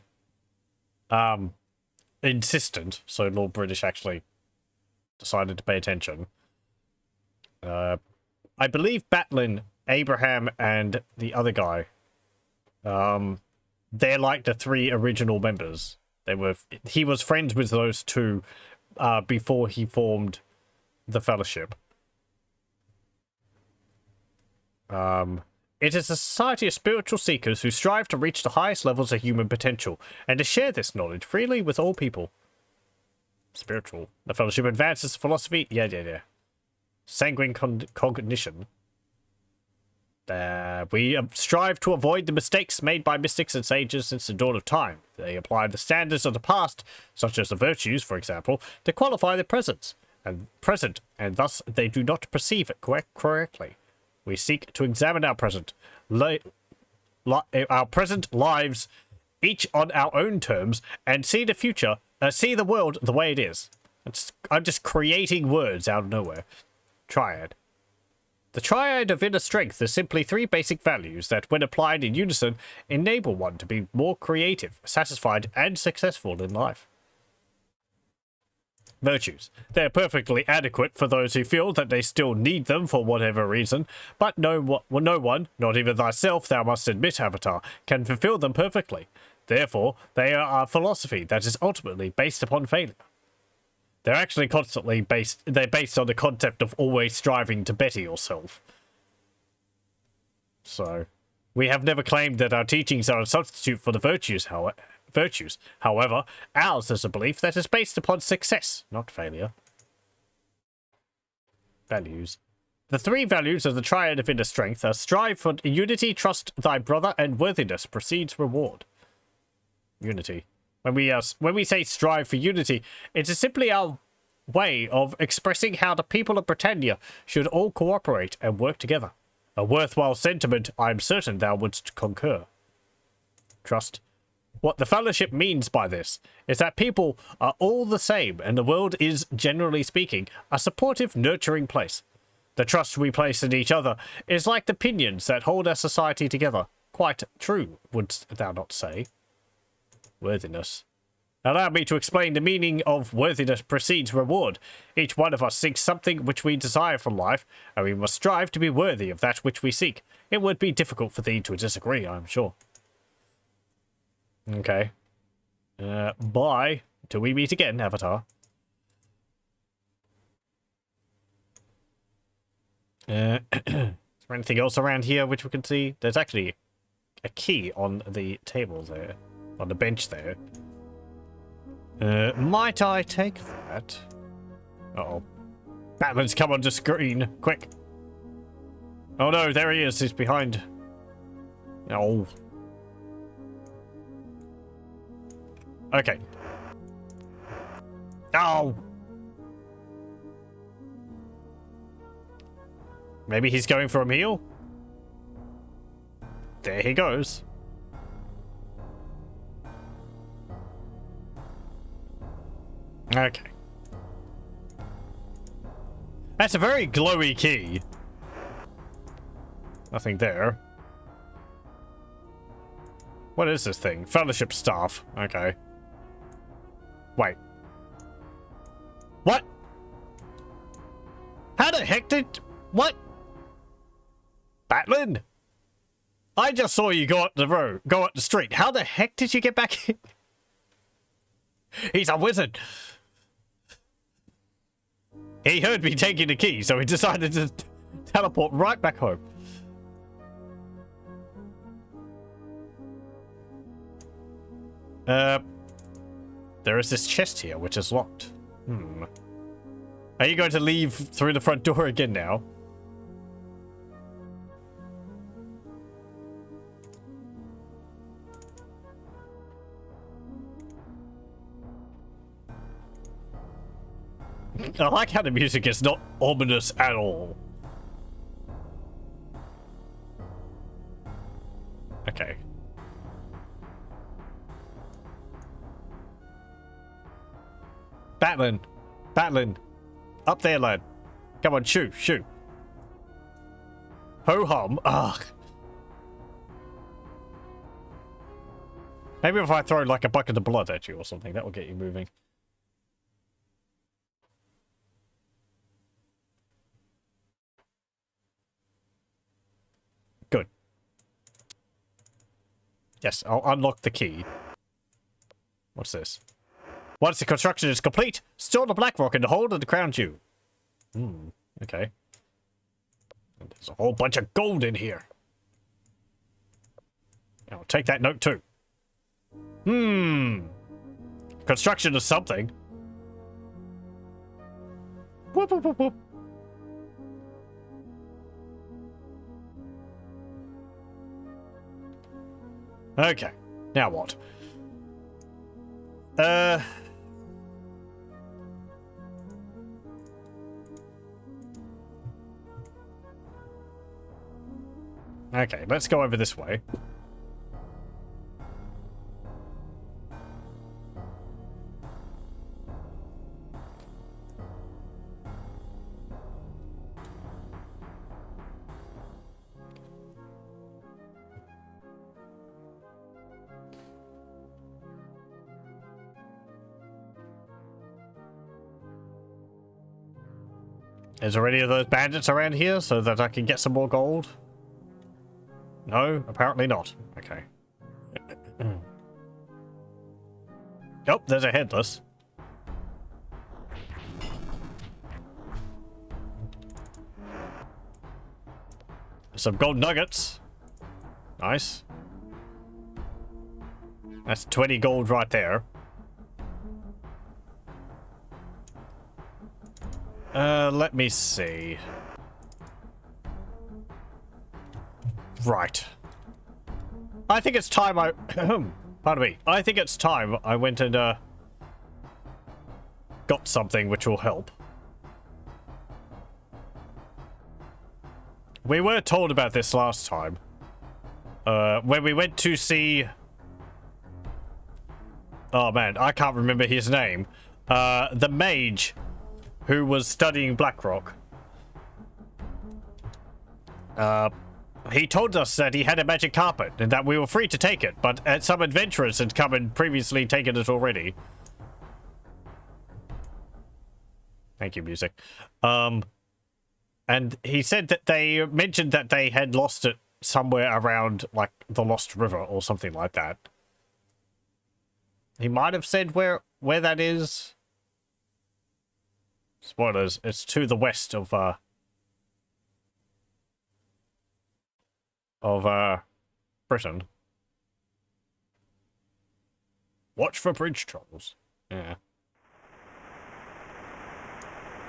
insistent, so Lord British actually decided to pay attention. I believe Batlin, Abraham, and the other guy, they're like the three original members. He was friends with those two before he formed the Fellowship. It is a society of spiritual seekers who strive to reach the highest levels of human potential and to share this knowledge freely with all people. Spiritual. The Fellowship advances philosophy. Yeah. Sanguine cognition. We strive to avoid the mistakes made by mystics and sages since the dawn of time. They apply the standards of the past, such as the virtues, for example, to qualify the present, and thus they do not perceive it correctly. We seek to examine our present lives, each on our own terms, and see the future, see the world the way it is. I'm just creating words out of nowhere. Triad. The triad of inner strength is simply three basic values that, when applied in unison, enable one to be more creative, satisfied, and successful in life. Virtues. They are perfectly adequate for those who feel that they still need them for whatever reason, but no one, not even thyself, thou must admit, Avatar, can fulfill them perfectly. Therefore, they are a philosophy that is ultimately based upon failure. They're actually constantly based on the concept of always striving to better yourself. So, we have never claimed that our teachings are a substitute for the virtues. However, ours is a belief that is based upon success, not failure. Values. The three values of the triad of inner strength are strive for unity, trust thy brother, and worthiness precedes reward. Unity. When we say strive for unity, it is simply our way of expressing how the people of Britannia should all cooperate and work together. A worthwhile sentiment, I am certain thou wouldst concur. Trust. What the Fellowship means by this is that people are all the same, and the world is, generally speaking, a supportive, nurturing place. The trust we place in each other is like the pinions that hold our society together. Quite true, wouldst thou not say? Worthiness. Allow me to explain the meaning of worthiness precedes reward. Each one of us seeks something which we desire from life, and we must strive to be worthy of that which we seek. It would be difficult for thee to disagree, I am sure. Okay. Bye. Till we meet again, Avatar. Is there anything else around here which we can see? There's actually a key on the table there. On the bench there. Might I take that? Uh-oh. Batman's come on the screen. Quick. Oh no, there he is. He's behind. Oh. Okay. Oh! Maybe he's going for a meal? There he goes. Okay. That's a very glowy key. Nothing there. What is this thing? Fellowship staff. Okay. Wait. What? How the heck did... What? Batlin? I just saw you go up the road, go up the street. How the heck did you get back in? He's a wizard. He heard me taking the key, so he decided to teleport right back home. There is this chest here, which is locked. Are you going to leave through the front door again now? I like how the music is not ominous at all. Okay. Batlin. Batlin. Up there, lad. Come on, shoot, shoot. Ho-hum. Ugh. Maybe if I throw like a bucket of blood at you or something, that will get you moving. Good. Yes, I'll unlock the key. What's this? Once the construction is complete, store the black rock in the hold of the crown jewel. Okay. There's a whole bunch of gold in here. I'll take that note too. Construction is something. Whoop, whoop, whoop, whoop. Okay. Now what? Okay, let's go over this way. Is there any of those bandits around here so that I can get some more gold? No, apparently not. Okay. Oh, there's a headless. Some gold nuggets. Nice. That's 20 gold right there. Let me see. Right. I think it's time I... Pardon me. I think it's time I went and, got something which will help. We were told about this last time. When we went to see... Oh man, I can't remember his name. The mage who was studying Blackrock. He told us that he had a magic carpet and that we were free to take it, but some adventurers had come and previously taken it already. Thank you, music. And he said that they mentioned that they had lost it somewhere around, like, the Lost River or something like that. He might have said where that is. Spoilers, it's to the west of Britain. Watch for bridge trolls. Yeah.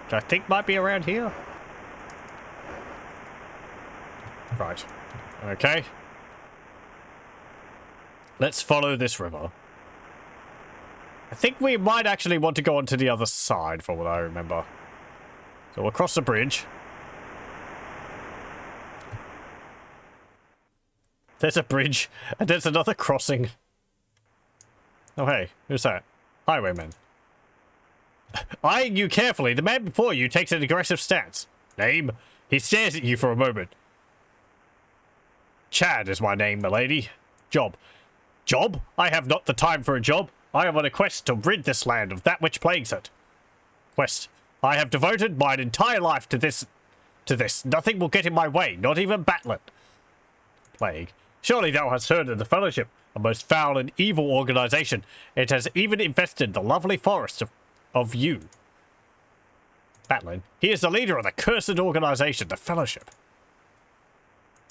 Which I think might be around here. Right. Okay. Let's follow this river. I think we might actually want to go onto the other side, from what I remember. So we'll cross the bridge. There's a bridge, and there's another crossing. Oh, hey, who's that? Highwayman. Eyeing you carefully, the man before you takes an aggressive stance. Name? He stares at you for a moment. Chad is my name, milady. Job. Job? I have not the time for a job. I am on a quest to rid this land of that which plagues it. Quest. I have devoted my entire life to this. Nothing will get in my way, not even battling. Plague. Surely thou hast heard of the Fellowship, a most foul and evil organization. It has even infested the lovely forest of you. Battling. He is the leader of the cursed organization, the Fellowship.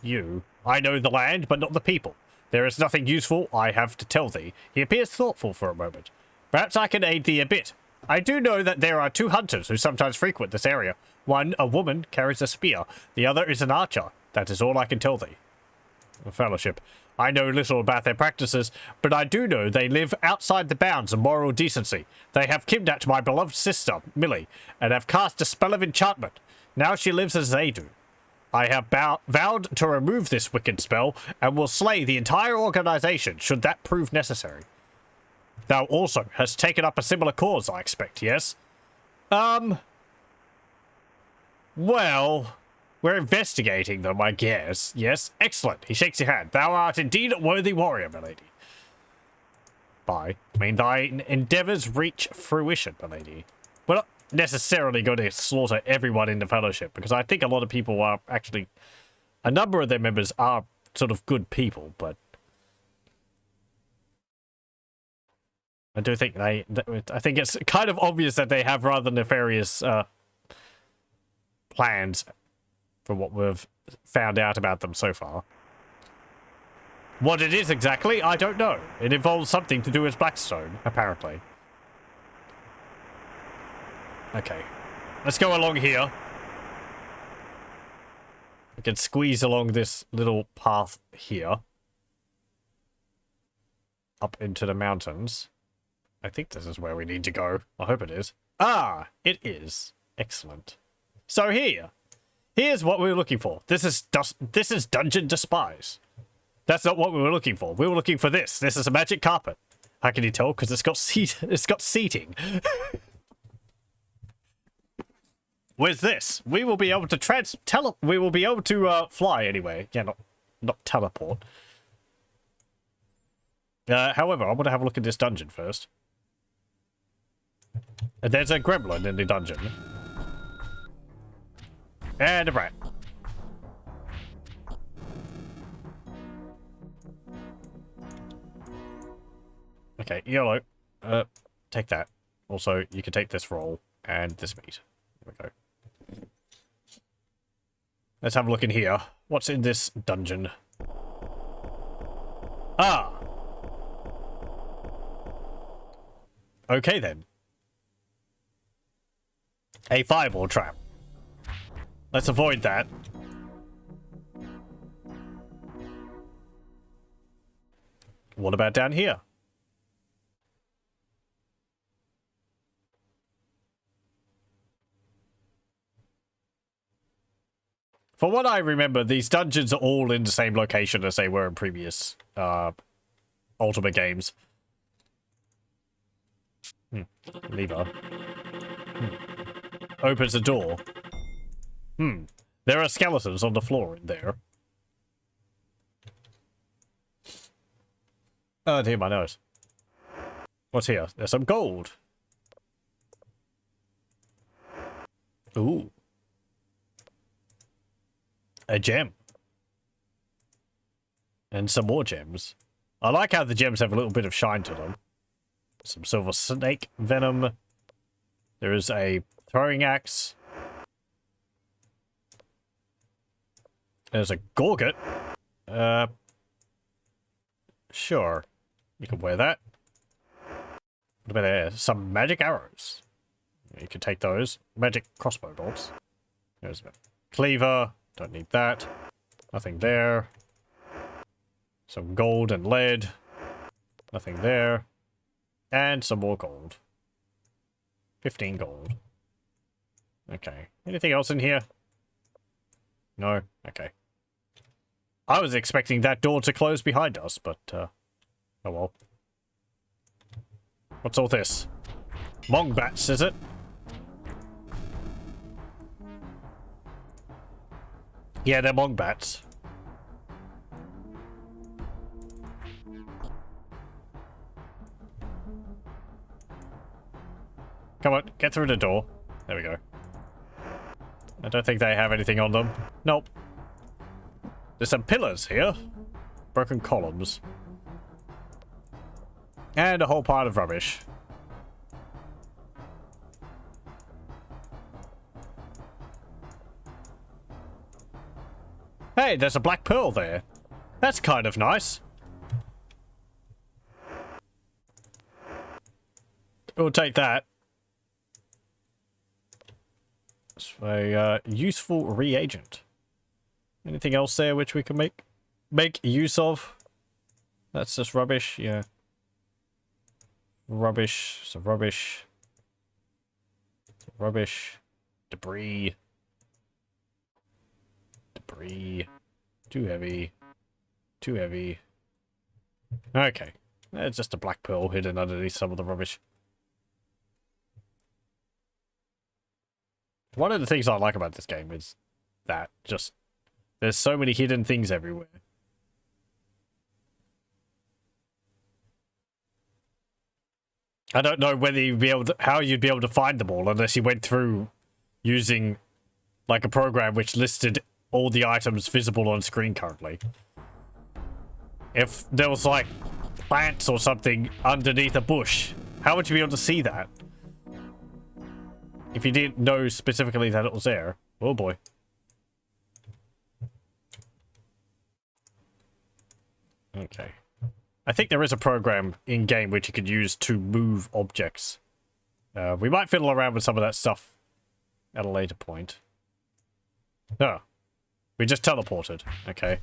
You. I know the land, but not the people. There is nothing useful I have to tell thee. He appears thoughtful for a moment. Perhaps I can aid thee a bit. I do know that there are 2 hunters who sometimes frequent this area. One, a woman, carries a spear. The other is an archer. That is all I can tell thee. The Fellowship. I know little about their practices, but I do know they live outside the bounds of moral decency. They have kidnapped my beloved sister, Millie, and have cast a spell of enchantment. Now she lives as they do. I have vowed to remove this wicked spell, and will slay the entire organization should that prove necessary. Thou also hast taken up a similar cause, I expect, yes? Well, we're investigating them, I guess. Yes, excellent. He shakes your hand. Thou art indeed a worthy warrior, milady. Bye. May thine endeavors reach fruition, milady. We're not necessarily going to slaughter everyone in the Fellowship, because I think a lot of people are actually... A number of their members are sort of good people, but... I do think I think it's kind of obvious that they have rather nefarious plans from what we've found out about them so far. What it is exactly, I don't know. It involves something to do with Blackstone, apparently. Okay. Let's go along here. We can squeeze along this little path here. Up into the mountains. I think this is where we need to go. I hope it is. Ah, it is. Excellent. So here's what we were looking for. This is Dungeon Despise. That's not what we were looking for. We were looking for this. This is a magic carpet. How can you tell? Because it's got seating. With this, we will be able to we will be able to fly anyway. Yeah, not teleport. However, I want to have a look at this dungeon first. There's a gremlin in the dungeon. And a rat. Okay, YOLO. Take that. Also, you can take this roll and this meat. There we go. Let's have a look in here. What's in this dungeon? Ah! Okay then. A fireball trap. Let's avoid that. What about down here? For what I remember, these dungeons are all in the same location as they were in previous Ultima games. Lever. Opens a door. There are skeletons on the floor in there. Oh dear, my nose. What's here? There's some gold. Ooh. A gem. And some more gems. I like how the gems have a little bit of shine to them. Some silver snake venom. There is a throwing axe. There's a gorget. Sure. You can wear that. What about there? Some magic arrows. You can take those. Magic crossbow bolts. There's a cleaver. Don't need that. Nothing there. Some gold and lead. Nothing there. And some more gold. 15 gold. Okay. Anything else in here? No? Okay. I was expecting that door to close behind us, but, oh well. What's all this? Mong bats, is it? Yeah, they're Mong bats. Come on, get through the door. There we go. I don't think they have anything on them. Nope. There's some pillars here. Broken columns. And a whole pile of rubbish. Hey, there's a black pearl there. That's kind of nice. We'll take that. It's a useful reagent. Anything else there which we can make use of? That's just rubbish, yeah. Rubbish, some rubbish. Some rubbish. Debris. Debris. Too heavy. Too heavy. Okay. It's just a black pearl hidden underneath some of the rubbish. One of the things I like about this game is that just there's so many hidden things everywhere. I don't know whether you'd be able to, how you'd be able to find them all unless you went through using like a program which listed all the items visible on screen currently. If there was like plants or something underneath a bush, how would you be able to see that? If you didn't know specifically that it was there. Oh boy. Okay. I think there is a program in-game which you could use to move objects. We might fiddle around with some of that stuff at a later point. No. We just teleported. Okay.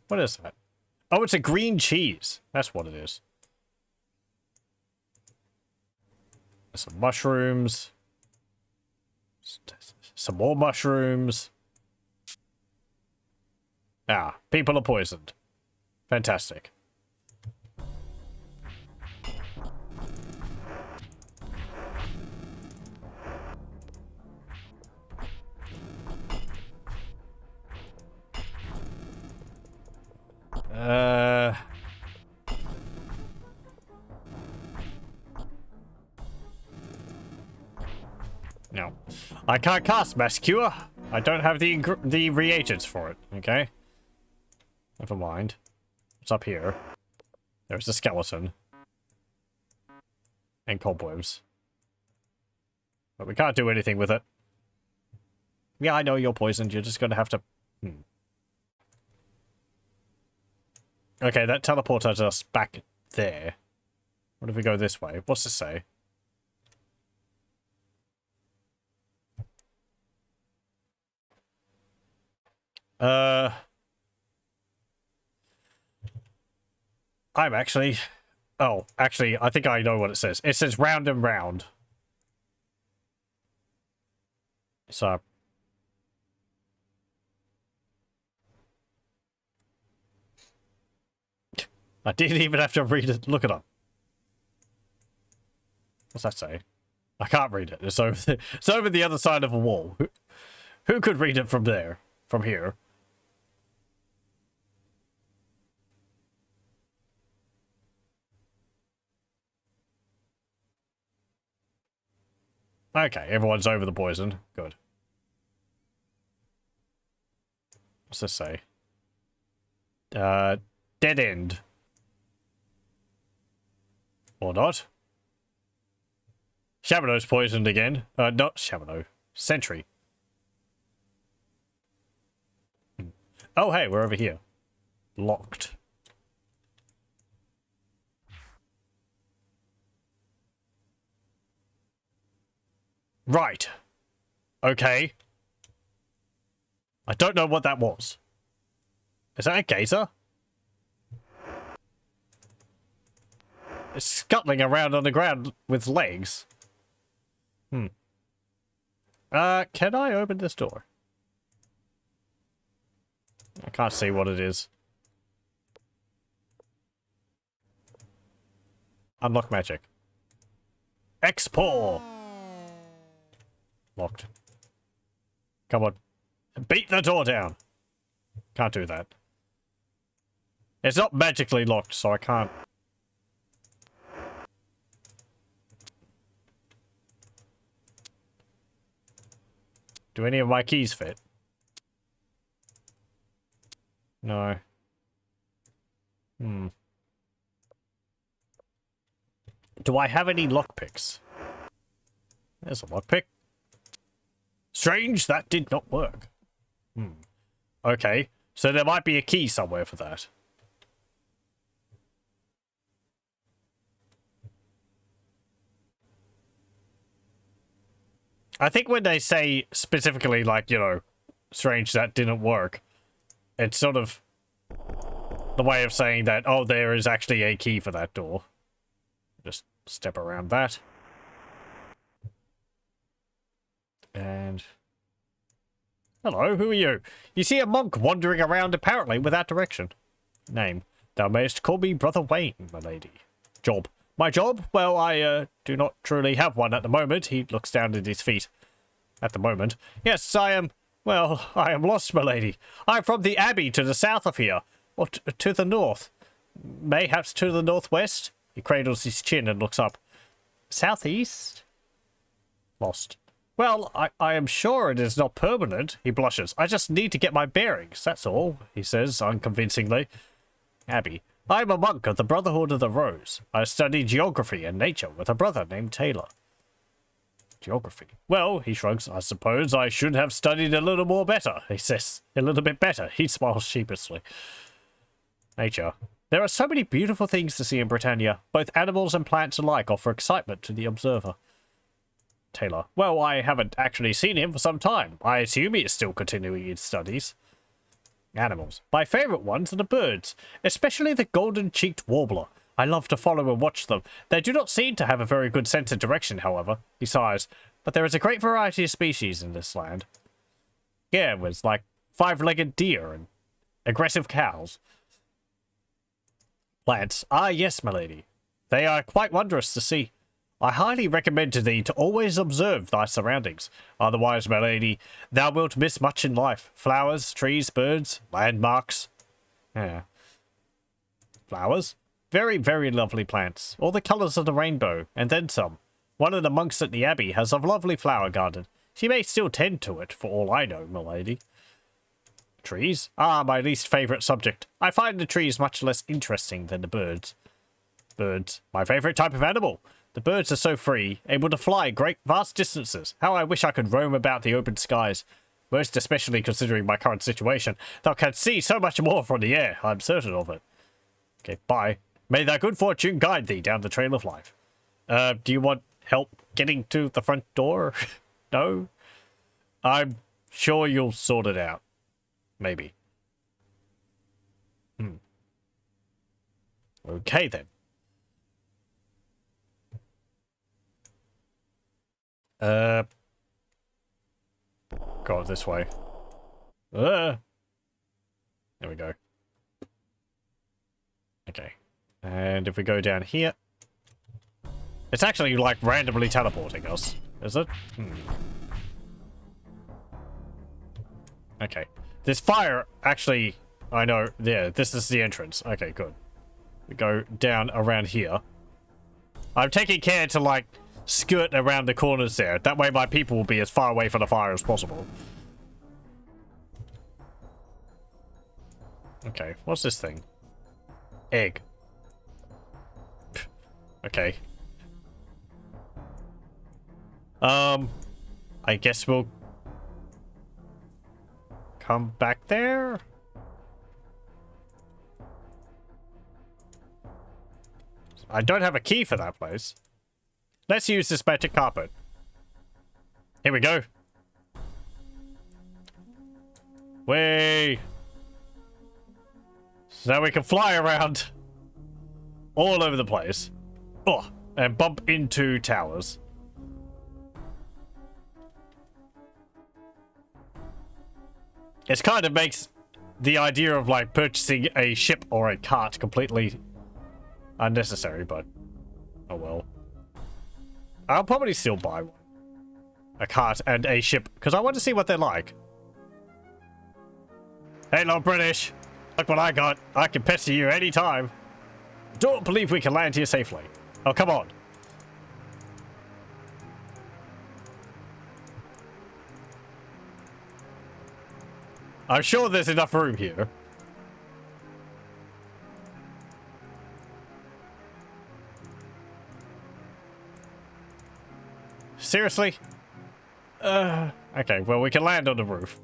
What is that? Oh, it's a green cheese. That's what it is. Some mushrooms. Some more mushrooms. Ah, people are poisoned. Fantastic. No. I can't cast Mass Cure. I don't have the reagents for it, okay? Never mind. What's up here? There's a skeleton. And cobwebs. But we can't do anything with it. Yeah, I know you're poisoned. You're just gonna have to... Okay, that teleported us back there. What if we go this way? What's this say? I'm actually... Oh, actually, I think I know what it says. It says round and round. So... I didn't even have to read it. Look it up. What's that say? I can't read it. It's over the other side of a wall. Who could read it from there? From here? Okay, everyone's over the poison. Good. What's this say? Dead end. Or not. Shabano's poisoned again. Not Shabano. Sentry. Oh, hey, we're over here. Locked. Right. Okay. I don't know what that was. Is that a gator? It's scuttling around on the ground with legs. Can I open this door? I can't see what it is. Unlock magic. Explore! Locked. Come on. Beat the door down! Can't do that. It's not magically locked, so I can't. Do any of my keys fit? No. Do I have any lockpicks? There's a lockpick. Strange, that did not work. Okay, so there might be a key somewhere for that. I think when they say specifically, like, you know, strange, that didn't work, it's sort of the way of saying that, oh, there is actually a key for that door. Just step around that. And... hello, who are you? You see a monk wandering around apparently without direction. Name. Thou mayest call me Brother Wayne, my lady. Job. My job? Well, I do not truly have one at the moment. He looks down at his feet. At the moment. Yes, I am... well, I am lost, my lady. I'm from the abbey to the south of here. Or to the north. Mayhaps to the northwest? He cradles his chin and looks up. Southeast? Lost. Well, I am sure it is not permanent. He blushes. I just need to get my bearings, that's all, he says unconvincingly. Abbey. I am a monk of the Brotherhood of the Rose. I study geography and nature with a brother named Taylor. Geography. Well, he shrugs, I suppose I should have studied a little more better, he says. A little bit better. He smiles sheepishly. Nature. There are so many beautiful things to see in Britannia. Both animals and plants alike offer excitement to the observer. Taylor. Well, I haven't actually seen him for some time. I assume he is still continuing his studies. Animals. My favourite ones are the birds, especially the golden-cheeked warbler. I love to follow and watch them. They do not seem to have a very good sense of direction, however. He sighs. But there is a great variety of species in this land. Yeah, there's like five-legged deer and aggressive cows. Plants. Ah, yes, my lady. They are quite wondrous to see. I highly recommend to thee to always observe thy surroundings. Otherwise, my lady, thou wilt miss much in life. Flowers, trees, birds, landmarks. Yeah. Flowers? Very, very lovely plants. All the colours of the rainbow, and then some. One of the monks at the abbey has a lovely flower garden. She may still tend to it, for all I know, my lady. Trees? Ah, my least favourite subject. I find the trees much less interesting than the birds. Birds. My favourite type of animal. The birds are so free, able to fly great vast distances. How I wish I could roam about the open skies. Most especially considering my current situation. Thou canst see so much more from the air, I'm certain of it. Okay, bye. May thy good fortune guide thee down the trail of life. Do you want help getting to the front door? No? I'm sure you'll sort it out. Maybe. Okay, then. Go this way. There we go. Okay. And if we go down here... it's actually, like, randomly teleporting us. Is it? Okay. This fire, actually... I know. Yeah, this is the entrance. Okay, good. We go down around here. I'm taking care to, like... skirt around the corners there. That way my people will be as far away from the fire as possible. Okay, what's this thing? Egg. Okay. I guess we'll come back there? I don't have a key for that place. Let's use this magic carpet. Here we go. Way. So now we can fly around all over the place. Oh, and bump into towers. It kind of makes the idea of, like, purchasing a ship or a cart completely unnecessary, but oh well. I'll probably still buy one. A cart and a ship, because I want to see what they're like. Hey, Lord British. Look what I got. I can pester you anytime. Don't believe we can land here safely. Oh, come on. I'm sure there's enough room here. Seriously? Okay, well, we can land on the roof.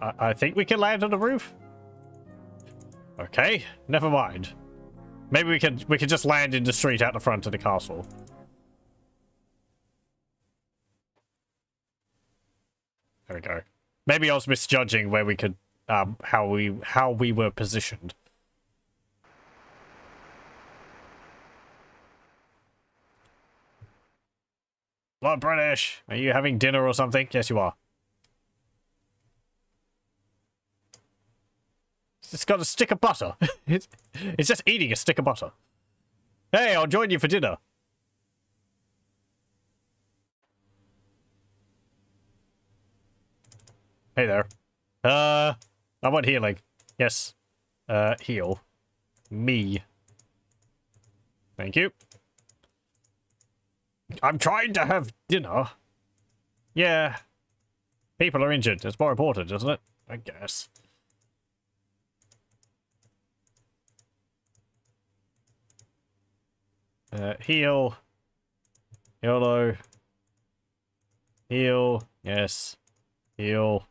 I think we can land on the roof. Okay, never mind. Maybe we could just land in the street out the front of the castle. There we go. Maybe I was misjudging where we could, how we were positioned. Lord British, are you having dinner or something? Yes, you are. It's got a stick of butter. It's just eating a stick of butter. Hey, I'll join you for dinner. Hey there. I want healing. Yes. Heal. Me. Thank you. I'm trying to have dinner. Yeah. People are injured. It's more important, isn't it? I guess. Heal. YOLO. Heal. Yes. Heal.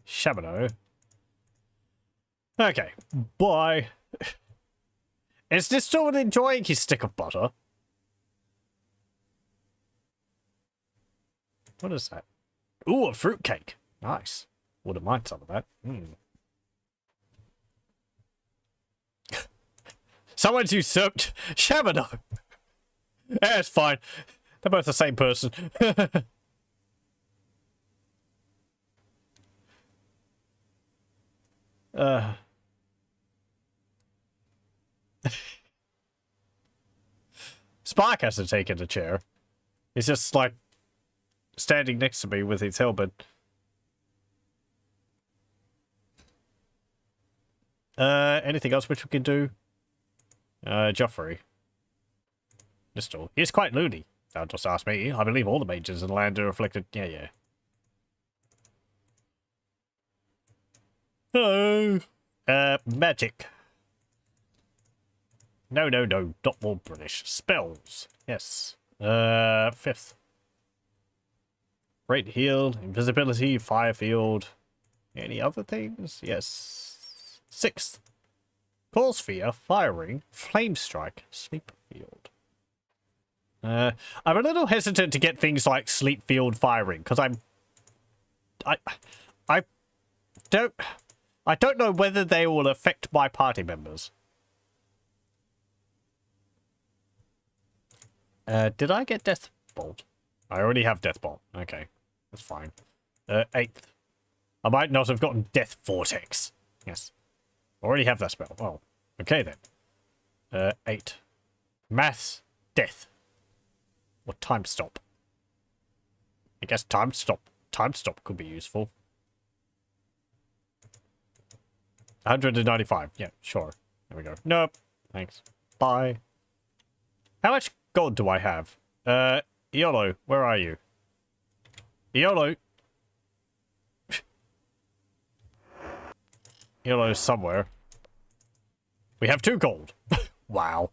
Shabano. Okay. Bye. Is this still enjoying his stick of butter? What is that? Ooh, a fruitcake. Nice. Wouldn't mind some of that. Someone's usurped Shabano. Yeah, it's fine. They're both the same person. Spark hasn't taken the chair. He's just like standing next to me with his helmet. Anything else which we can do? Joffrey. Mistle. He's quite loony. Don't just ask me. I believe all the mages in the land are afflicted. Yeah. Hello. Magic. No. Not more British. Spells. Yes. Fifth. Great heal. Invisibility. Fire field. Any other things? Yes. Sixth. Call sphere. Firing. Flame strike. Sleep field. I'm a little hesitant to get things like sleep field firing because I don't know whether they will affect my party members. Did I get Death Bolt? I already have Death Bolt. Okay, that's fine. Eighth. I might not have gotten Death Vortex. Yes. Already have that spell. Oh, okay then. 8. Mass Death. Or Time Stop. I guess Time Stop could be useful. 195. Yeah, sure. There we go. Nope. Thanks. Bye. How much gold do I have? Iolo, where are you? Iolo. Iolo's somewhere. We have 2 gold. Wow.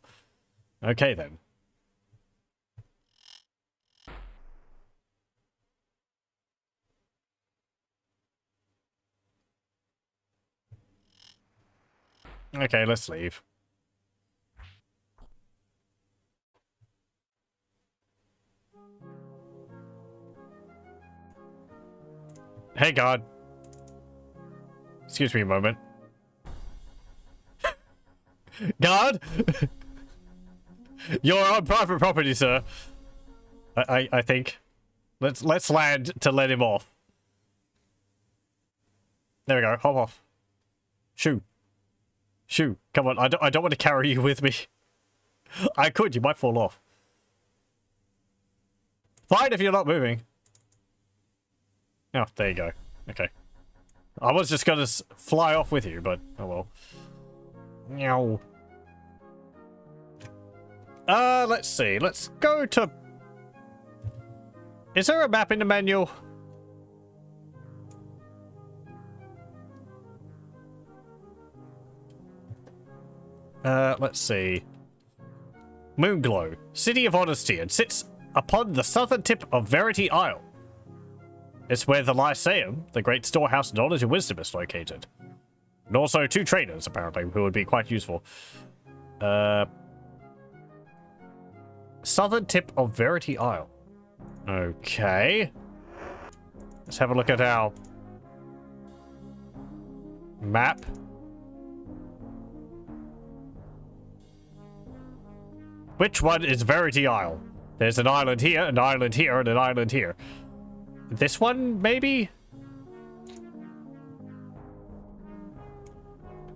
Okay then. Okay, let's leave. Hey, God. Excuse me a moment. God? You're on private property, sir. I think. Let's land to let him off. There we go. Hop off. Shoo. Shoo. Come on. I don't want to carry you with me. I could. You might fall off. Fine if you're not moving. Oh, there you go. Okay. I was just gonna fly off with you, but oh well. Meow. Let's see. Let's go to... Is there a map in the manual? Let's see. Moonglow, City of Honesty, and sits upon the southern tip of Verity Isle. It's where the Lyceum, the great storehouse of knowledge and wisdom, is located. And also 2 trainers, apparently, who would be quite useful. Southern tip of Verity Isle. Okay. Let's have a look at our map. Which one is Verity Isle? There's an island here, an island here, and an island here. This one, maybe?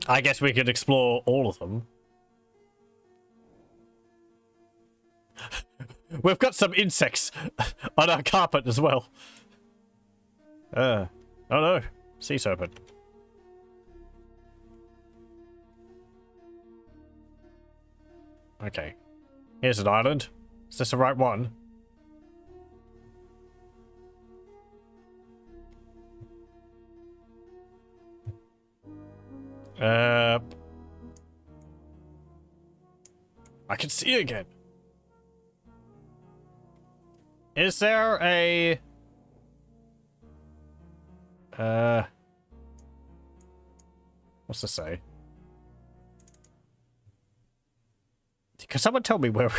I guess we could explore all of them. We've got some insects on our carpet as well. Oh no, sea serpent. Okay. Here's an island. Is this the right one? I can see again. Is there a... What's this say? Can someone tell me where we...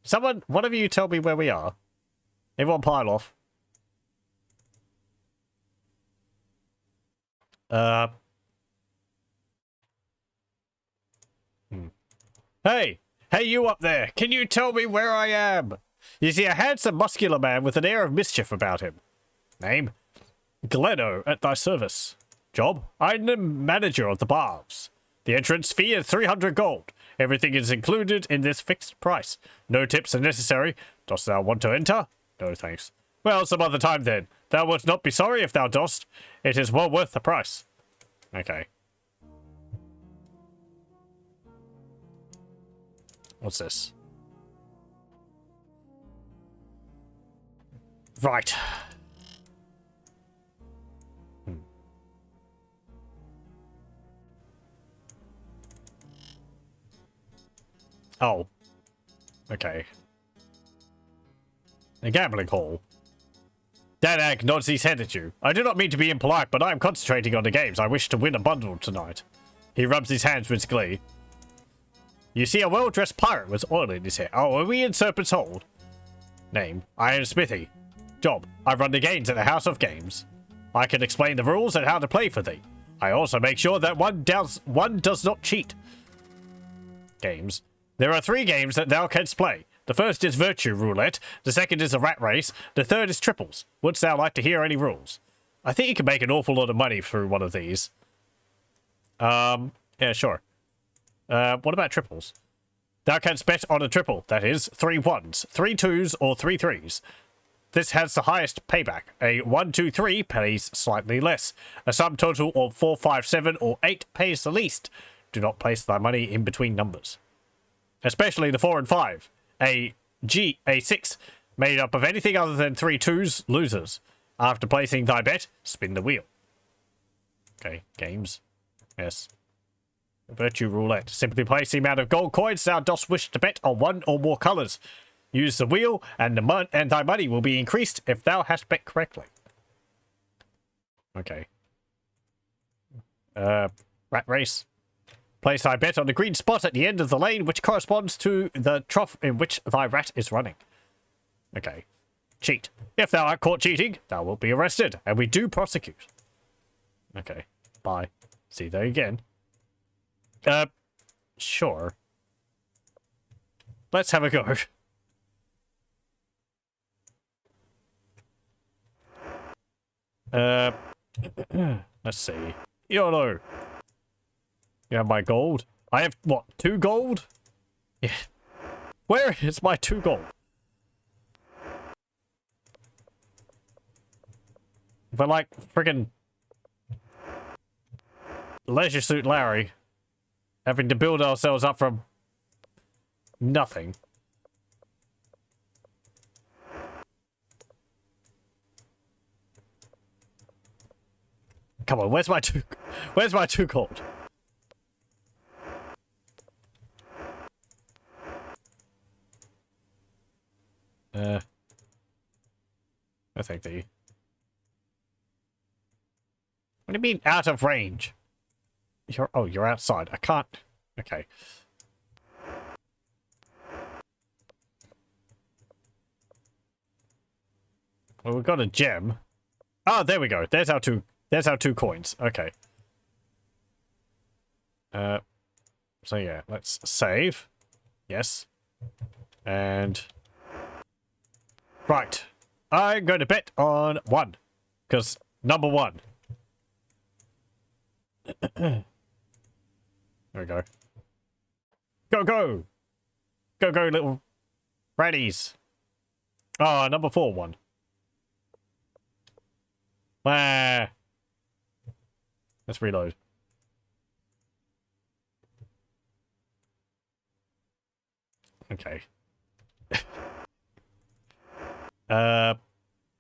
Someone, one of you tell me where we are. Everyone pile off. Hey! Hey, you up there! Can you tell me where I am? You see a handsome, muscular man with an air of mischief about him. Name? Gleno, at thy service. Job? I'm the manager of the baths. The entrance fee is 300 gold. Everything is included in this fixed price. No tips are necessary. Dost thou want to enter? No, thanks. Well, some other time then. Thou wilt not be sorry if thou dost. It is well worth the price. Okay. What's this? Right. Oh. Okay. A gambling hall. Dadag nods his head at you. I do not mean to be impolite, but I am concentrating on the games. I wish to win a bundle tonight. He rubs his hands with glee. You see a well-dressed pirate with oil in his hair. Oh, are we in Serpent's Hold? Name, I am Smithy. Job, I run the games at the House of Games. I can explain the rules and how to play for thee. I also make sure that one does not cheat. Games. There are 3 games that thou canst play. The first is Virtue Roulette, the second is a Rat Race, the third is Triples. Wouldst thou like to hear any rules? I think you can make an awful lot of money through one of these. Yeah, sure. What about triples? Thou canst bet on a triple, that is, 3 1s, 3 2s, or 3 3s. This has the highest payback. A 1, 2, 3 pays slightly less. A sum total of 4, 5, 7, or 8 pays the least. Do not place thy money in between numbers. Especially the 4 and 5. A 6, made up of anything other than 3 2s, loses. After placing thy bet, spin the wheel. Okay, games. Yes. Virtue Roulette. Simply place the amount of gold coins thou dost wish to bet on 1 or more colours. Use the wheel, and thy money will be increased if thou hast bet correctly. Okay. Rat Race. Place thy bet on the green spot at the end of the lane, which corresponds to the trough in which thy rat is running. Okay. Cheat. If thou art caught cheating, thou wilt be arrested, and we do prosecute. Okay. Bye. See you there again. Sure. Let's have a go. Let's see. YOLO. You have my gold? I have, what, 2 gold? Yeah. Where is my 2 gold? But like, friggin' Leisure Suit Larry. Having to build ourselves up from nothing. Come on, where's my 2 gold? I think the... What do you mean out of range? You're outside. I can't... Okay. Well, we've got a gem. Oh, there we go. There's our 2 coins. Okay. So yeah, let's save. Yes. And... Right. I'm going to bet on 1. Because number 1. There we go. Go, go! Go, go, little ratties. Oh, number 4 1. Ah. Let's reload. Okay. I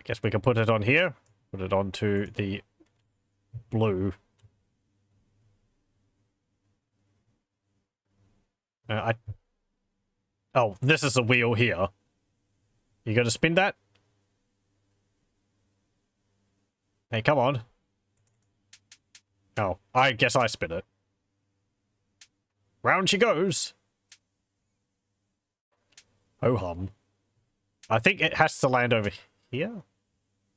guess we can put it on here. Put it onto the blue. Oh, this is a wheel here. You gonna spin that? Hey, come on. Oh, I guess I spin it. Round she goes. Oh hum. I think it has to land over here.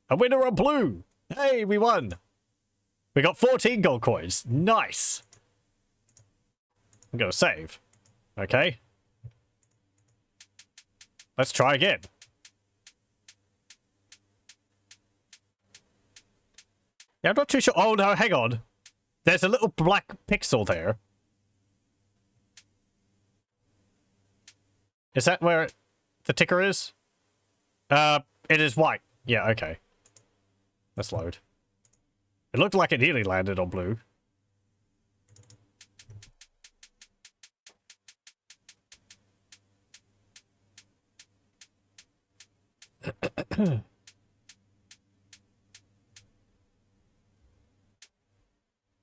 A winner on blue! Hey, we won! We got 14 gold coins. Nice! I'm gonna save. Okay. Let's try again. Yeah, I'm not too sure. Oh no, hang on. There's a little black pixel there. Is that where the ticker is? It is white. Yeah, okay. Let's load. It looked like it nearly landed on blue.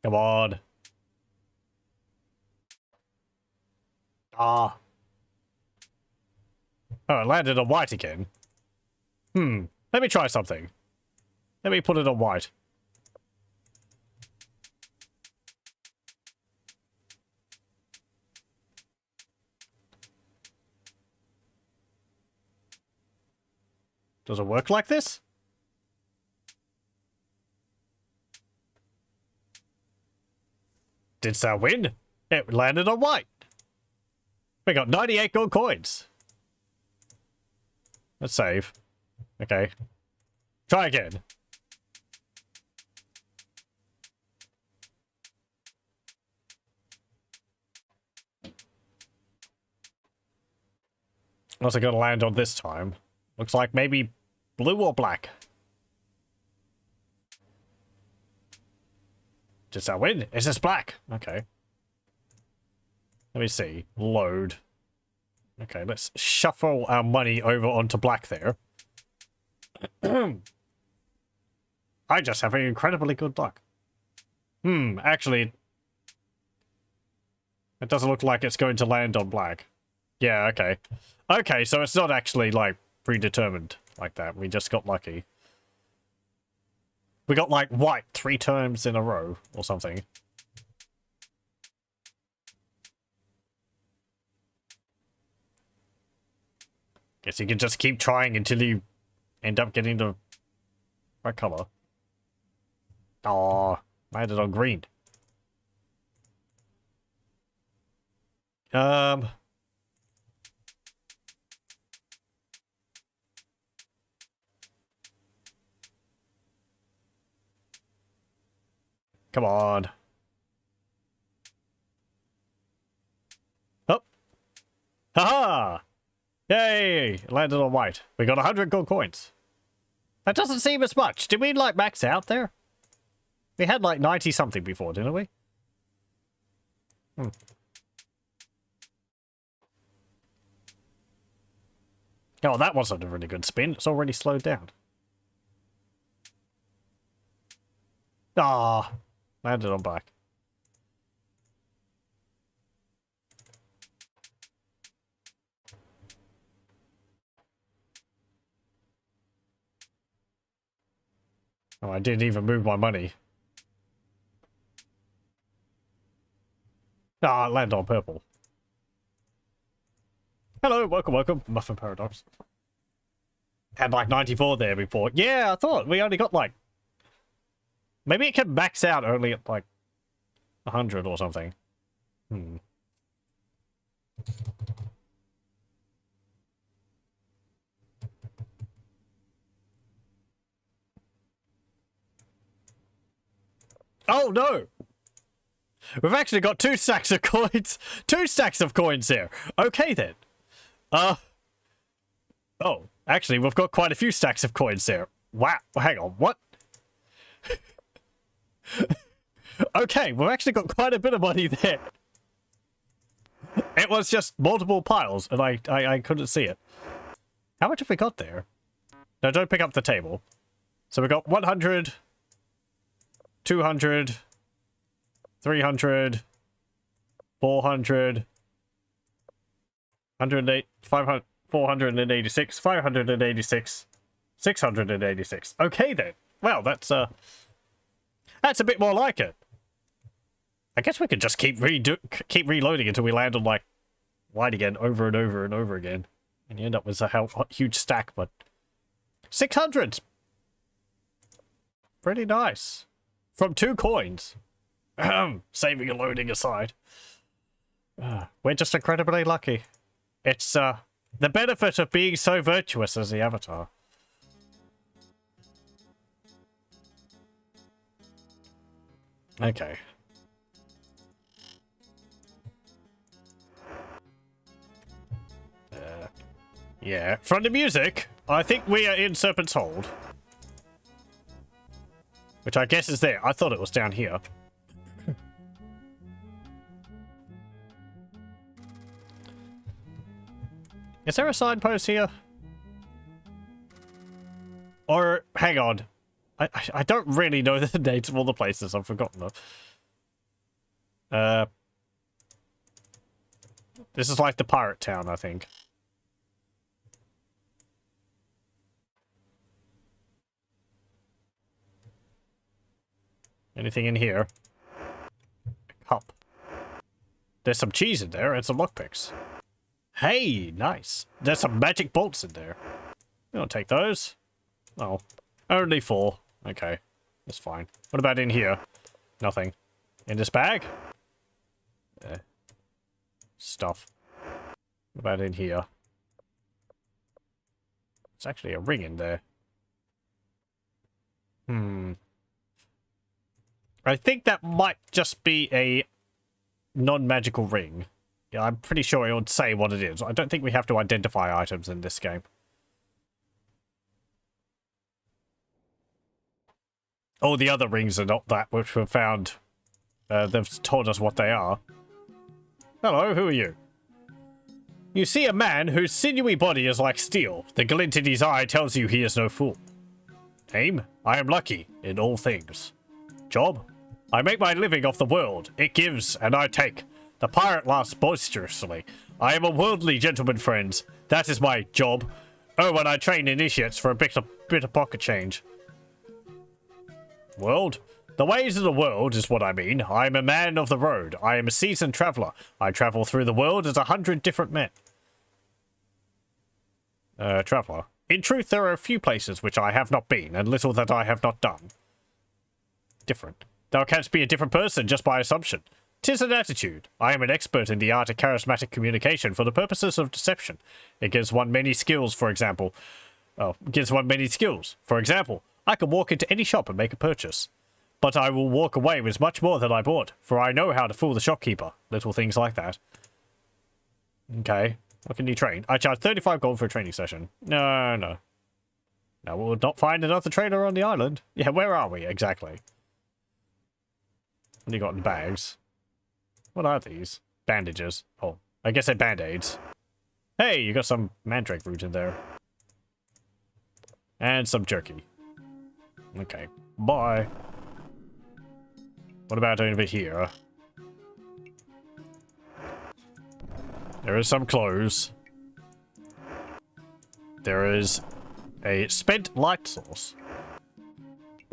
Come on. Ah. Oh, it landed on white again. Let me try something. Let me put it on white. Does it work like this? Did Sal win? It landed on white. We got 98 gold coins. Let's save. Okay. Try again. What's it gonna land on this time? Looks like maybe blue or black. Does that win? It's just black. Okay. Let me see. Load. Okay, let's shuffle our money over onto black there. I just have incredibly good luck. Actually, it doesn't look like it's going to land on black. Yeah, okay. Okay, so it's not actually, like, predetermined like that. We just got lucky. We got, like, white 3 times in a row or something. Guess you can just keep trying until you end up getting the right color. Aw, landed on green. Come on. Oh. Haha! Yay! Landed on white. We got 100 gold coins. That doesn't seem as much. Did we, like, max out there? We had, like, 90-something before, didn't we? Oh, that wasn't a really good spin. It's already slowed down. Ah, landed on black. Oh, I didn't even move my money. Ah, landed on purple. Hello, welcome, welcome. Muffin Paradox. Had like 94 there before. Yeah, I thought we only got like... Maybe it can max out only at like 100 or something. Oh no! We've actually got 2 stacks of coins. 2 stacks of coins here. Okay then. Oh, actually, we've got quite a few stacks of coins there. Wow, hang on, what? Okay, we've actually got quite a bit of money there. It was just multiple piles, and I couldn't see it. How much have we got there? No, don't pick up the table. So we got 100, 200, 300, 400, 108, 500, 486, 586, 686. Okay then. Well, that's a bit more like it. I guess we could just keep reloading until we land on like white again, over and over and over again, and you end up with a huge stack. But 600, pretty nice from 2 coins. Saving and loading aside, we're just incredibly lucky. It's the benefit of being so virtuous as the Avatar. Okay. Yeah, from the music, I think we are in Serpent's Hold. Which I guess is there. I thought it was down here. Is there a signpost here? Or, hang on. I don't really know the names of all the places. I've forgotten them. This is like the pirate town, I think. Anything in here? A cup. There's some cheese in there and some lockpicks. Hey, nice. There's some magic bolts in there. I'll take those. Oh, only 4. Okay, that's fine. What about in here? Nothing. In this bag? Stuff. What about in here? There's actually a ring in there. I think that might just be a non-magical ring. Yeah, I'm pretty sure it would say what it is. I don't think we have to identify items in this game. All the other rings are not that, which were found. They've told us what they are. Hello, who are you? You see a man whose sinewy body is like steel. The glint in his eye tells you he is no fool. Name? I am lucky in all things. Job? I make my living off the world. It gives, and I take. The pirate laughs boisterously. I am a worldly gentleman, friends. That is my job. Oh, and I train initiates for a bit of pocket change. World? The ways of the world is what I mean. I am a man of the road. I am a seasoned traveller. I travel through the world as 100 different men. Traveller. In truth, there are a few places which I have not been, and little that I have not done. Different. Thou canst be a different person just by assumption. 'Tis an attitude. I am an expert in the art of charismatic communication for the purposes of deception. It gives one many skills, for example. I can walk into any shop and make a purchase. but I will walk away with much more than I bought, for I know how to fool the shopkeeper. Little things like that. Okay. What can you train? I charge 35 gold for a training session. No, no. No, we'll not find another trainer on the island. Yeah, where are we, exactly? What do you got in bags? What are these? Bandages. Oh, I guess they're band-aids. Hey, you got some mandrake root in there. And some jerky. Okay, bye. What about over here? There is some clothes. There is a spent light source.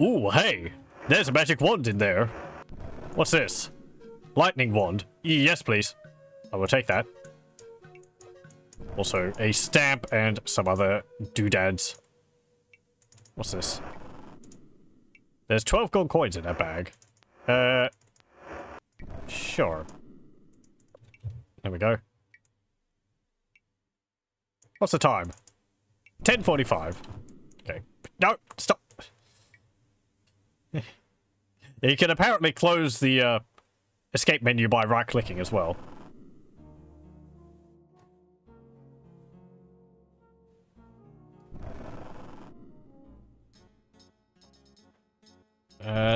Ooh, hey! There's a magic wand in there. What's this? Lightning wand. Yes, please. I will take that. Also, a stamp and some other doodads. What's this? There's 12 gold coins in that bag. Sure. There we go. What's the time? 10:45. Okay. No, stop. You can apparently close the escape menu by right-clicking as well.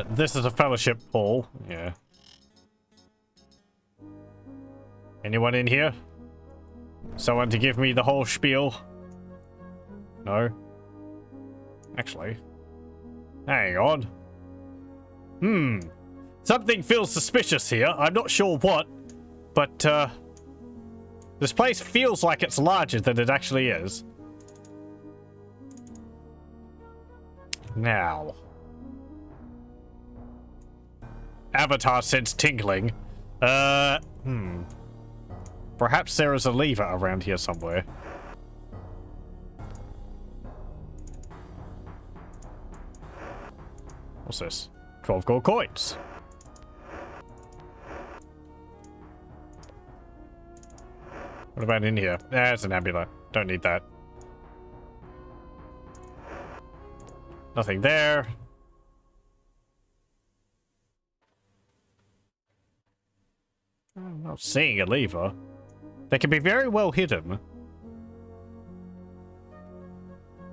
This is a fellowship hall. Yeah. Anyone in here? Someone to give me the whole spiel? No? Actually. Hang on. Something feels suspicious here. I'm not sure what, but, this place feels like it's larger than it actually is. Now. Avatar sense tingling. Perhaps there is a lever around here somewhere. What's this? 12 gold coins. What about in here? There's an amulet. Don't need that. Nothing there. I'm not seeing a lever. They can be very well hidden.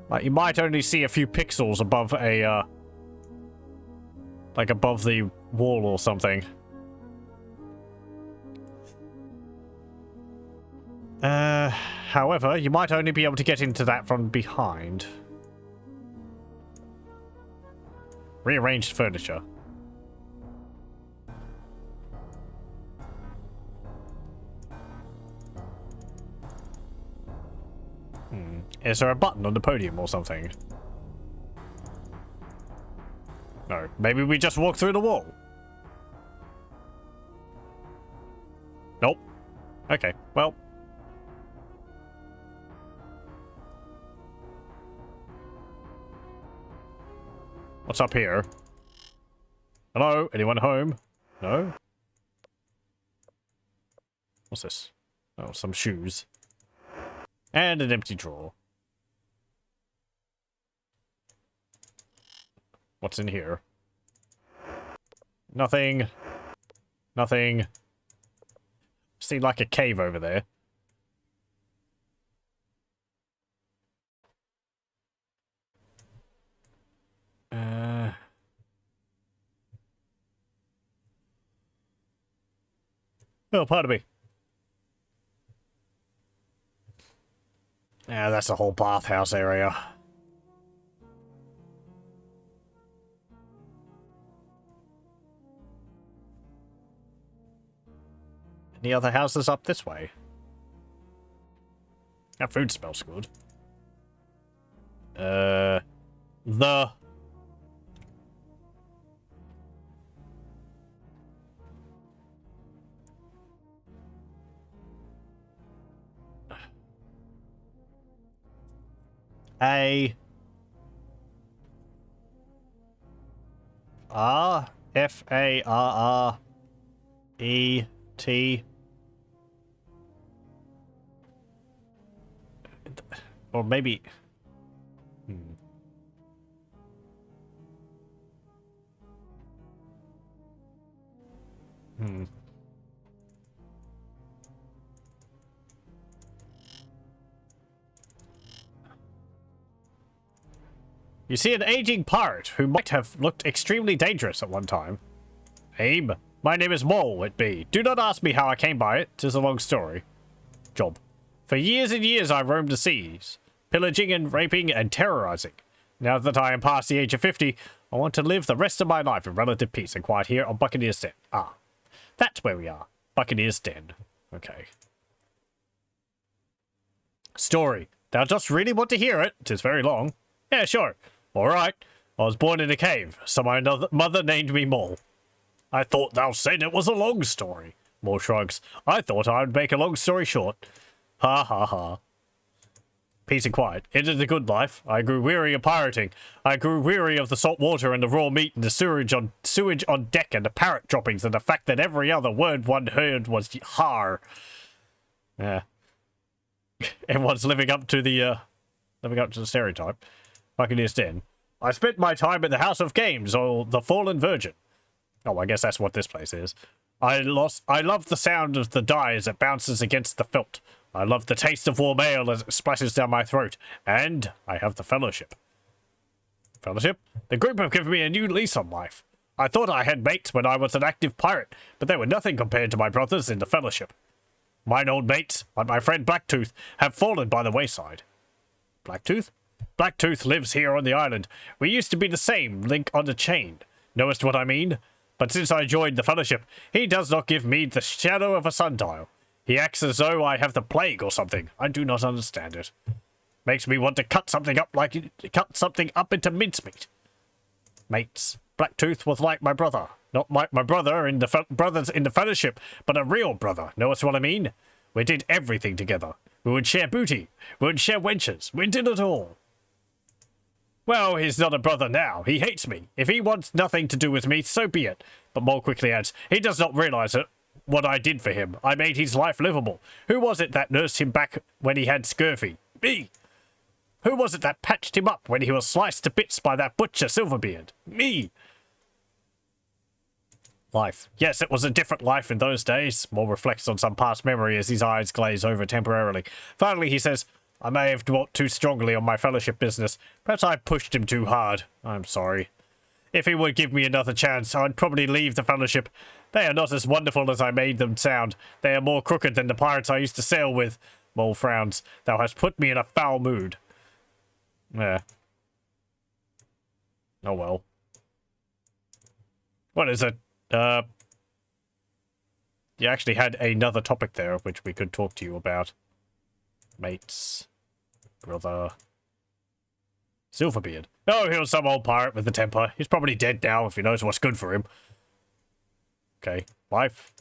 Like, you might only see a few pixels above a, like above the wall or something. However, you might only be able to get into that from behind. Rearranged furniture. Is there a button on the podium or something? No. Maybe we just walk through the wall. Nope. Okay, well. What's up here? Hello? Anyone home? No? What's this? Oh, some shoes. And an empty drawer. What's in here? Nothing. Nothing. See, like a cave over there. Oh, pardon me. Yeah, that's the whole bathhouse area. Any other houses up this way? That food smells good. The... A... R... F-A-R-R-E-T... Or maybe... You see an aging pirate who might have looked extremely dangerous at one time. Aim. My name is Mole, it be. Do not ask me how I came by it. 'Tis a long story. Job. For years and years I roamed the seas, pillaging and raping and terrorizing. Now that I am past the age of 50, I want to live the rest of my life in relative peace and quiet here on Buccaneer's Den. Ah, that's where we are. Buccaneer's Den. Okay. Story. Thou dost really want to hear it? 'Tis very long. Yeah, sure. All right. I was born in a cave, so my mother named me Mole. I thought thou said it was a long story. Mole shrugs. I thought I would make a long story short. Ha ha ha. Peace and quiet. It is a good life. I grew weary of pirating. I grew weary of the salt water and the raw meat and the sewage on deck and the parrot droppings and the fact that every other word one heard was har. Yeah. Everyone's living up to the stereotype. Buccaneer's Den. I spent my time at the House of Games, or the Fallen Virgin. Oh, I guess that's what this place is. I love the sound of the die as it bounces against the felt. I love the taste of warm ale as it splashes down my throat. And I have the fellowship. Fellowship? The group have given me a new lease on life. I thought I had mates when I was an active pirate, but they were nothing compared to my brothers in the fellowship. Mine old mates, like my friend Blacktooth, have fallen by the wayside. Blacktooth? Blacktooth lives here on the island. We used to be the same link on the chain. Knowest what I mean? But since I joined the fellowship, he does not give me the shadow of a sundial. He acts as though I have the plague or something. I do not understand it. Makes me want to cut something up into mincemeat. Mates, Blacktooth was like my brother. Not like my brother in the brothers in the fellowship, but a real brother. Knowest what I mean? We did everything together. We would share booty. We would share wenches. We did it all. Well, he's not a brother now. He hates me. If he wants nothing to do with me, so be it. But more quickly adds, he does not realize it. What I did for him. I made his life livable. Who was it that nursed him back when he had scurvy? Me. Who was it that patched him up when he was sliced to bits by that butcher Silverbeard? Me. Life. Yes, it was a different life in those days. More reflects on some past memory as his eyes glaze over temporarily. Finally, he says, I may have dwelt too strongly on my fellowship business. Perhaps I pushed him too hard. I'm sorry. If he would give me another chance, I'd probably leave the fellowship. They are not as wonderful as I made them sound. They are more crooked than the pirates I used to sail with. Mole frowns. Thou hast put me in a foul mood. Yeah. Oh well. What is it? You actually had another topic there, which we could talk to you about. Mates. Brother. Silverbeard. Oh, he was some old pirate with a temper. He's probably dead now if he knows what's good for him. Okay. Life.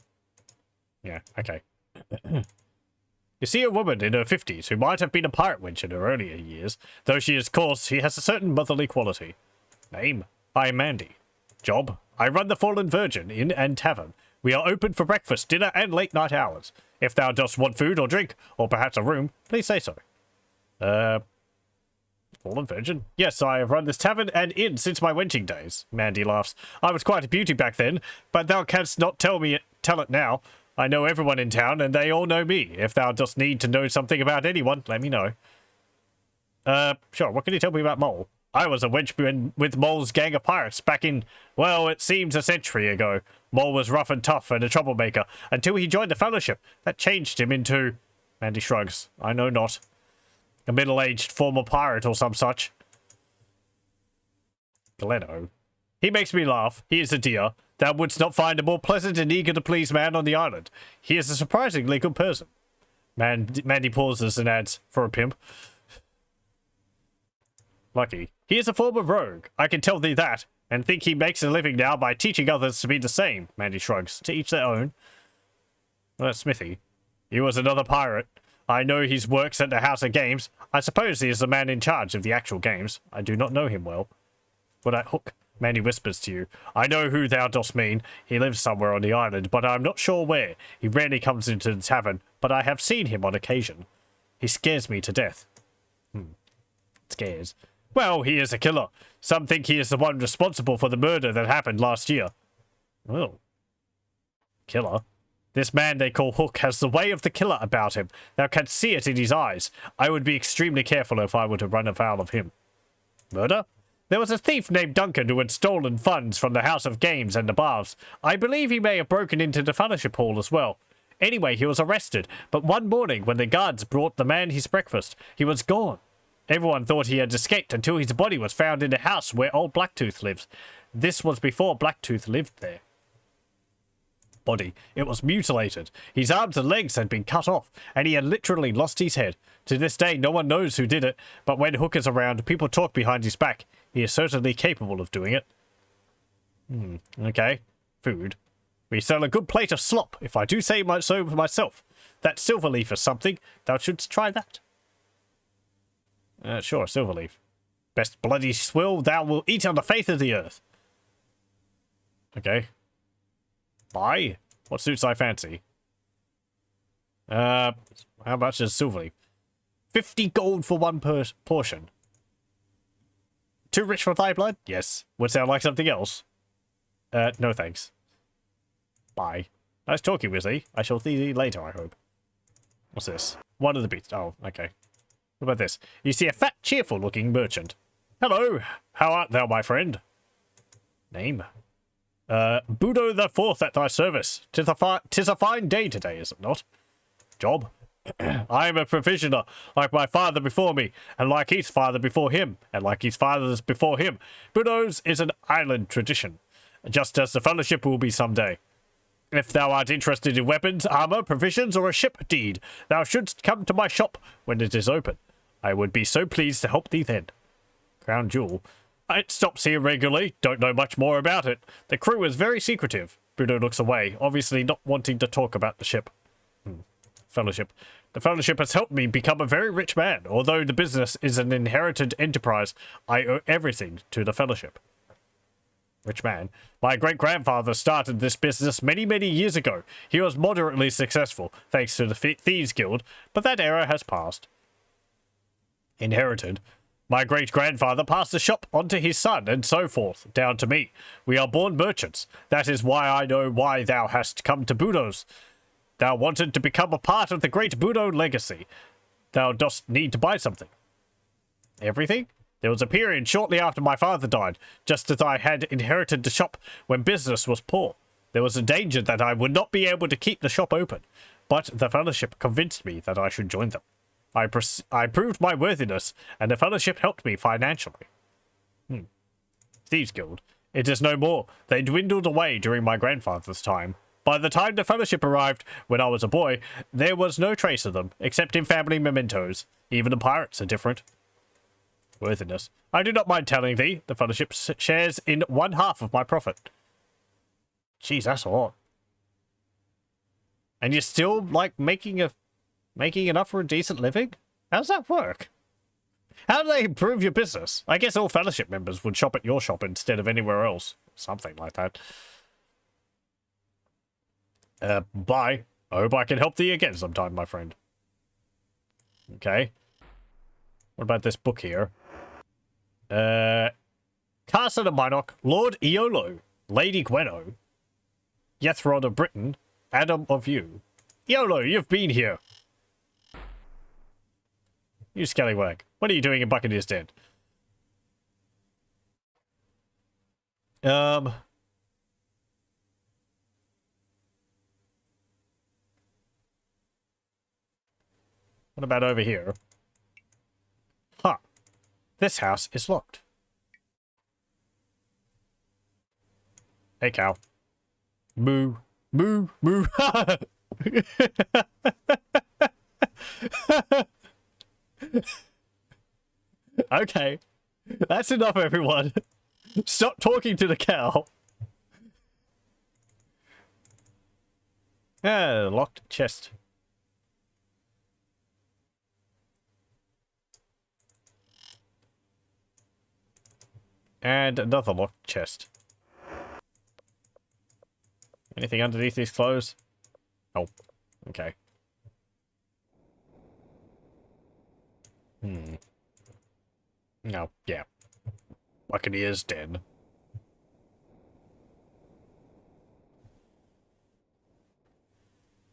Yeah, okay. You see a woman in her 50s who might have been a pirate wench in her earlier years. Though she is coarse, she has a certain motherly quality. Name? I am Mandy. Job? I run the Fallen Virgin Inn and Tavern. We are open for breakfast, dinner, and late night hours. If thou dost want food or drink, or perhaps a room, please say so. Fallen Virgin? Yes, I have run this tavern and inn since my wenching days. Mandy laughs. I was quite a beauty back then, but thou canst not tell it now. I know everyone in town, and they all know me. If thou dost need to know something about anyone, let me know. Sure, what can you tell me about Mole? I was a wench with Mole's gang of pirates back in, well, it seems a century ago. Mole was rough and tough and a troublemaker, until he joined the fellowship. That changed him into... Mandy shrugs. I know not. A middle-aged former pirate or some such. Galeno. He makes me laugh. He is a dear. Thou wouldst not find a more pleasant and eager-to-please man on the island. He is a surprisingly good person. Mandy pauses and adds, for a pimp. Lucky. He is a former rogue. I can tell thee that. And think he makes a living now by teaching others to be the same. Mandy shrugs. To each their own. Well, that's Smithy. He was another pirate. I know his works at the House of Games. I suppose he is the man in charge of the actual games. I do not know him well. Would I hook? Mandy whispers to you. I know who thou dost mean. He lives somewhere on the island, but I am not sure where. He rarely comes into the tavern, but I have seen him on occasion. He scares me to death. Scares. Well, he is a killer. Some think he is the one responsible for the murder that happened last year. Oh. Killer? This man they call Hook has the way of the killer about him. Thou canst see it in his eyes. I would be extremely careful if I were to run afoul of him. Murder? There was a thief named Duncan who had stolen funds from the House of Games and the baths. I believe he may have broken into the Fellowship Hall as well. Anyway, he was arrested, but one morning when the guards brought the man his breakfast, he was gone. Everyone thought he had escaped until his body was found in the house where old Blacktooth lives. This was before Blacktooth lived there. Body. It was mutilated. His arms and legs had been cut off, and he had literally lost his head. To this day, no one knows who did it, but when Hook is around, people talk behind his back. He is certainly capable of doing it. Okay. Food. We sell a good plate of slop, if I do say so myself. That silverleaf is something. Thou shouldst try that. Sure, silverleaf. Best bloody swill thou wilt eat on the face of the earth. Okay. Buy? What suits thy fancy? How much is silverleaf? 50 gold for one portion. Too rich for thy blood? Yes. Would sound like something else. No thanks. Bye. Nice talking with thee. I shall see thee later, I hope. What's this? One of the beasts. Oh, okay. What about this? You see a fat, cheerful-looking merchant. Hello. How art thou, my friend? Name? Budo the Fourth at thy service. 'Tis a fine day today, is it not? Job? I am a provisioner, like my father before me, and like his father before him, and like his fathers before him. Budo's is an island tradition, just as the Fellowship will be someday. If thou art interested in weapons, armor, provisions, or a ship deed, thou shouldst come to my shop when it is open. I would be so pleased to help thee then. Crown Jewel. It stops here regularly, don't know much more about it. The crew is very secretive. Budo looks away, obviously not wanting to talk about the ship. Fellowship. The Fellowship has helped me become a very rich man. Although the business is an inherited enterprise, I owe everything to the Fellowship. Rich man. My great-grandfather started this business many, many years ago. He was moderately successful, thanks to the Thieves Guild, but that era has passed. Inherited. My great-grandfather passed the shop on to his son, and so forth, down to me. We are born merchants. That is why I know why thou hast come to Budo's. Thou wanted to become a part of the great Budo legacy. Thou dost need to buy something. Everything? There was a period shortly after my father died, just as I had inherited the shop when business was poor. There was a danger that I would not be able to keep the shop open, but the Fellowship convinced me that I should join them. I proved my worthiness, and the Fellowship helped me financially. Thieves Guild. It is no more. They dwindled away during my grandfather's time. By the time the Fellowship arrived, when I was a boy, there was no trace of them, except in family mementos. Even the pirates are different. Worthiness. I do not mind telling thee, the Fellowship shares in 1/2 of my profit. Jeez, that's a lot. And you're still, like, making enough for a decent living? How does that work? How do they improve your business? I guess all Fellowship members would shop at your shop instead of anywhere else. Something like that. Bye. I hope I can help thee again sometime, my friend. Okay. What about this book here? Castle of Minoc, Lord Iolo, Lady Gweno, Yethrod of Britain, Adam of you. Iolo, you've been here. You scallywag. What are you doing in Buccaneer's Den? What about over here? Huh. This house is locked. Hey, cow. Moo. Moo. Moo. Okay. That's enough, everyone. Stop talking to the cow. Locked chest. And another locked chest. Anything underneath these clothes? Oh, okay. No, yeah. Buccaneer's Den.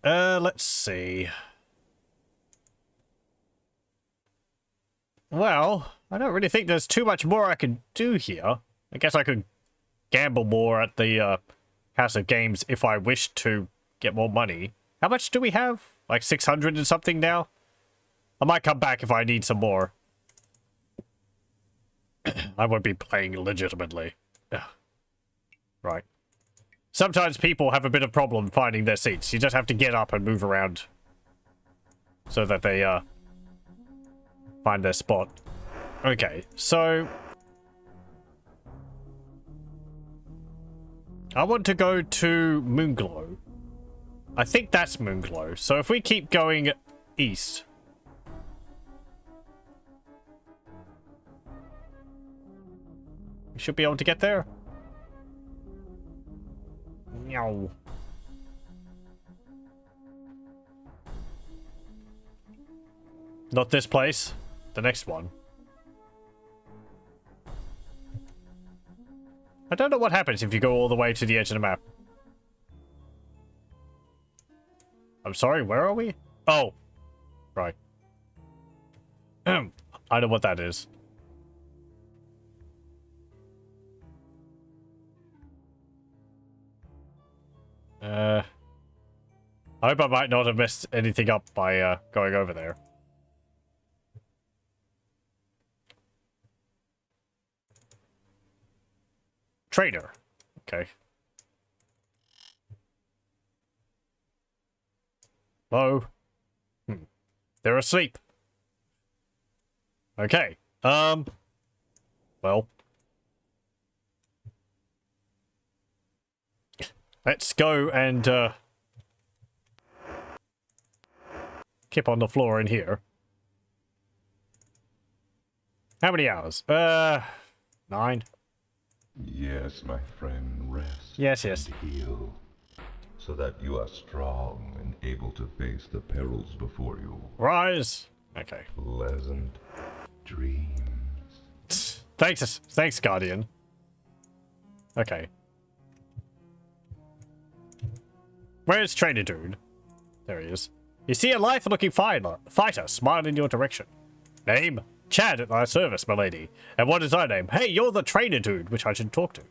Let's see. Well, I don't really think there's too much more I can do here. I guess I could gamble more at the House of Games if I wish to get more money. How much do we have? Like 600 and something now? I might come back if I need some more. I won't be playing legitimately. Ugh. Right. Sometimes people have a bit of problem finding their seats. You just have to get up and move around so that they find their spot. Okay, so I want to go to Moonglow. I think that's Moonglow. So if we keep going east, we should be able to get there. No. Not this place. The next one. I don't know what happens if you go all the way to the edge of the map. I'm sorry, where are we? Oh. Right. I know what that is. I hope I might not have messed anything up by going over there. Trader. Okay. Hello. They're asleep. Okay. Well. Let's go and kip on the floor in here. How many hours? 9. Yes, my friend, rest. Yes. And heal, so that you are strong and able to face the perils before you. Rise. Okay. Pleasant dreams. Thanks, Guardian. Okay. Where's Trader Dude? There he is. You see a lithe-looking fighter smile in your direction. Name? Chad at thy service, milady. And what is thy name? Hey, you're the Trader Dude, which I should talk to.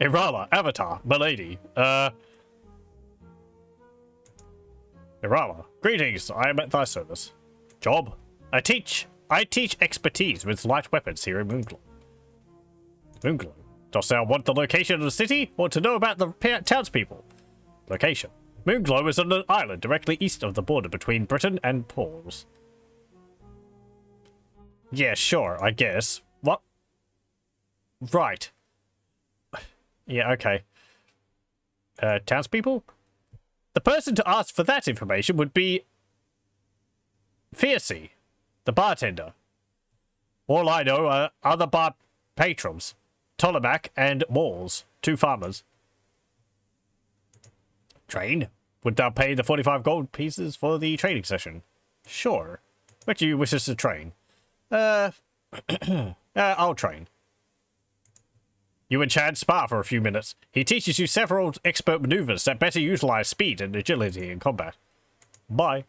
Irala, Avatar, milady. Irala, greetings. I am at thy service. Job? I teach expertise with light weapons here in Moonglow. Moonglow? Dost thou want the location of the city, or to know about the townspeople? Location. Moonglow is on an island directly east of the border between Britain and Paul's. Yeah, sure, I guess. What? Right. Yeah, okay. Townspeople? The person to ask for that information would be Fiercy, the bartender. All I know are the bar patrons, Ptolemach and Walls, 2 farmers. Train? Would thou pay the 45 gold pieces for the training session? Sure. Which you wishes to train? I'll train. You and Chad spar for a few minutes. He teaches you several expert maneuvers that better utilize speed and agility in combat. Bye.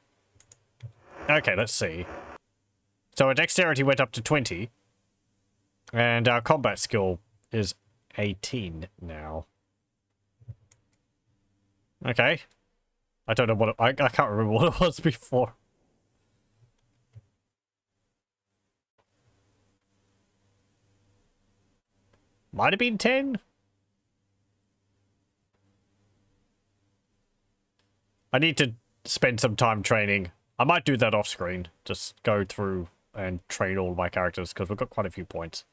Okay, let's see. So our dexterity went up to 20. And our combat skill is 18 now. Okay. I don't know what I can't remember what it was before. Might have been 10. I need to spend some time training. I might do that off screen. Just go through and train all my characters because we've got quite a few points.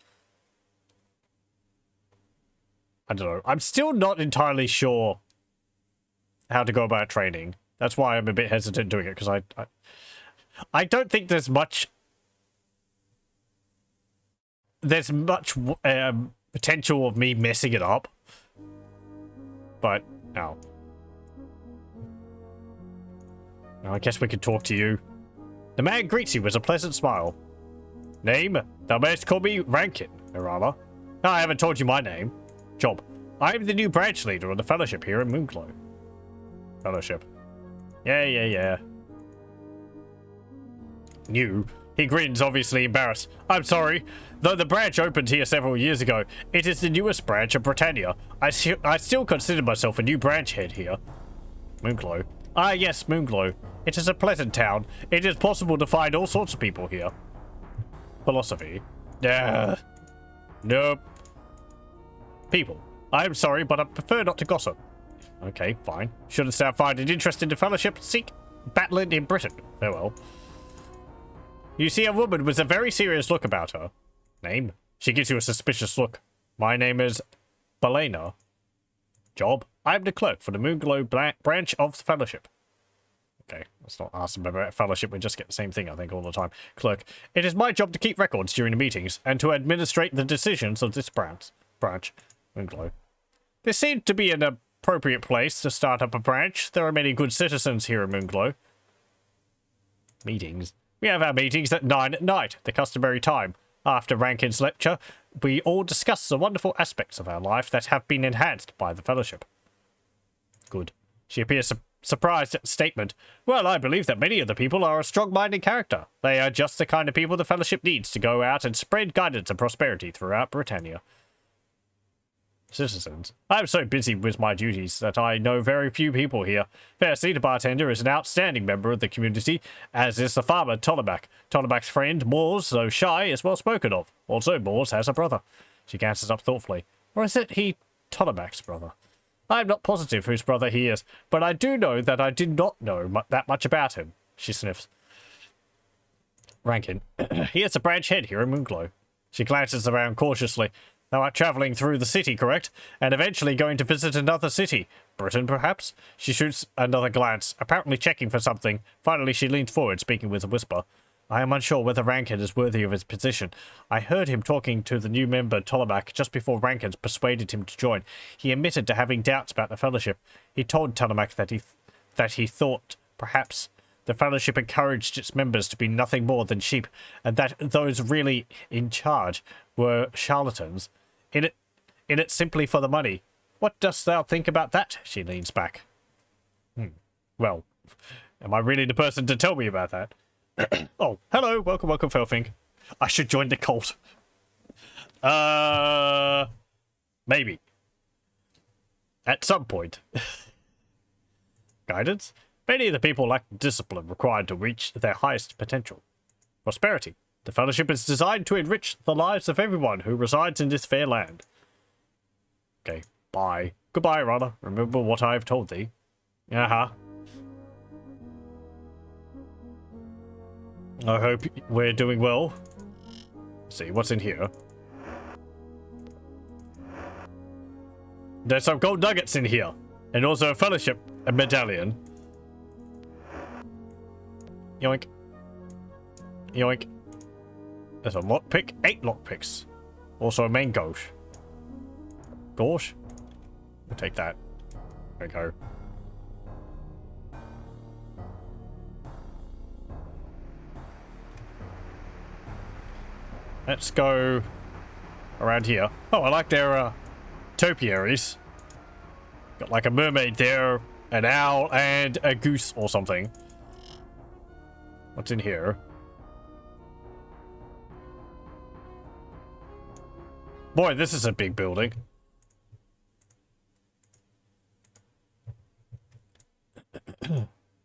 I don't know. I'm still not entirely sure how to go about training. That's why I'm a bit hesitant doing it, because I don't think there's much potential of me messing it up. But no. Now I guess we could talk to you. The man greets you with a pleasant smile. Name? Thou mayest call me Rankin, Irala. No, I haven't told you my name. Job. I am the new branch leader of the Fellowship here in Moonglow. Fellowship. Yeah. New? He grins, obviously embarrassed. I'm sorry. Though the branch opened here several years ago, it is the newest branch of Britannia. I still consider myself a new branch head here. Moonglow. Ah, yes, Moonglow. It is a pleasant town. It is possible to find all sorts of people here. Philosophy. Nope. People. I'm sorry, but I prefer not to gossip. Okay, fine. Shouldn't say I find it interesting to fellowship. Seek battling in Britain. Farewell. You see a woman with a very serious look about her. Name? She gives you a suspicious look. My name is Belena. Job? I am the clerk for the Moonglow branch of the Fellowship. Okay, let's not ask them about Fellowship. We just get the same thing, I think, all the time. Clerk. It is my job to keep records during the meetings and to administrate the decisions of this branch. Moonglow. This seemed to be an appropriate place to start up a branch. There are many good citizens here in Moonglow. Meetings. We have our meetings at 9 at night, the customary time. After Rankin's lecture, we all discuss the wonderful aspects of our life that have been enhanced by the Fellowship. Good. She appears surprised at the statement. Well, I believe that many of the people are a strong-minded character. They are just the kind of people the Fellowship needs to go out and spread guidance and prosperity throughout Britannia. Citizens. I am so busy with my duties that I know very few people here. Firstly, the bartender is an outstanding member of the community, as is the farmer Tollemac. Tollemac's friend, Moors, though shy, is well spoken of. Also, Moors has a brother. She glances up thoughtfully. Or is it he Tollemac's brother? I am not positive whose brother he is, but I do know that I did not know that much about him. She sniffs. Rankin. He is a branch head here in Moonglow. She glances around cautiously. They are travelling through the city, correct? And eventually going to visit another city. Britain, perhaps? She shoots another glance, apparently checking for something. Finally, she leans forward, speaking with a whisper. I am unsure whether Rankin is worthy of his position. I heard him talking to the new member, Tollemac, just before Rankin persuaded him to join. He admitted to having doubts about the Fellowship. He told Tollemac that he thought, perhaps, the Fellowship encouraged its members to be nothing more than sheep, and that those really in charge were charlatans. In it simply for the money. What dost thou think about that? She leans back. Well, am I really the person to tell me about that? Oh, hello, welcome, Felfink. I should join the cult. Maybe. At some point. Guidance? Many of the people lack discipline required to reach their highest potential. Prosperity. The Fellowship is designed to enrich the lives of everyone who resides in this fair land. Okay, bye. Goodbye, Rana. Remember what I have told thee. Uh-huh. I hope we're doing well. Let's see, what's in here? There's some gold nuggets in here. And also a Fellowship medallion. Yoink. Yoink. There's a lockpick. 8 lockpicks. Also a main gauche. Gauche? We'll take that. There we go. Let's go around here. Oh, I like their topiaries. Got like a mermaid there, an owl, and a goose or something. What's in here? Boy, this is a big building.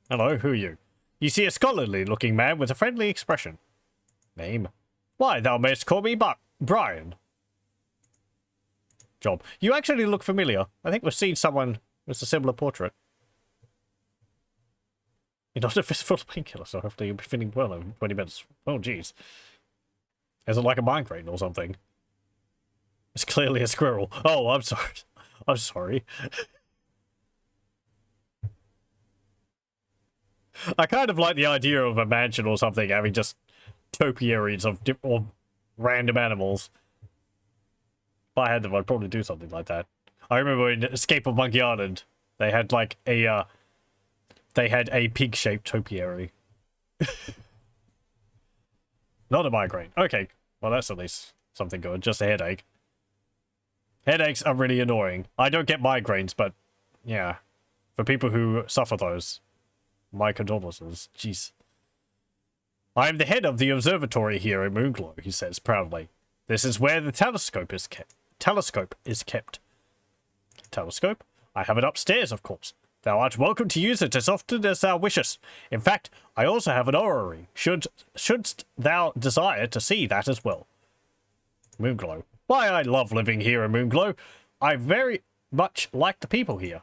Hello, who are you? You see a scholarly-looking man with a friendly expression. Name? Why, thou mayst call me Brian. Job. You actually look familiar. I think we've seen someone with a similar portrait. You're not a fistful of painkillers, so hopefully you'll be feeling well in 20 minutes. Oh, jeez. Is it like a migraine or something? It's clearly a squirrel. Oh, I'm sorry. I'm sorry. I kind of like the idea of a mansion or something having just topiaries of random animals. If I had them, I'd probably do something like that. I remember in Escape of Monkey Island, they had like a pig-shaped topiary. Not a migraine. Okay, well that's at least something good. Just a headache. Headaches are really annoying. I don't get migraines, but yeah, for people who suffer those, my condolences. Jeez. I am the head of the observatory here in Moonglow, he says proudly. This is where the telescope is kept. Telescope? I have it upstairs, of course. Thou art welcome to use it as often as thou wishest. In fact, I also have an orrery, shouldst thou desire to see that as well. Moonglow. Why, I love living here in Moonglow. I very much like the people here.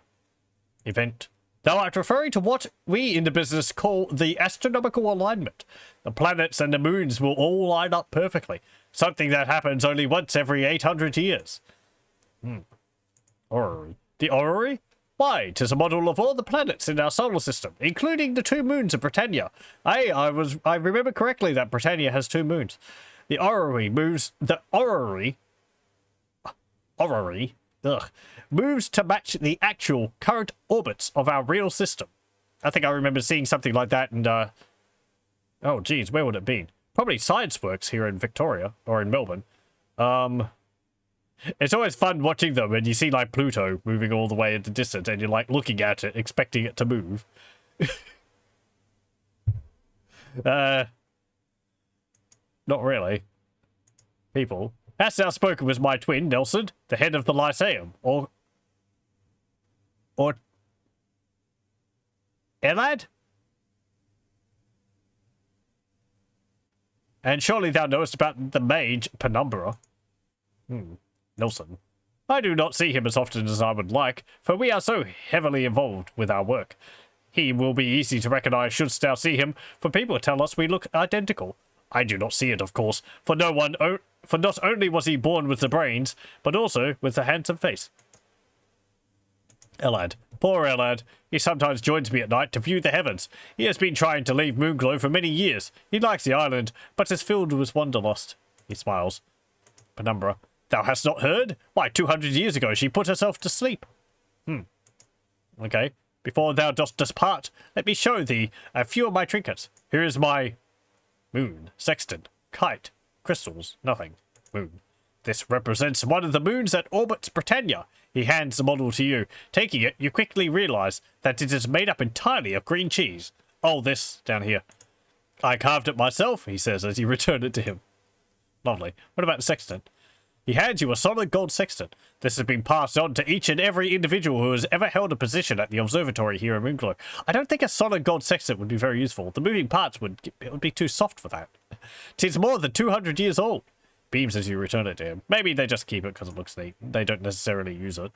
Event. Thou art referring to what we in the business call the astronomical alignment. The planets and the moons will all line up perfectly. Something that happens only once every 800 years. Orrery. The orrery? Why, 'tis a model of all the planets in our solar system, including the 2 moons of Britannia. I remember correctly that Britannia has 2 moons. The orrery moves to match the actual current orbits of our real system. I think I remember seeing something like that in, oh, geez, where would it be? Probably Science Works here in Victoria, or in Melbourne. It's always fun watching them, and you see, like, Pluto moving all the way in the distance, and you're, like, looking at it, expecting it to move. Not really. People. Hast thou spoken with my twin, Nelson, the head of the Lyceum, or Elad? And surely thou knowest about the mage, Penumbra. Nelson. I do not see him as often as I would like, for we are so heavily involved with our work. He will be easy to recognize shouldst thou see him, for people tell us we look identical. I do not see it, of course, for not only was he born with the brains, but also with the handsome face. Elad. Poor Elad. He sometimes joins me at night to view the heavens. He has been trying to leave Moonglow for many years. He likes the island, but is filled with wanderlust. He smiles. Penumbra. Thou hast not heard? Why, 200 years ago she put herself to sleep. Okay. Before thou dost depart, let me show thee a few of my trinkets. Here is my moon, sextant, kite, crystals, nothing. Moon. This represents one of the moons that orbits Britannia. He hands the model to you. Taking it, you quickly realize that it is made up entirely of green cheese. Oh, this, down here. I carved it myself, he says as you return it to him. Lovely. What about the sextant? He hands you a solid gold sextant. This has been passed on to each and every individual who has ever held a position at the observatory here in Moonglow. I don't think a solid gold sextant would be very useful. The moving parts would be too soft for that. 'Tis more than 200 years old. Beams as you return it to him. Maybe they just keep it because it looks neat. They don't necessarily use it.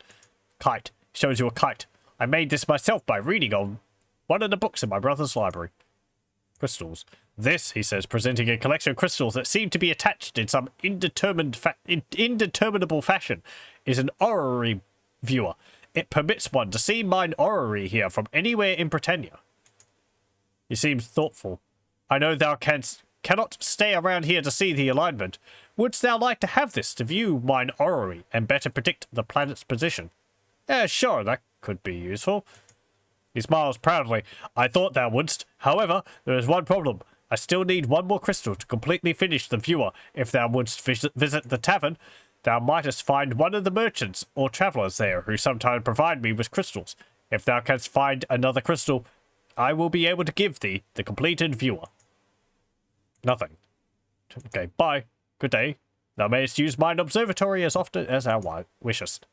Kite. Shows you a kite. I made this myself by reading on one of the books in my brother's library. Crystals. This, he says, presenting a collection of crystals that seem to be attached in some indeterminable fashion, is an orrery viewer. It permits one to see mine orrery here from anywhere in Britannia. He seems thoughtful. I know thou cannot stay around here to see the alignment. Wouldst thou like to have this to view mine orrery and better predict the planet's position? Sure, that could be useful. He smiles proudly. I thought thou wouldst. However, there is one problem. I still need one more crystal to completely finish the viewer. If thou wouldst visit the tavern, thou mightest find one of the merchants or travellers there who sometimes provide me with crystals. If thou canst find another crystal, I will be able to give thee the completed viewer. Nothing. Okay, bye. Good day. Thou mayest use mine observatory as often as thou wishest.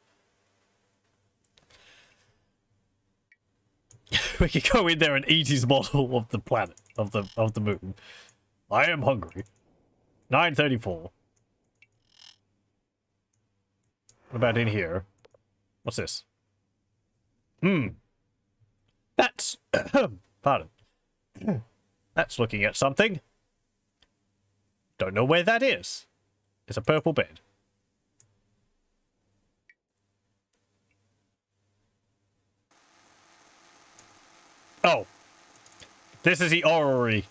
We could go in there and eat his model of the planet, of the moon. I am hungry. 9:34. What about in here? What's this? That's pardon. That's looking at something. Don't know where that is. It's a purple bed. Oh. This is the orrery.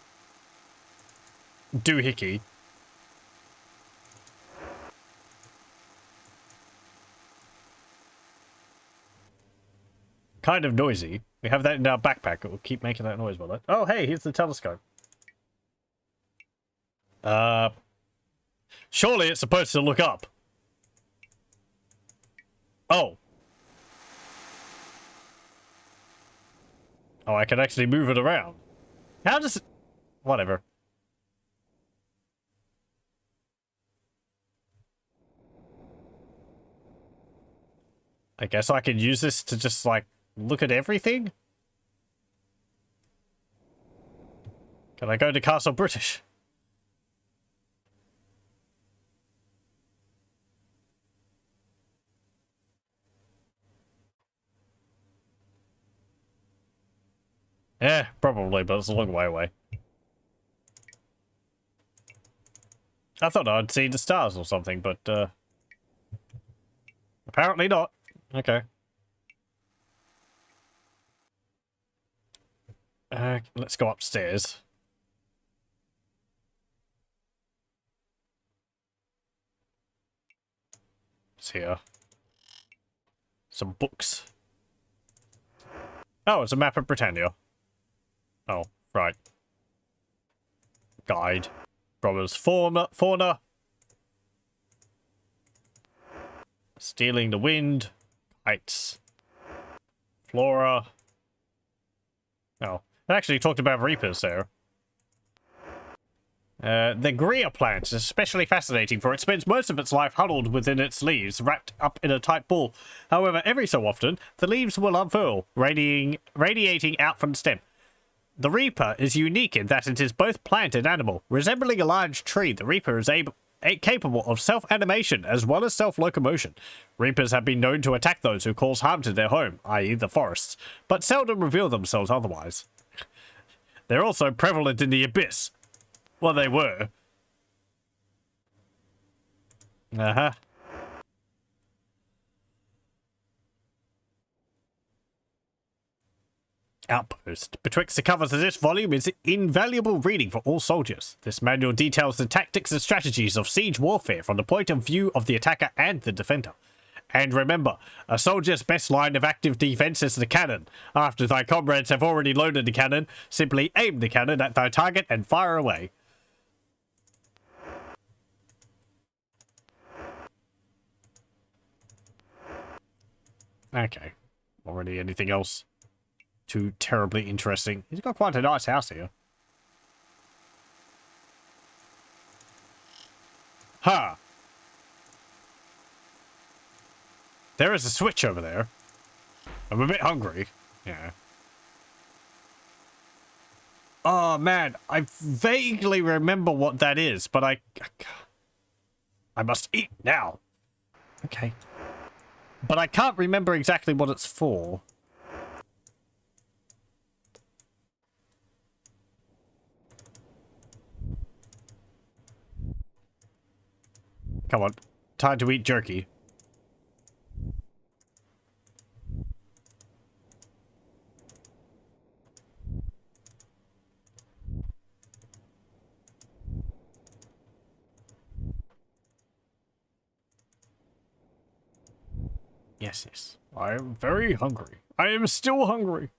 Doohickey. Kind of noisy. We have that in our backpack. It will keep making that noise, will it? Oh, hey, here's the telescope. Surely it's supposed to look up. Oh. Oh, I can actually move it around. How does it... Whatever. I guess I could use this to just, like, look at everything? Can I go to Castle British? Yeah, probably, but it's a long way away. I thought I'd see the stars or something, but, apparently not. Okay. Let's go upstairs. What's here? Some books. Oh, it's a map of Britannia. Oh, right. Guide. Robbers fauna. Stealing the wind. Heights. Flora. Oh, it actually talked about reapers there. The Greer plant is especially fascinating, for it spends most of its life huddled within its leaves, wrapped up in a tight ball. However, every so often, the leaves will unfurl, radiating out from the stem. The Reaper is unique in that it is both plant and animal. Resembling a large tree, the Reaper is capable of self-animation as well as self-locomotion. Reapers have been known to attack those who cause harm to their home, i.e. the forests, but seldom reveal themselves otherwise. They're also prevalent in the Abyss. Well, they were. Uh-huh. Outpost. Betwixt the covers of this volume is invaluable reading for all soldiers. This manual details the tactics and strategies of siege warfare from the point of view of the attacker and the defender. And remember, a soldier's best line of active defense is the cannon. After thy comrades have already loaded the cannon, simply aim the cannon at thy target and fire away. Okay. Already anything else too terribly interesting? He's got quite a nice house here. Ha! There is a switch over there. I'm a bit hungry. Yeah. Oh, man. I vaguely remember what that is, but I must eat now. Okay. But I can't remember exactly what it's for. Come on. Time to eat jerky. Yes, yes. I am very hungry. I am still hungry.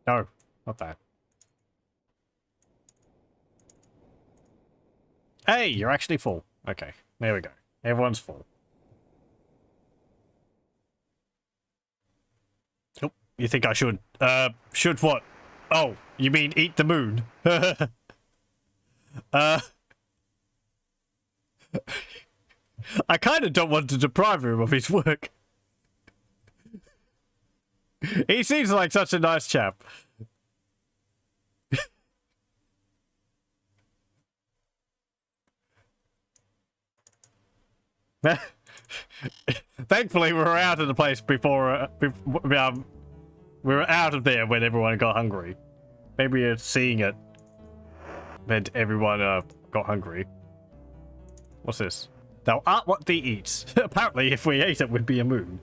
No, not that. Hey, you're actually full. Okay, there we go. Everyone's full. Oh, you think I should? Should what? Oh, you mean eat the moon? I kind of don't want to deprive him of his work. He seems like such a nice chap. Thankfully, we were out of the place before, we were out of there when everyone got hungry. Maybe seeing it meant everyone got hungry. What's this? Thou art what thee eats. Apparently, if we ate it, we'd be a moon.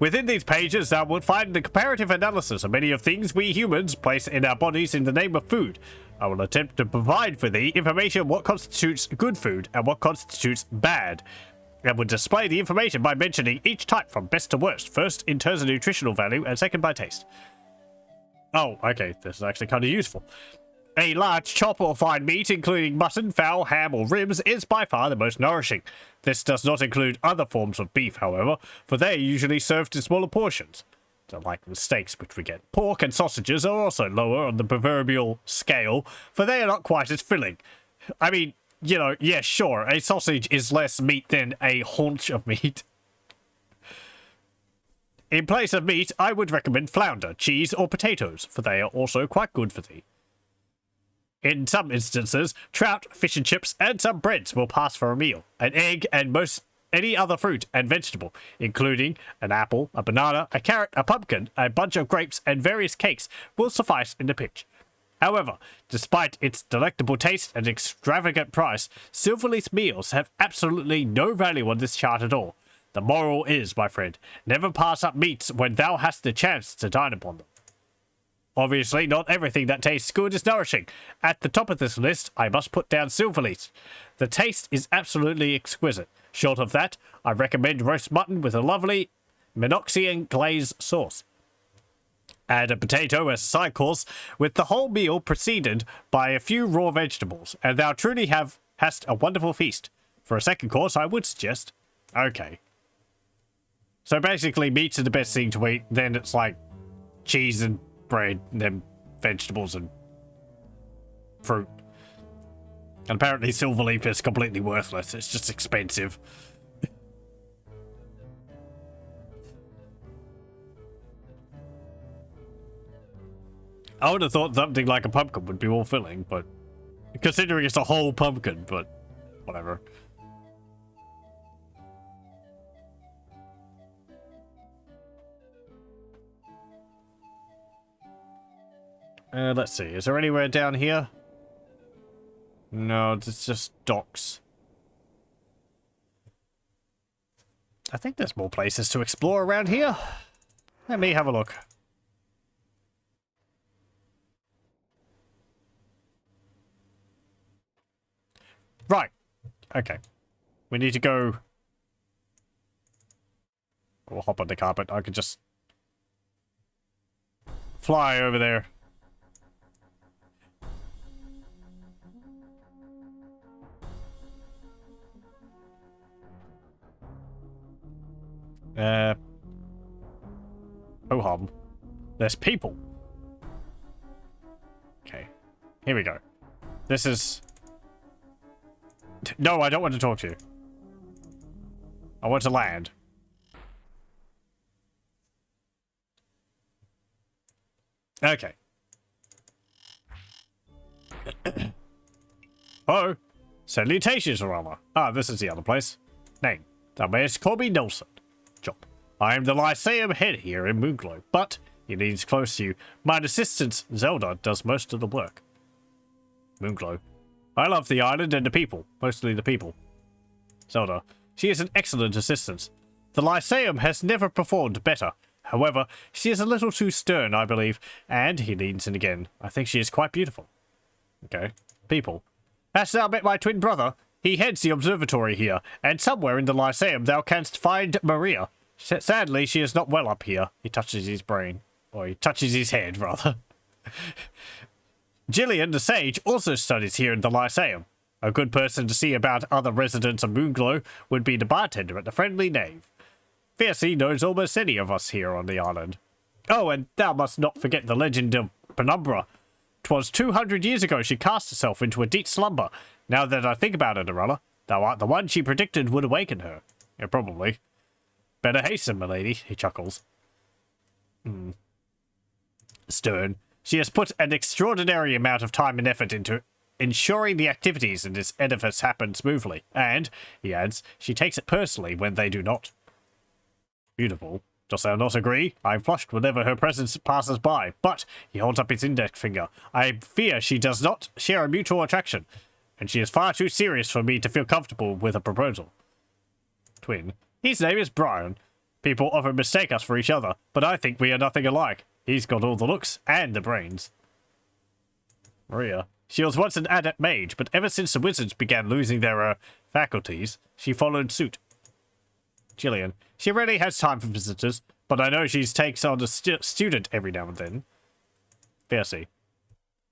Within these pages, thou wilt find the comparative analysis of many of things we humans place in our bodies in the name of food. I will attempt to provide for thee information on what constitutes good food and what constitutes bad. And will display the information by mentioning each type from best to worst, first in terms of nutritional value and second by taste. Oh, okay, this is actually kind of useful. A large chop or fine meat, including mutton, fowl, ham, or ribs, is by far the most nourishing. This does not include other forms of beef, however, for they are usually served in smaller portions. Like the steaks which we get. Pork and sausages are also lower on the proverbial scale, for they are not quite as filling. I mean, you know, yeah, sure, a sausage is less meat than a haunch of meat. In place of meat, I would recommend flounder, cheese, or potatoes, for they are also quite good for thee. In some instances, trout, fish and chips, and some breads will pass for a meal. An egg and most any other fruit and vegetable, including an apple, a banana, a carrot, a pumpkin, a bunch of grapes, and various cakes, will suffice in the pinch. However, despite its delectable taste and extravagant price, Silverleaf's meals have absolutely no value on this chart at all. The moral is, my friend, never pass up meats when thou hast the chance to dine upon them. Obviously, not everything that tastes good is nourishing. At the top of this list, I must put down Silverleaf. The taste is absolutely exquisite. Short of that, I recommend roast mutton with a lovely Minoxian glaze sauce. Add a potato as a side course, with the whole meal preceded by a few raw vegetables, and thou truly hast a wonderful feast. For a second course, I would suggest... Okay. So basically, meats are the best thing to eat, then it's like cheese and bread, and then vegetables and fruit. And apparently Silverleaf is completely worthless. It's just expensive. I would have thought something like a pumpkin would be more filling, but considering it's a whole pumpkin, but whatever. Let's see. Is there anywhere down here? No, it's just docks. I think there's more places to explore around here. Let me have a look. Right. Okay. We need to go... We'll hop on the carpet. I could just... fly over there. Ho-hum. There's people. Okay. Here we go. This is... No, I don't want to talk to you. I want to land. Okay. Oh. Salutations, Arama. Ah, this is the other place. Name. Thou mayest call me Nelson. Job. I am the Lyceum head here in Moonglow, but he leans close to you. My assistant, Zelda, does most of the work. Moonglow. I love the island and the people. Mostly the people. Zelda. She is an excellent assistant. The Lyceum has never performed better. However, she is a little too stern, I believe. And he leans in again. I think she is quite beautiful. Okay. People. Hast thou met my twin brother? He heads the observatory here, and somewhere in the Lyceum thou canst find Maria. Sadly, she is not well up here. He touches his brain. Or he touches his head, rather. Jillian, the sage, also studies here in the Lyceum. A good person to see about other residents of Moonglow would be the bartender at the Friendly Knave. Fiercey knows almost any of us here on the island. Oh, and thou must not forget the legend of Penumbra. 'Twas 200 years ago she cast herself into a deep slumber. Now that I think about it, Arella, thou art the one she predicted would awaken her. Yeah, probably. Better hasten, milady, he chuckles. Stern. She has put an extraordinary amount of time and effort into ensuring the activities in this edifice happen smoothly, and, he adds, she takes it personally when they do not. Beautiful. Dost thou not agree? I am flushed whenever her presence passes by, but, he holds up his index finger, I fear she does not share a mutual attraction, and she is far too serious for me to feel comfortable with a proposal. Twin. His name is Brian. People often mistake us for each other, but I think we are nothing alike. He's got all the looks and the brains. Maria. She was once an adept mage, but ever since the wizards began losing their, faculties, she followed suit. Jillian. She rarely has time for visitors, but I know she takes on a student every now and then. Fiercey.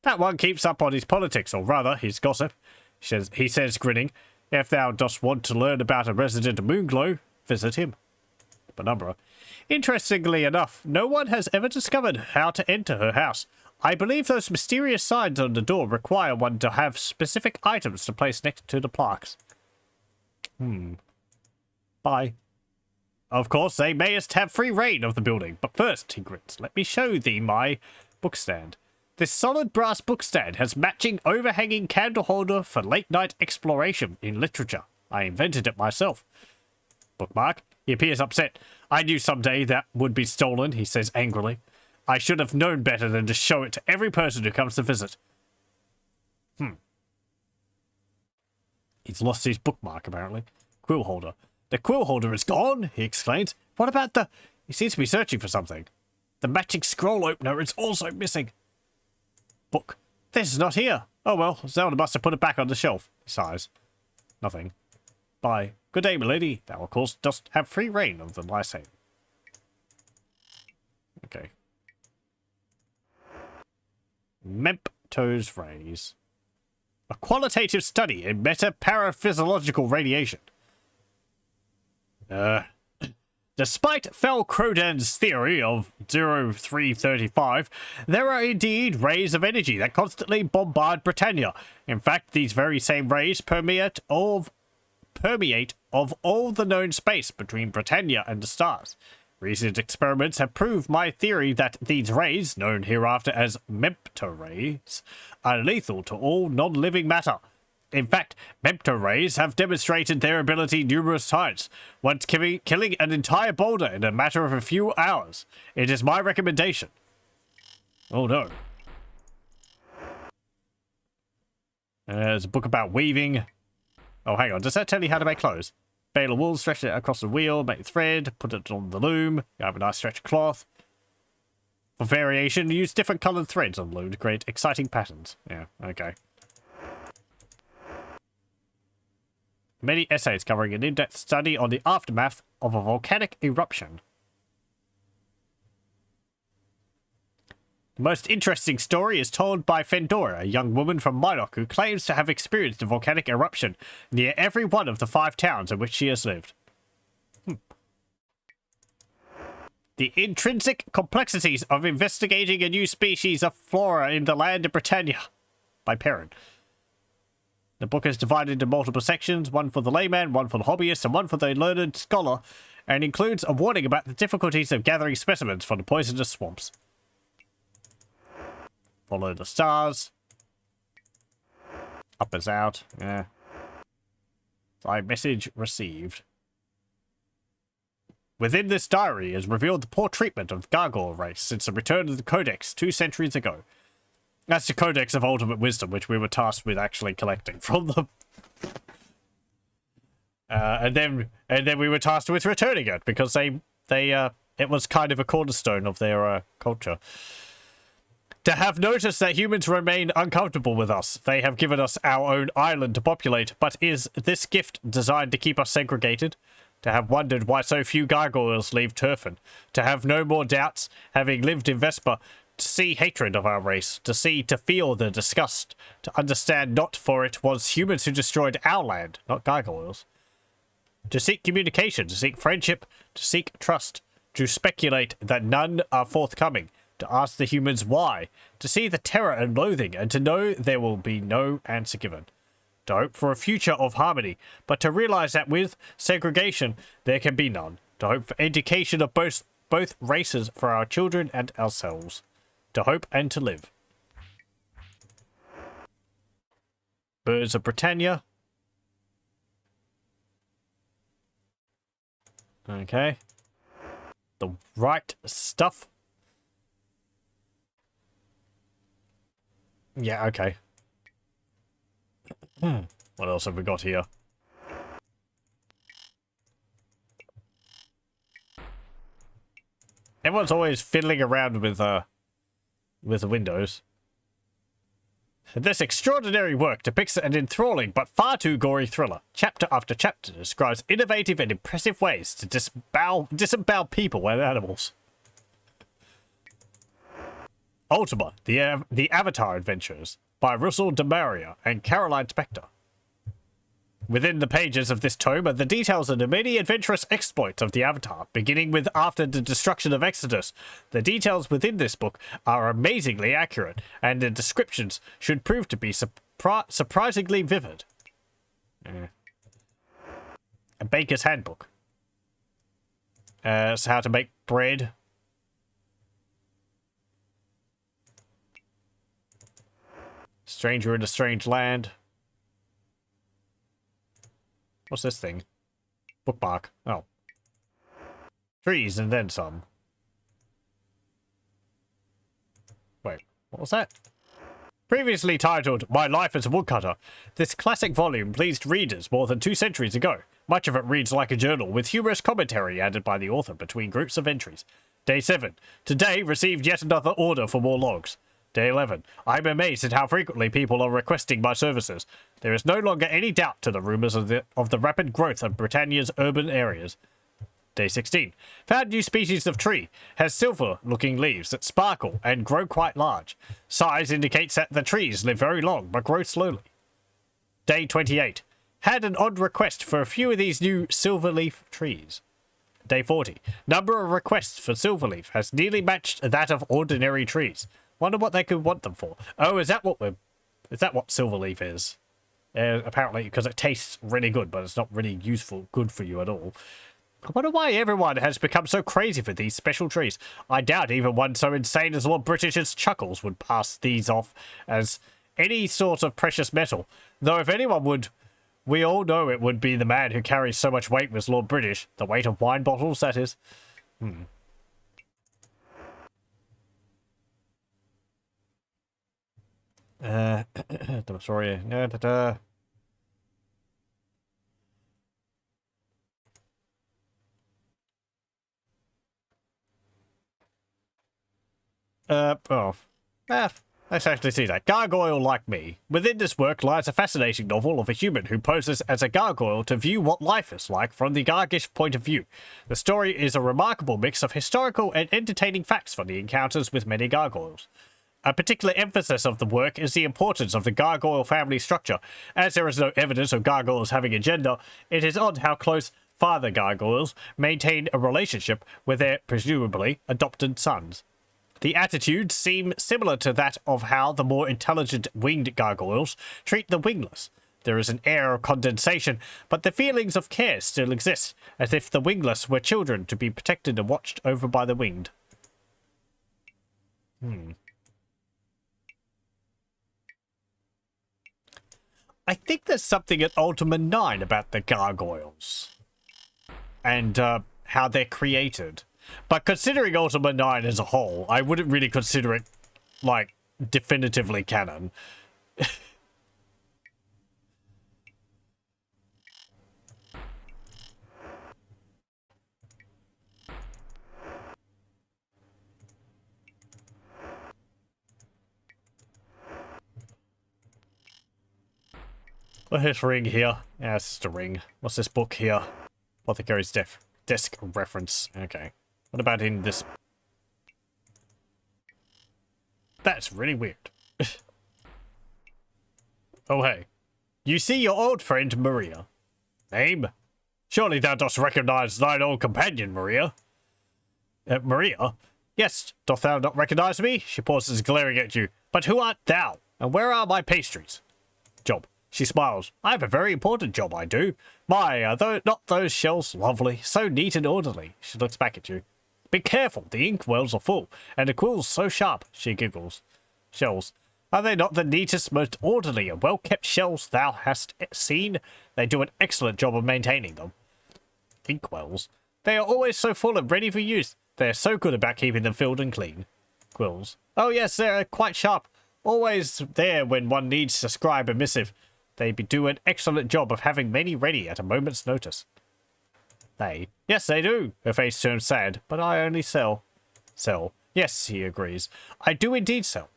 That one keeps up on his politics, or rather, his gossip. He says, grinning, if thou dost want to learn about a resident of Moonglow, visit him. Penumbra. Interestingly enough, no one has ever discovered how to enter her house. I believe those mysterious signs on the door require one to have specific items to place next to the plaques. Bye. Of course, they mayest have free reign of the building, but first, he grins, let me show thee my bookstand. This solid brass bookstand has matching overhanging candle holder for late-night exploration in literature. I invented it myself. Bookmark. He appears upset. I knew someday that would be stolen, he says angrily. I should have known better than to show it to every person who comes to visit. He's lost his bookmark, apparently. Quill holder. The quill holder is gone, he exclaims. What about the... He seems to be searching for something. The matching scroll opener is also missing. Book. This is not here. Oh well, Zelda must have put it back on the shelf. He sighs. Nothing. Bye. Good day, milady. Thou, of course, dost have free reign of the Lyceum. Okay. Mempto's rays. A qualitative study in meta-paraphysiological radiation. Despite Fel Crodan's theory of 0335, there are indeed rays of energy that constantly bombard Britannia. In fact, these very same rays permeate of all the known space between Britannia and the stars. Recent experiments have proved my theory that these rays, known hereafter as Mempto rays, are lethal to all non-living matter. In fact, Mempto rays have demonstrated their ability numerous times, once killing an entire boulder in a matter of a few hours. It is my recommendation. Oh no. There's a book about weaving. Oh, hang on. Does that tell you how to make clothes? Bale of wool, stretch it across the wheel, make thread, put it on the loom. You have a nice stretch of cloth. For variation, use different coloured threads on the loom to create exciting patterns. Yeah, okay. Many essays covering an in-depth study on the aftermath of a volcanic eruption. The most interesting story is told by Fendora, a young woman from Minok who claims to have experienced a volcanic eruption near every one of the 5 towns in which she has lived. The intrinsic complexities of investigating a new species of flora in the land of Britannia, by Perrin. The book is divided into multiple sections, one for the layman, one for the hobbyist, and one for the learned scholar, and includes a warning about the difficulties of gathering specimens from the poisonous swamps. Follow the stars. Up is out. Yeah. Thy message received. Within this diary is revealed the poor treatment of the gargoyle race since the return of the Codex 2 centuries ago. That's the Codex of Ultimate Wisdom, which we were tasked with actually collecting from them. And then we were tasked with returning it because it was kind of a cornerstone of their culture. To have noticed that humans remain uncomfortable with us, they have given us our own island to populate, but is this gift designed to keep us segregated? To have wondered why so few gargoyles leave Turfin, to have no more doubts, having lived in Vesper, to see hatred of our race, to feel the disgust, to understand not for it was humans who destroyed our land, not gargoyles. To seek communication, to seek friendship, to seek trust, to speculate that none are forthcoming, to ask the humans why, to see the terror and loathing, and to know there will be no answer given. To hope for a future of harmony, but to realize that with segregation there can be none. To hope for education of both races for our children and ourselves. To hope and to live. Birds of Britannia. Okay. The right stuff. Yeah, okay. What else have we got here? Everyone's always fiddling around with the windows. This extraordinary work depicts an enthralling but far too gory thriller. Chapter after chapter describes innovative and impressive ways to disembowel people and animals. Ultima, the Avatar Adventures by Russell DeMaria and Caroline Spector. Within the pages of this tome are the details of the many adventurous exploits of the Avatar, beginning with after the destruction of Exodus. The details within this book are amazingly accurate, and the descriptions should prove to be surprisingly vivid. A baker's handbook. So how to make bread. Stranger in a strange land. What's this thing? Bookmark. Oh. Trees and then some. Wait, what was that? Previously titled My Life as a Woodcutter, this classic volume pleased readers more than 2 centuries ago. Much of it reads like a journal, with humorous commentary added by the author between groups of entries. Day 7. Today received yet another order for more logs. Day 11. I'm amazed at how frequently people are requesting my services. There is no longer any doubt to the rumours of the rapid growth of Britannia's urban areas. Day 16. Found new species of tree. Has silver-looking leaves that sparkle and grow quite large. Size indicates that the trees live very long but grow slowly. Day 28. Had an odd request for a few of these new silverleaf trees. Day 40. Number of requests for silverleaf has nearly matched that of ordinary trees. Wonder what they could want them for. Oh, is that what silverleaf is? Apparently, because it tastes really good, but it's not really good for you at all. I wonder why everyone has become so crazy for these special trees. I doubt even one so insane as Lord British's Chuckles would pass these off as any sort of precious metal. Though if anyone would, we all know it would be the man who carries so much weight as Lord British. The weight of wine bottles, that is. Sorry. Let's actually see that. Gargoyle Like Me. Within this work lies a fascinating novel of a human who poses as a gargoyle to view what life is like from the gargish point of view. The story is a remarkable mix of historical and entertaining facts from the encounters with many gargoyles. A particular emphasis of the work is the importance of the gargoyle family structure. As there is no evidence of gargoyles having a gender, it is odd how close father gargoyles maintain a relationship with their presumably adopted sons. The attitudes seem similar to that of how the more intelligent winged gargoyles treat the wingless. There is an air of condensation, but the feelings of care still exist, as if the wingless were children to be protected and watched over by the winged. I think there's something at Ultima 9 about the gargoyles. And how they're created. But considering Ultima 9 as a whole, I wouldn't really consider it, like, definitively canon. What's this ring here? Yeah, it's just a ring. What's this book here? Apothecary's desk reference. Okay. What about in this? That's really weird. Oh, hey. You see your old friend, Maria. Name? Surely thou dost recognize thine old companion, Maria. Maria? Yes, doth thou not recognize me? She pauses, glaring at you. But who art thou? And where are my pastries? Job. She smiles. I have a very important job, I do. My, are not those shells lovely? So neat and orderly. She looks back at you. Be careful, the inkwells are full, and the quills so sharp, she giggles. Shells. Are they not the neatest, most orderly and well-kept shells thou hast seen? They do an excellent job of maintaining them. Inkwells. They are always so full and ready for use. They are so good about keeping them filled and clean. Quills. Oh yes, they are quite sharp. Always there when one needs to scribe a missive. They do an excellent job of having many ready at a moment's notice. They. Yes, they do. Her face turns sad, but I only sell. Sell. Yes, he agrees. I do indeed sell.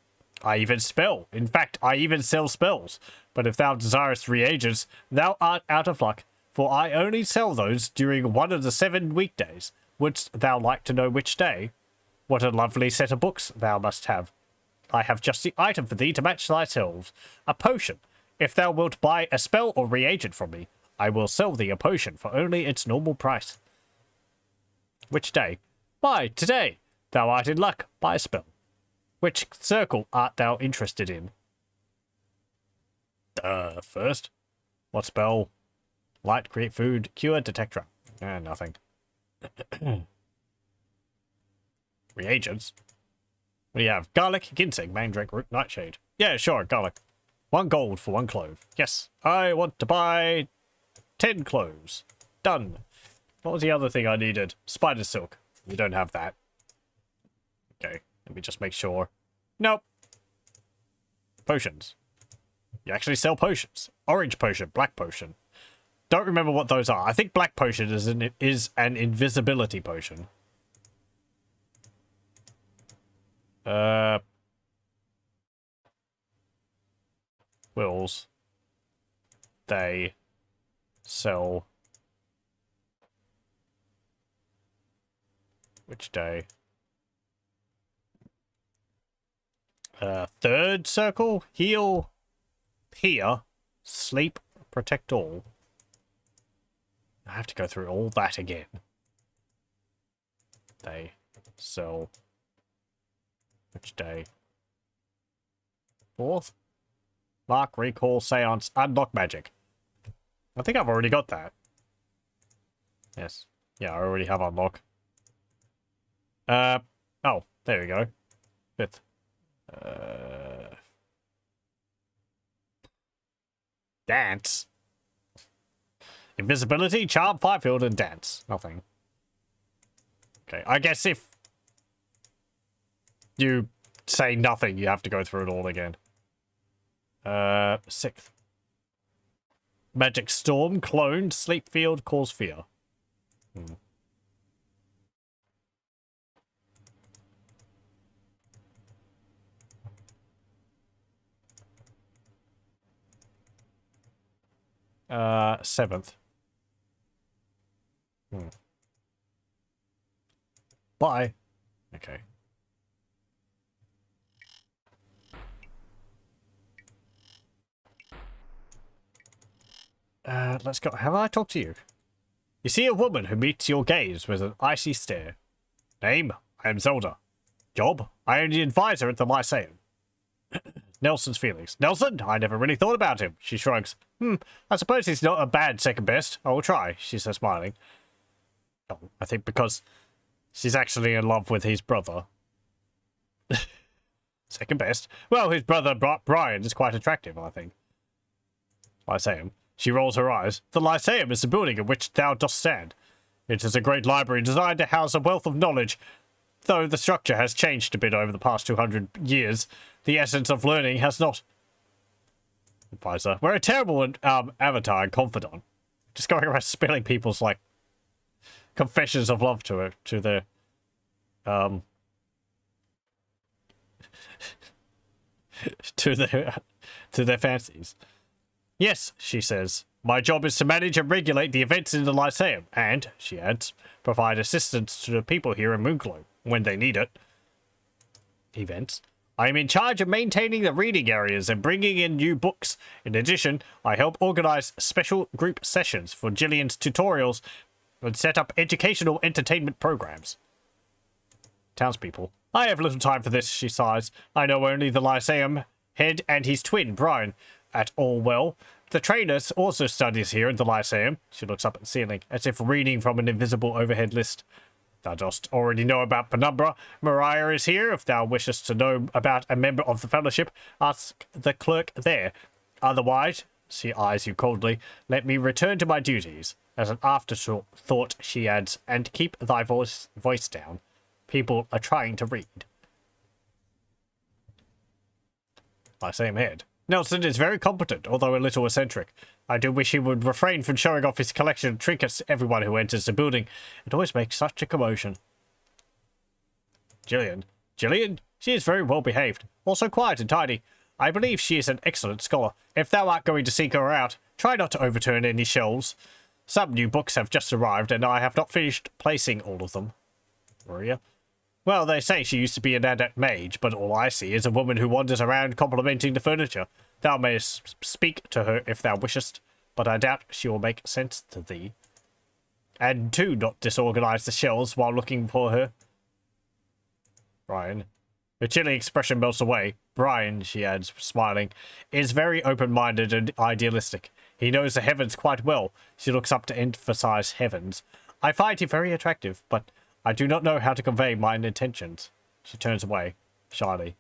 I even spell. In fact, I even sell spells. But if thou desirest reagents, thou art out of luck, for I only sell those during one of the 7 weekdays. Wouldst thou like to know which day? What a lovely set of books thou must have. I have just the item for thee to match thyself. A potion. If thou wilt buy a spell or reagent from me, I will sell thee a potion for only its normal price. Which day? Why, today. Thou art in luck. Buy a spell. Which circle art thou interested in? First. What spell? Light, create food, cure, detect trap. Nothing. Reagents? What do you have? Garlic, ginseng, mandrake root, nightshade. Yeah, sure, garlic. 1 gold for 1 clove. Yes, I want to buy 10 cloves. Done. What was the other thing I needed? Spider silk. You don't have that. Okay, let me just make sure. Nope. Potions. You actually sell potions. Orange potion, black potion. Don't remember what those are. I think black potion is an invisibility potion. Wills. They sell. Which day? Third circle. Heal. Peer. Sleep. Protect all. I have to go through all that again. They sell. Which day? 4th? Mark, recall, seance, unlock magic. I think I've already got that. Yes. Yeah, I already have unlock. Oh, there we go. 5th. Dance. Invisibility, charm, fire field, and dance. Nothing. Okay, I guess if you say nothing, you have to go through it all again. 6th. Magic storm, cloned, sleep field, cause fear. 7th. Bye. Okay. Let's go. Have I talked to you? You see a woman who meets your gaze with an icy stare. Name? I am Zelda. Job? I am the advisor at the Lyceum. Nelson's feelings. Nelson? I never really thought about him. She shrugs. I suppose he's not a bad second best. I will try, she says, smiling. Oh, I think because she's actually in love with his brother. Second best? Well, his brother Brian is quite attractive, I think. Lyceum. She rolls her eyes. The Lyceum is the building in which thou dost stand. It is a great library designed to house a wealth of knowledge. Though the structure has changed a bit over the past 200 years, the essence of learning has not. Advisor. We're a terrible avatar and confidant. Just going around spilling people's, like, confessions of love to their, to their fancies. Yes, she says. My job is to manage and regulate the events in the Lyceum, and, she adds, provide assistance to the people here in Moonclow, when they need it. Events. I am in charge of maintaining the reading areas and bringing in new books. In addition, I help organize special group sessions for Jillian's tutorials and set up educational entertainment programs. Townspeople. I have little time for this, she sighs. I know only the Lyceum head and his twin, Brian, at all well. The trainer also studies here in the Lyceum. She looks up at the ceiling, as if reading from an invisible overhead list. Thou dost already know about Penumbra. Mariah is here. If thou wishest to know about a member of the Fellowship, ask the clerk there. Otherwise, she eyes you coldly, let me return to my duties. As an afterthought, she adds, and keep thy voice down. People are trying to read. Lyceum head. Nelson is very competent, although a little eccentric. I do wish he would refrain from showing off his collection of trinkets to everyone who enters the building. It always makes such a commotion. Jillian. Jillian? She is very well behaved, also quiet and tidy. I believe she is an excellent scholar. If thou art going to seek her out, try not to overturn any shelves. Some new books have just arrived, and I have not finished placing all of them. Maria. Well, they say she used to be an adept mage, but all I see is a woman who wanders around complimenting the furniture. Thou mayest speak to her if thou wishest, but I doubt she will make sense to thee. And do not disorganize the shelves while looking for her. Brian. Her chilling expression melts away. Brian, she adds, smiling, is very open-minded and idealistic. He knows the heavens quite well. She looks up to emphasize heavens. I find him very attractive, but I do not know how to convey my intentions. She turns away, shyly.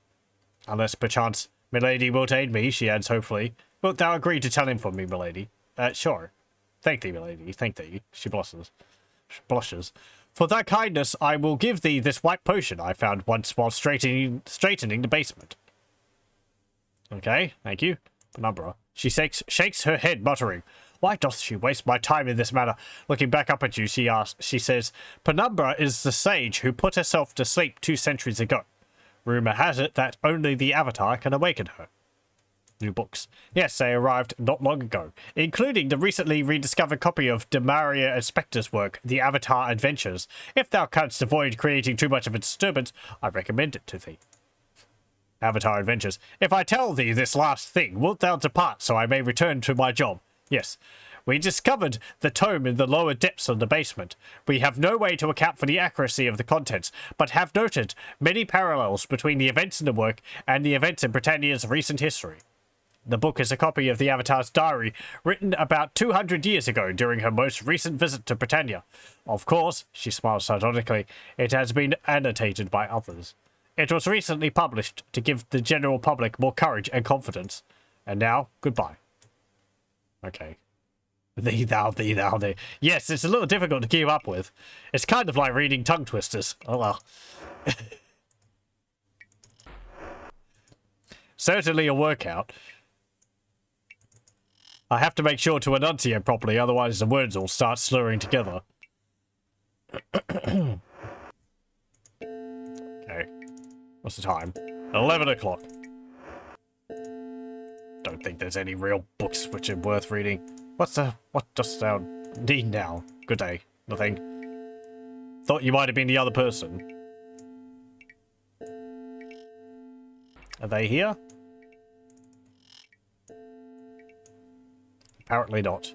Unless, perchance, milady wilt aid me, she adds hopefully. Wilt thou agree to tell him for me, milady? Sure. Thank thee, milady, thank thee. She blushes. For thy kindness, I will give thee this white potion I found once while straightening the basement. Okay, thank you. Penumbra. She shakes her head, muttering, why doth she waste my time in this manner? Looking back up at you, she says, Penumbra is the sage who put herself to sleep 2 centuries ago. Rumor has it that only the Avatar can awaken her. New books. Yes, they arrived not long ago, including the recently rediscovered copy of Demaria Inspector's work, The Avatar Adventures. If thou canst avoid creating too much of a disturbance, I recommend it to thee. Avatar Adventures. If I tell thee this last thing, wilt thou depart so I may return to my job? Yes. We discovered the tome in the lower depths of the basement. We have no way to account for the accuracy of the contents, but have noted many parallels between the events in the work and the events in Britannia's recent history. The book is a copy of the Avatar's diary, written about 200 years ago during her most recent visit to Britannia. Of course, she smiles sardonically, it has been annotated by others. It was recently published to give the general public more courage and confidence. And now, goodbye. Okay. Thee, thou, thee. Yes, it's a little difficult to keep up with. It's kind of like reading tongue twisters. Oh well. Certainly a workout. I have to make sure to enunciate properly, otherwise the words will start slurring together. Okay. What's the time? 11 o'clock. Don't think there's any real books which are worth reading. What dost thou need now? Good day. Nothing. Thought you might have been the other person. Are they here? Apparently not.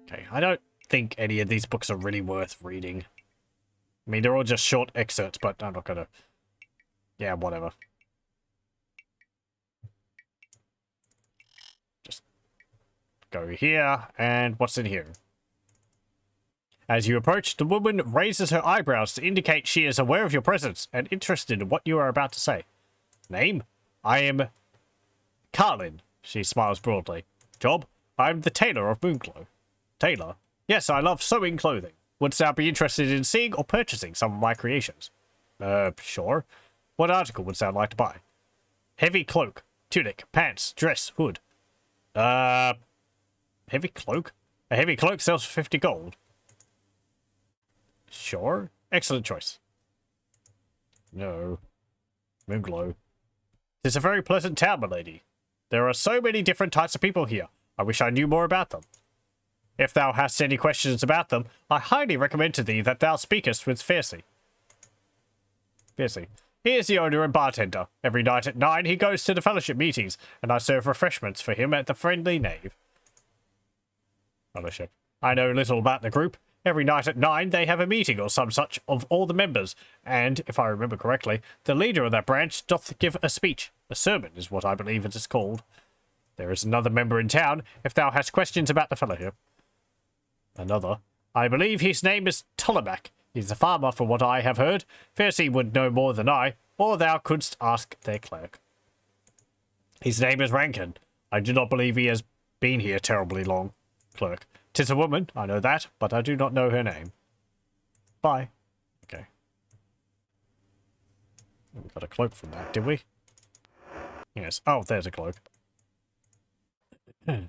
Okay, I don't think any of these books are really worth reading. I mean, they're all just short excerpts, but I'm not gonna... Yeah, whatever. Just go here, and what's in here? As you approach, the woman raises her eyebrows to indicate she is aware of your presence and interested in what you are about to say. Name? I am... Carlin. She smiles broadly. Job? I'm the tailor of Moonclow. Tailor? Yes, I love sewing clothing. Wouldst thou be interested in seeing or purchasing some of my creations? Sure. What article wouldst thou like to buy? Heavy cloak, tunic, pants, dress, hood. Heavy cloak? A heavy cloak sells for 50 gold. Sure. Excellent choice. No. Moonclow. It's a very pleasant town, my lady. There are so many different types of people here. I wish I knew more about them. If thou hast any questions about them, I highly recommend to thee that thou speakest with Fiercy. Fiercy. He is the owner and bartender. Every night at 9 he goes to the fellowship meetings, and I serve refreshments for him at the Friendly Knave. Fellowship. I know little about the group. Every night at 9 they have a meeting or some such of all the members, and, if I remember correctly, the leader of that branch doth give a speech. A sermon is what I believe it is called. There is another member in town, if thou hast questions about the fellowship. Another. I believe his name is Tullamac. He's a farmer, from what I have heard. Fiercy would know more than I, or thou couldst ask their clerk. His name is Rankin. I do not believe he has been here terribly long. Clerk. 'Tis a woman, I know that, but I do not know her name. Bye. Okay. We got a cloak from that, did we? Yes. Oh, there's a cloak. Can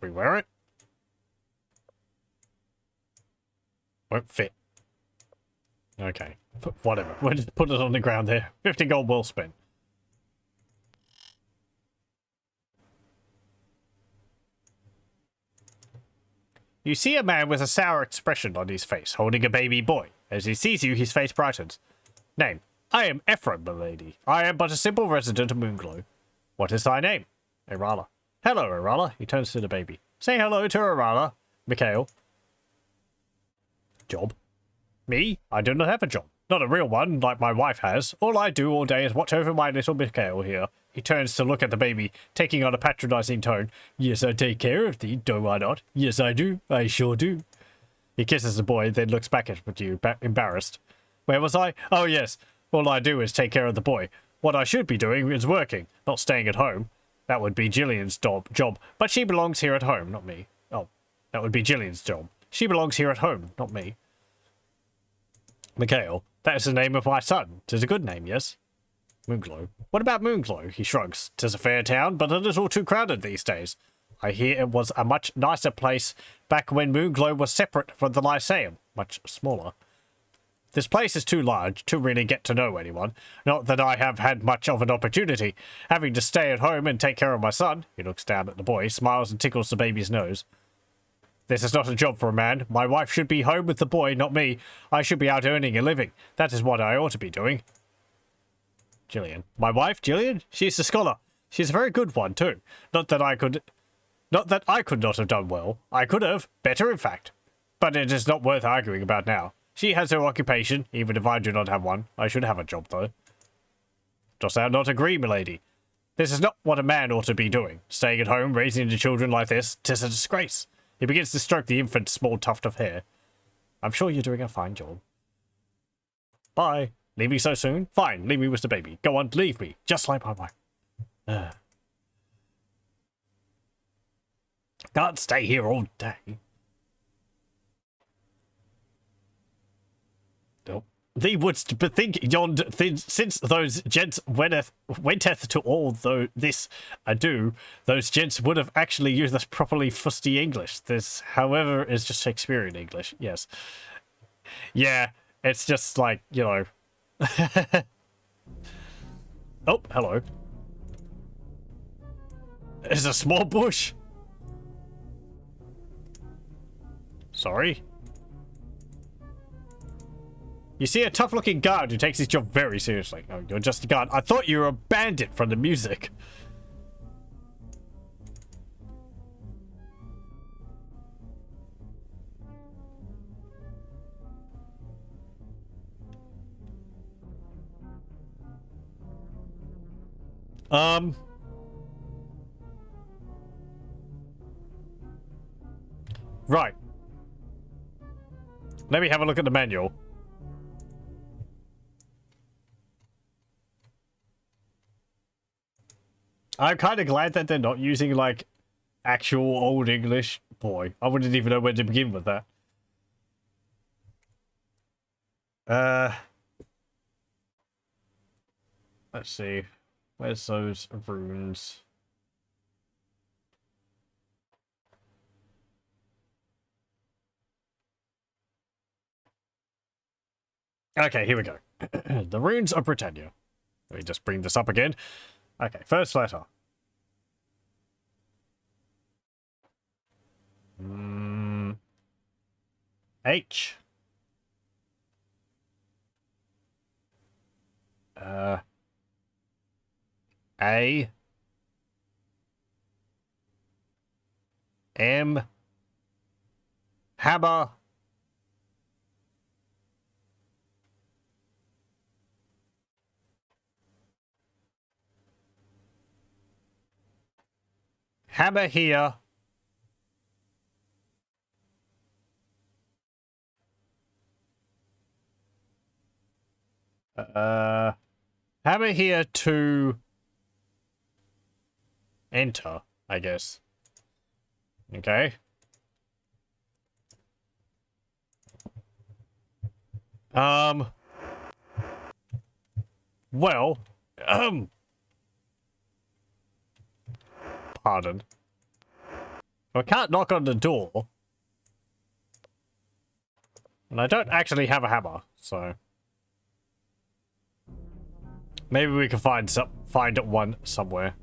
we wear it? Won't fit. Okay. Whatever. We'll just put it on the ground there. 50 gold well spent. You see a man with a sour expression on his face, holding a baby boy. As he sees you, his face brightens. Name. I am Ephraim, milady. I am but a simple resident of Moonglow. What is thy name? Irala. Hello, Irala. He turns to the baby. Say hello to Irala. Mikhail. Job. Me? I do not have a job. Not a real one, like my wife has. All I do all day is watch over my little Mikhail here. He turns to look at the baby, taking on a patronizing tone. Yes, I take care of thee, do I not? Yes, I do. I sure do. He kisses the boy, then looks back at you, embarrassed. Where was I? Oh, yes. All I do is take care of the boy. What I should be doing is working, not staying at home. That would be Jillian's job, but she belongs here at home, not me. Oh, that would be Jillian's job. She belongs here at home, not me. Mikhail, that is the name of my son. 'Tis a good name, yes? Moonglow. What about Moonglow? He shrugs. 'Tis a fair town, but a little too crowded these days. I hear it was a much nicer place back when Moonglow was separate from the Lyceum. Much smaller. This place is too large to really get to know anyone. Not that I have had much of an opportunity. Having to stay at home and take care of my son. He looks down at the boy, smiles and tickles the baby's nose. This is not a job for a man. My wife should be home with the boy, not me. I should be out earning a living. That is what I ought to be doing. Jillian. My wife, Jillian? She's a scholar. She's a very good one, too. Not that I could not have done well. I could have. Better, in fact. But it is not worth arguing about now. She has her occupation, even if I do not have one. I should have a job, though. Dost thou not agree, milady? This is not what a man ought to be doing. Staying at home, raising the children like this, 'tis a disgrace. He begins to stroke the infant's small tuft of hair. I'm sure you're doing a fine job. Bye. Leaving so soon? Fine, leave me with the baby. Go on, leave me. Just like my wife. Can't stay here all day. Nope. Thee wouldst bethink yond since those gents wenteth to all this ado, those gents would have actually used this properly fusty English. This, however, is just Shakespearean English. Yes. Yeah, it's just like, you know. Oh, hello. There's a small bush. Sorry. You see a tough-looking guard who takes his job very seriously. Oh, you're just a guard. I thought you were a bandit from the music. Right. Let me have a look at the manual. I'm kind of glad that they're not using, like, actual Old English. Boy, I wouldn't even know where to begin with that. Let's see. Where's those runes? Okay, here we go. The runes of Britannia. Let me just bring this up again. Okay, first letter. H. A. M. Hammer. Hammer here. Hammer here to enter, I guess. Okay. Well, pardon. I can't knock on the door. And I don't actually have a hammer, so maybe we can find one somewhere.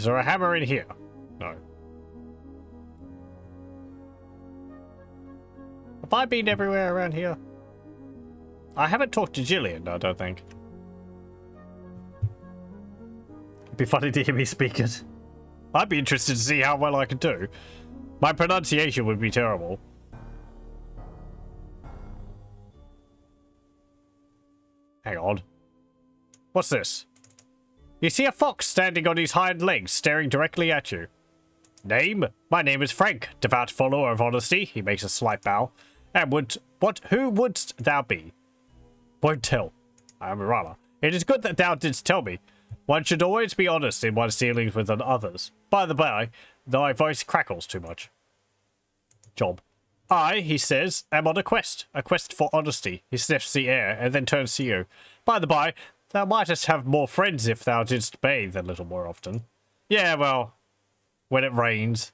Is there a hammer in here? No. Have I been everywhere around here? I haven't talked to Jillian, I don't think. It'd be funny to hear me speak it. I'd be interested to see how well I could do. My pronunciation would be terrible. Hang on. What's this? You see a fox standing on his hind legs, staring directly at you. Name? My name is Frank, devout follower of honesty. He makes a slight bow. And who wouldst thou be? Won't tell. I am Mirala. It is good that thou didst tell me. One should always be honest in one's dealings with others. By the by, thy voice crackles too much. Job. I, he says, am on a quest for honesty. He sniffs the air and then turns to you. By the by, thou mightest have more friends if thou didst bathe a little more often. Yeah, well, when it rains.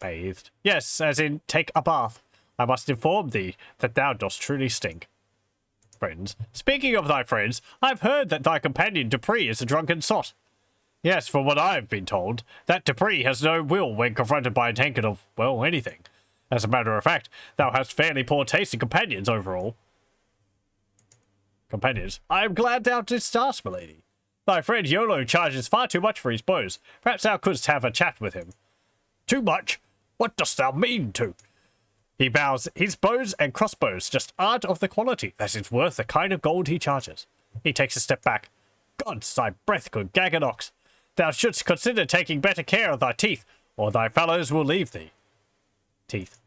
Bathed. Yes, as in take a bath. I must inform thee that thou dost truly stink. Friends. Speaking of thy friends, I've heard that thy companion Dupree is a drunken sot. Yes, from what I've been told, that Dupree has no will when confronted by a tankard of, well, anything. As a matter of fact, thou hast fairly poor taste in companions overall. Companions. I am glad thou didst ask, milady. Thy friend Yolo charges far too much for his bows. Perhaps thou couldst have a chat with him. Too much? What dost thou mean to? He bows. His bows and crossbows just aren't of the quality that is worth the kind of gold he charges. He takes a step back. Gods, thy breath could gag an ox. Thou shouldst consider taking better care of thy teeth, or thy fellows will leave thee. Teeth.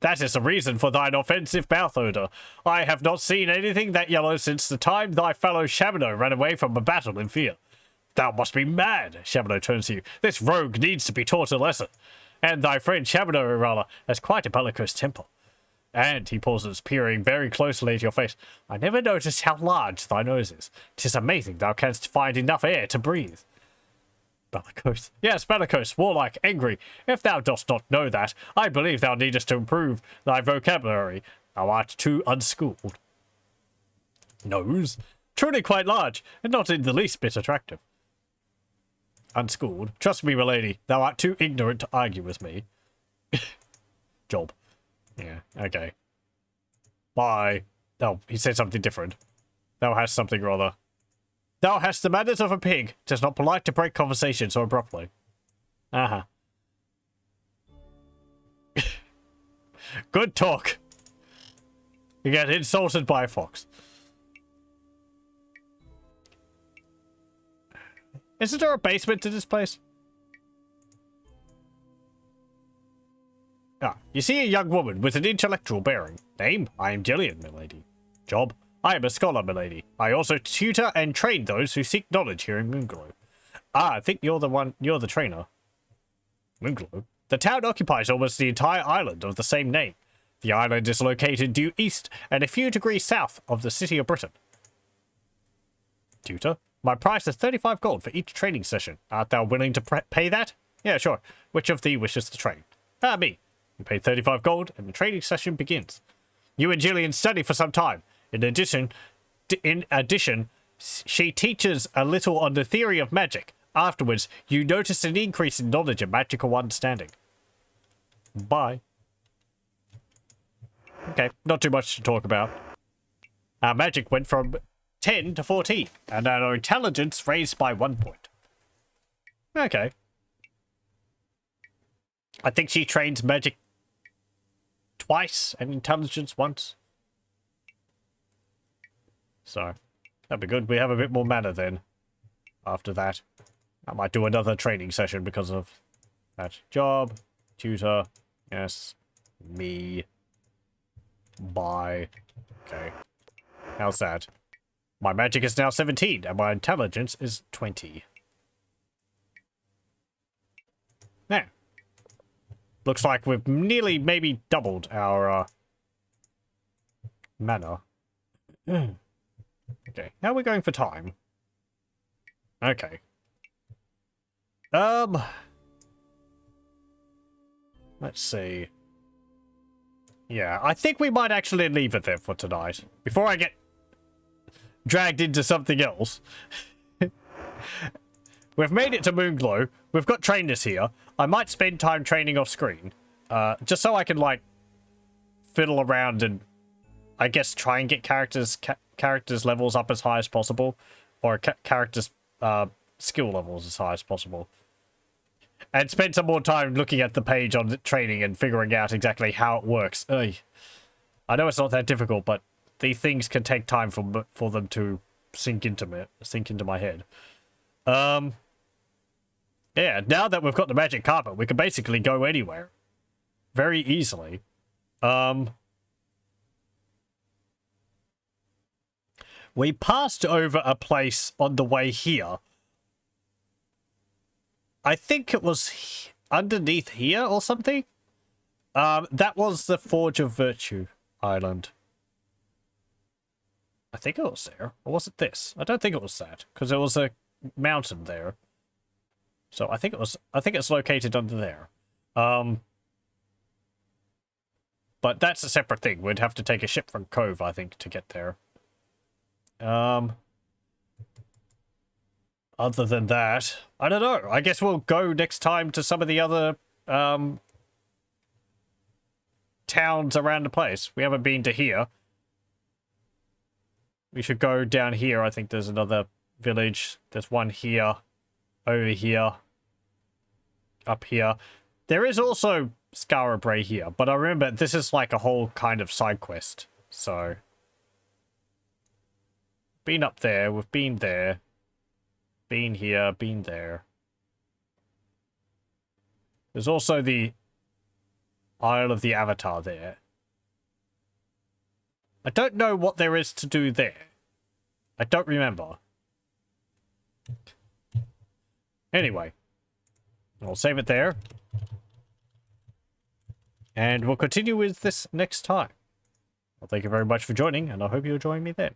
That is the reason for thine offensive mouth odour. I have not seen anything that yellow since the time thy fellow Shabano ran away from a battle in fear. Thou must be mad, Shabano turns to you. This rogue needs to be taught a lesson. And thy friend Shabano, Irala, has quite a bellicose temper. And, he pauses, peering very closely at your face, I never noticed how large thy nose is. 'Tis amazing thou canst find enough air to breathe. Bellicose. Yes, bellicose, warlike, angry. If thou dost not know that, I believe thou needest to improve thy vocabulary. Thou art too unschooled. Nose? Truly quite large, and not in the least bit attractive. Unschooled. Trust me, milady, thou art too ignorant to argue with me. Job. Yeah, okay. Bye. Oh, he said something different. Thou hast something or other. Thou hast the manners of a pig. 'Tis not polite to break conversation so abruptly. Uh-huh. Good talk. You get insulted by a fox. Isn't there a basement to this place? Ah, you see a young woman with an intellectual bearing. Name? I am Jillian, milady. Job? I am a scholar, milady. I also tutor and train those who seek knowledge here in Moonglow. Ah, I think you're the trainer. Moonglow? The town occupies almost the entire island of the same name. The island is located due east and a few degrees south of the city of Britain. Tutor? My price is 35 gold for each training session. Art thou willing to pay that? Yeah, sure. Which of thee wishes to train? Ah, me. You pay 35 gold, and the training session begins. You and Jillian study for some time. In addition, she teaches a little on the theory of magic. Afterwards, you notice an increase in knowledge and magical understanding. Bye. Okay, not too much to talk about. Our magic went from 10 to 14, and our intelligence raised by 1 point. Okay. I think she trains magic twice and intelligence once. So, that'd be good. We have a bit more mana then. After that, I might do another training session because of that. Job, tutor, yes, me, bye. Okay. How's that? My magic is now 17, and my intelligence is 20. Now, looks like we've nearly maybe doubled our mana. Okay, how are we going for time? Okay. Let's see. Yeah, I think we might actually leave it there for tonight. Before I get dragged into something else. We've made it to Moonglow. We've got trainers here. I might spend time training off screen. Just so I can, like, fiddle around and, I guess, try and get characters levels up as high as possible. Or characters' skill levels as high as possible. And spend some more time looking at the page on the training and figuring out exactly how it works. Ugh. I know it's not that difficult, but these things can take time for them to sink into my head. Yeah, now that we've got the magic carpet, we can basically go anywhere. Very easily. We passed over a place on the way here. I think it was underneath here or something. That was the Forge of Virtue Island. I think it was there. Or was it this? I don't think it was that, because there was a mountain there. So I think it's located under there. But that's a separate thing. We'd have to take a ship from Cove, I think, to get there. Other than that, I don't know. I guess we'll go next time to some of the other towns around the place. We haven't been to here. We should go down here. I think there's another village. There's one here. Over here. Up here. There is also Scarabray here. But I remember this is like a whole kind of side quest. So. Been up there. We've been there. Been here. Been there. There's also the Isle of the Avatar there. I don't know what there is to do there. I don't remember. Anyway. I'll save it there. And we'll continue with this next time. Well, thank you very much for joining, and I hope you'll join me then.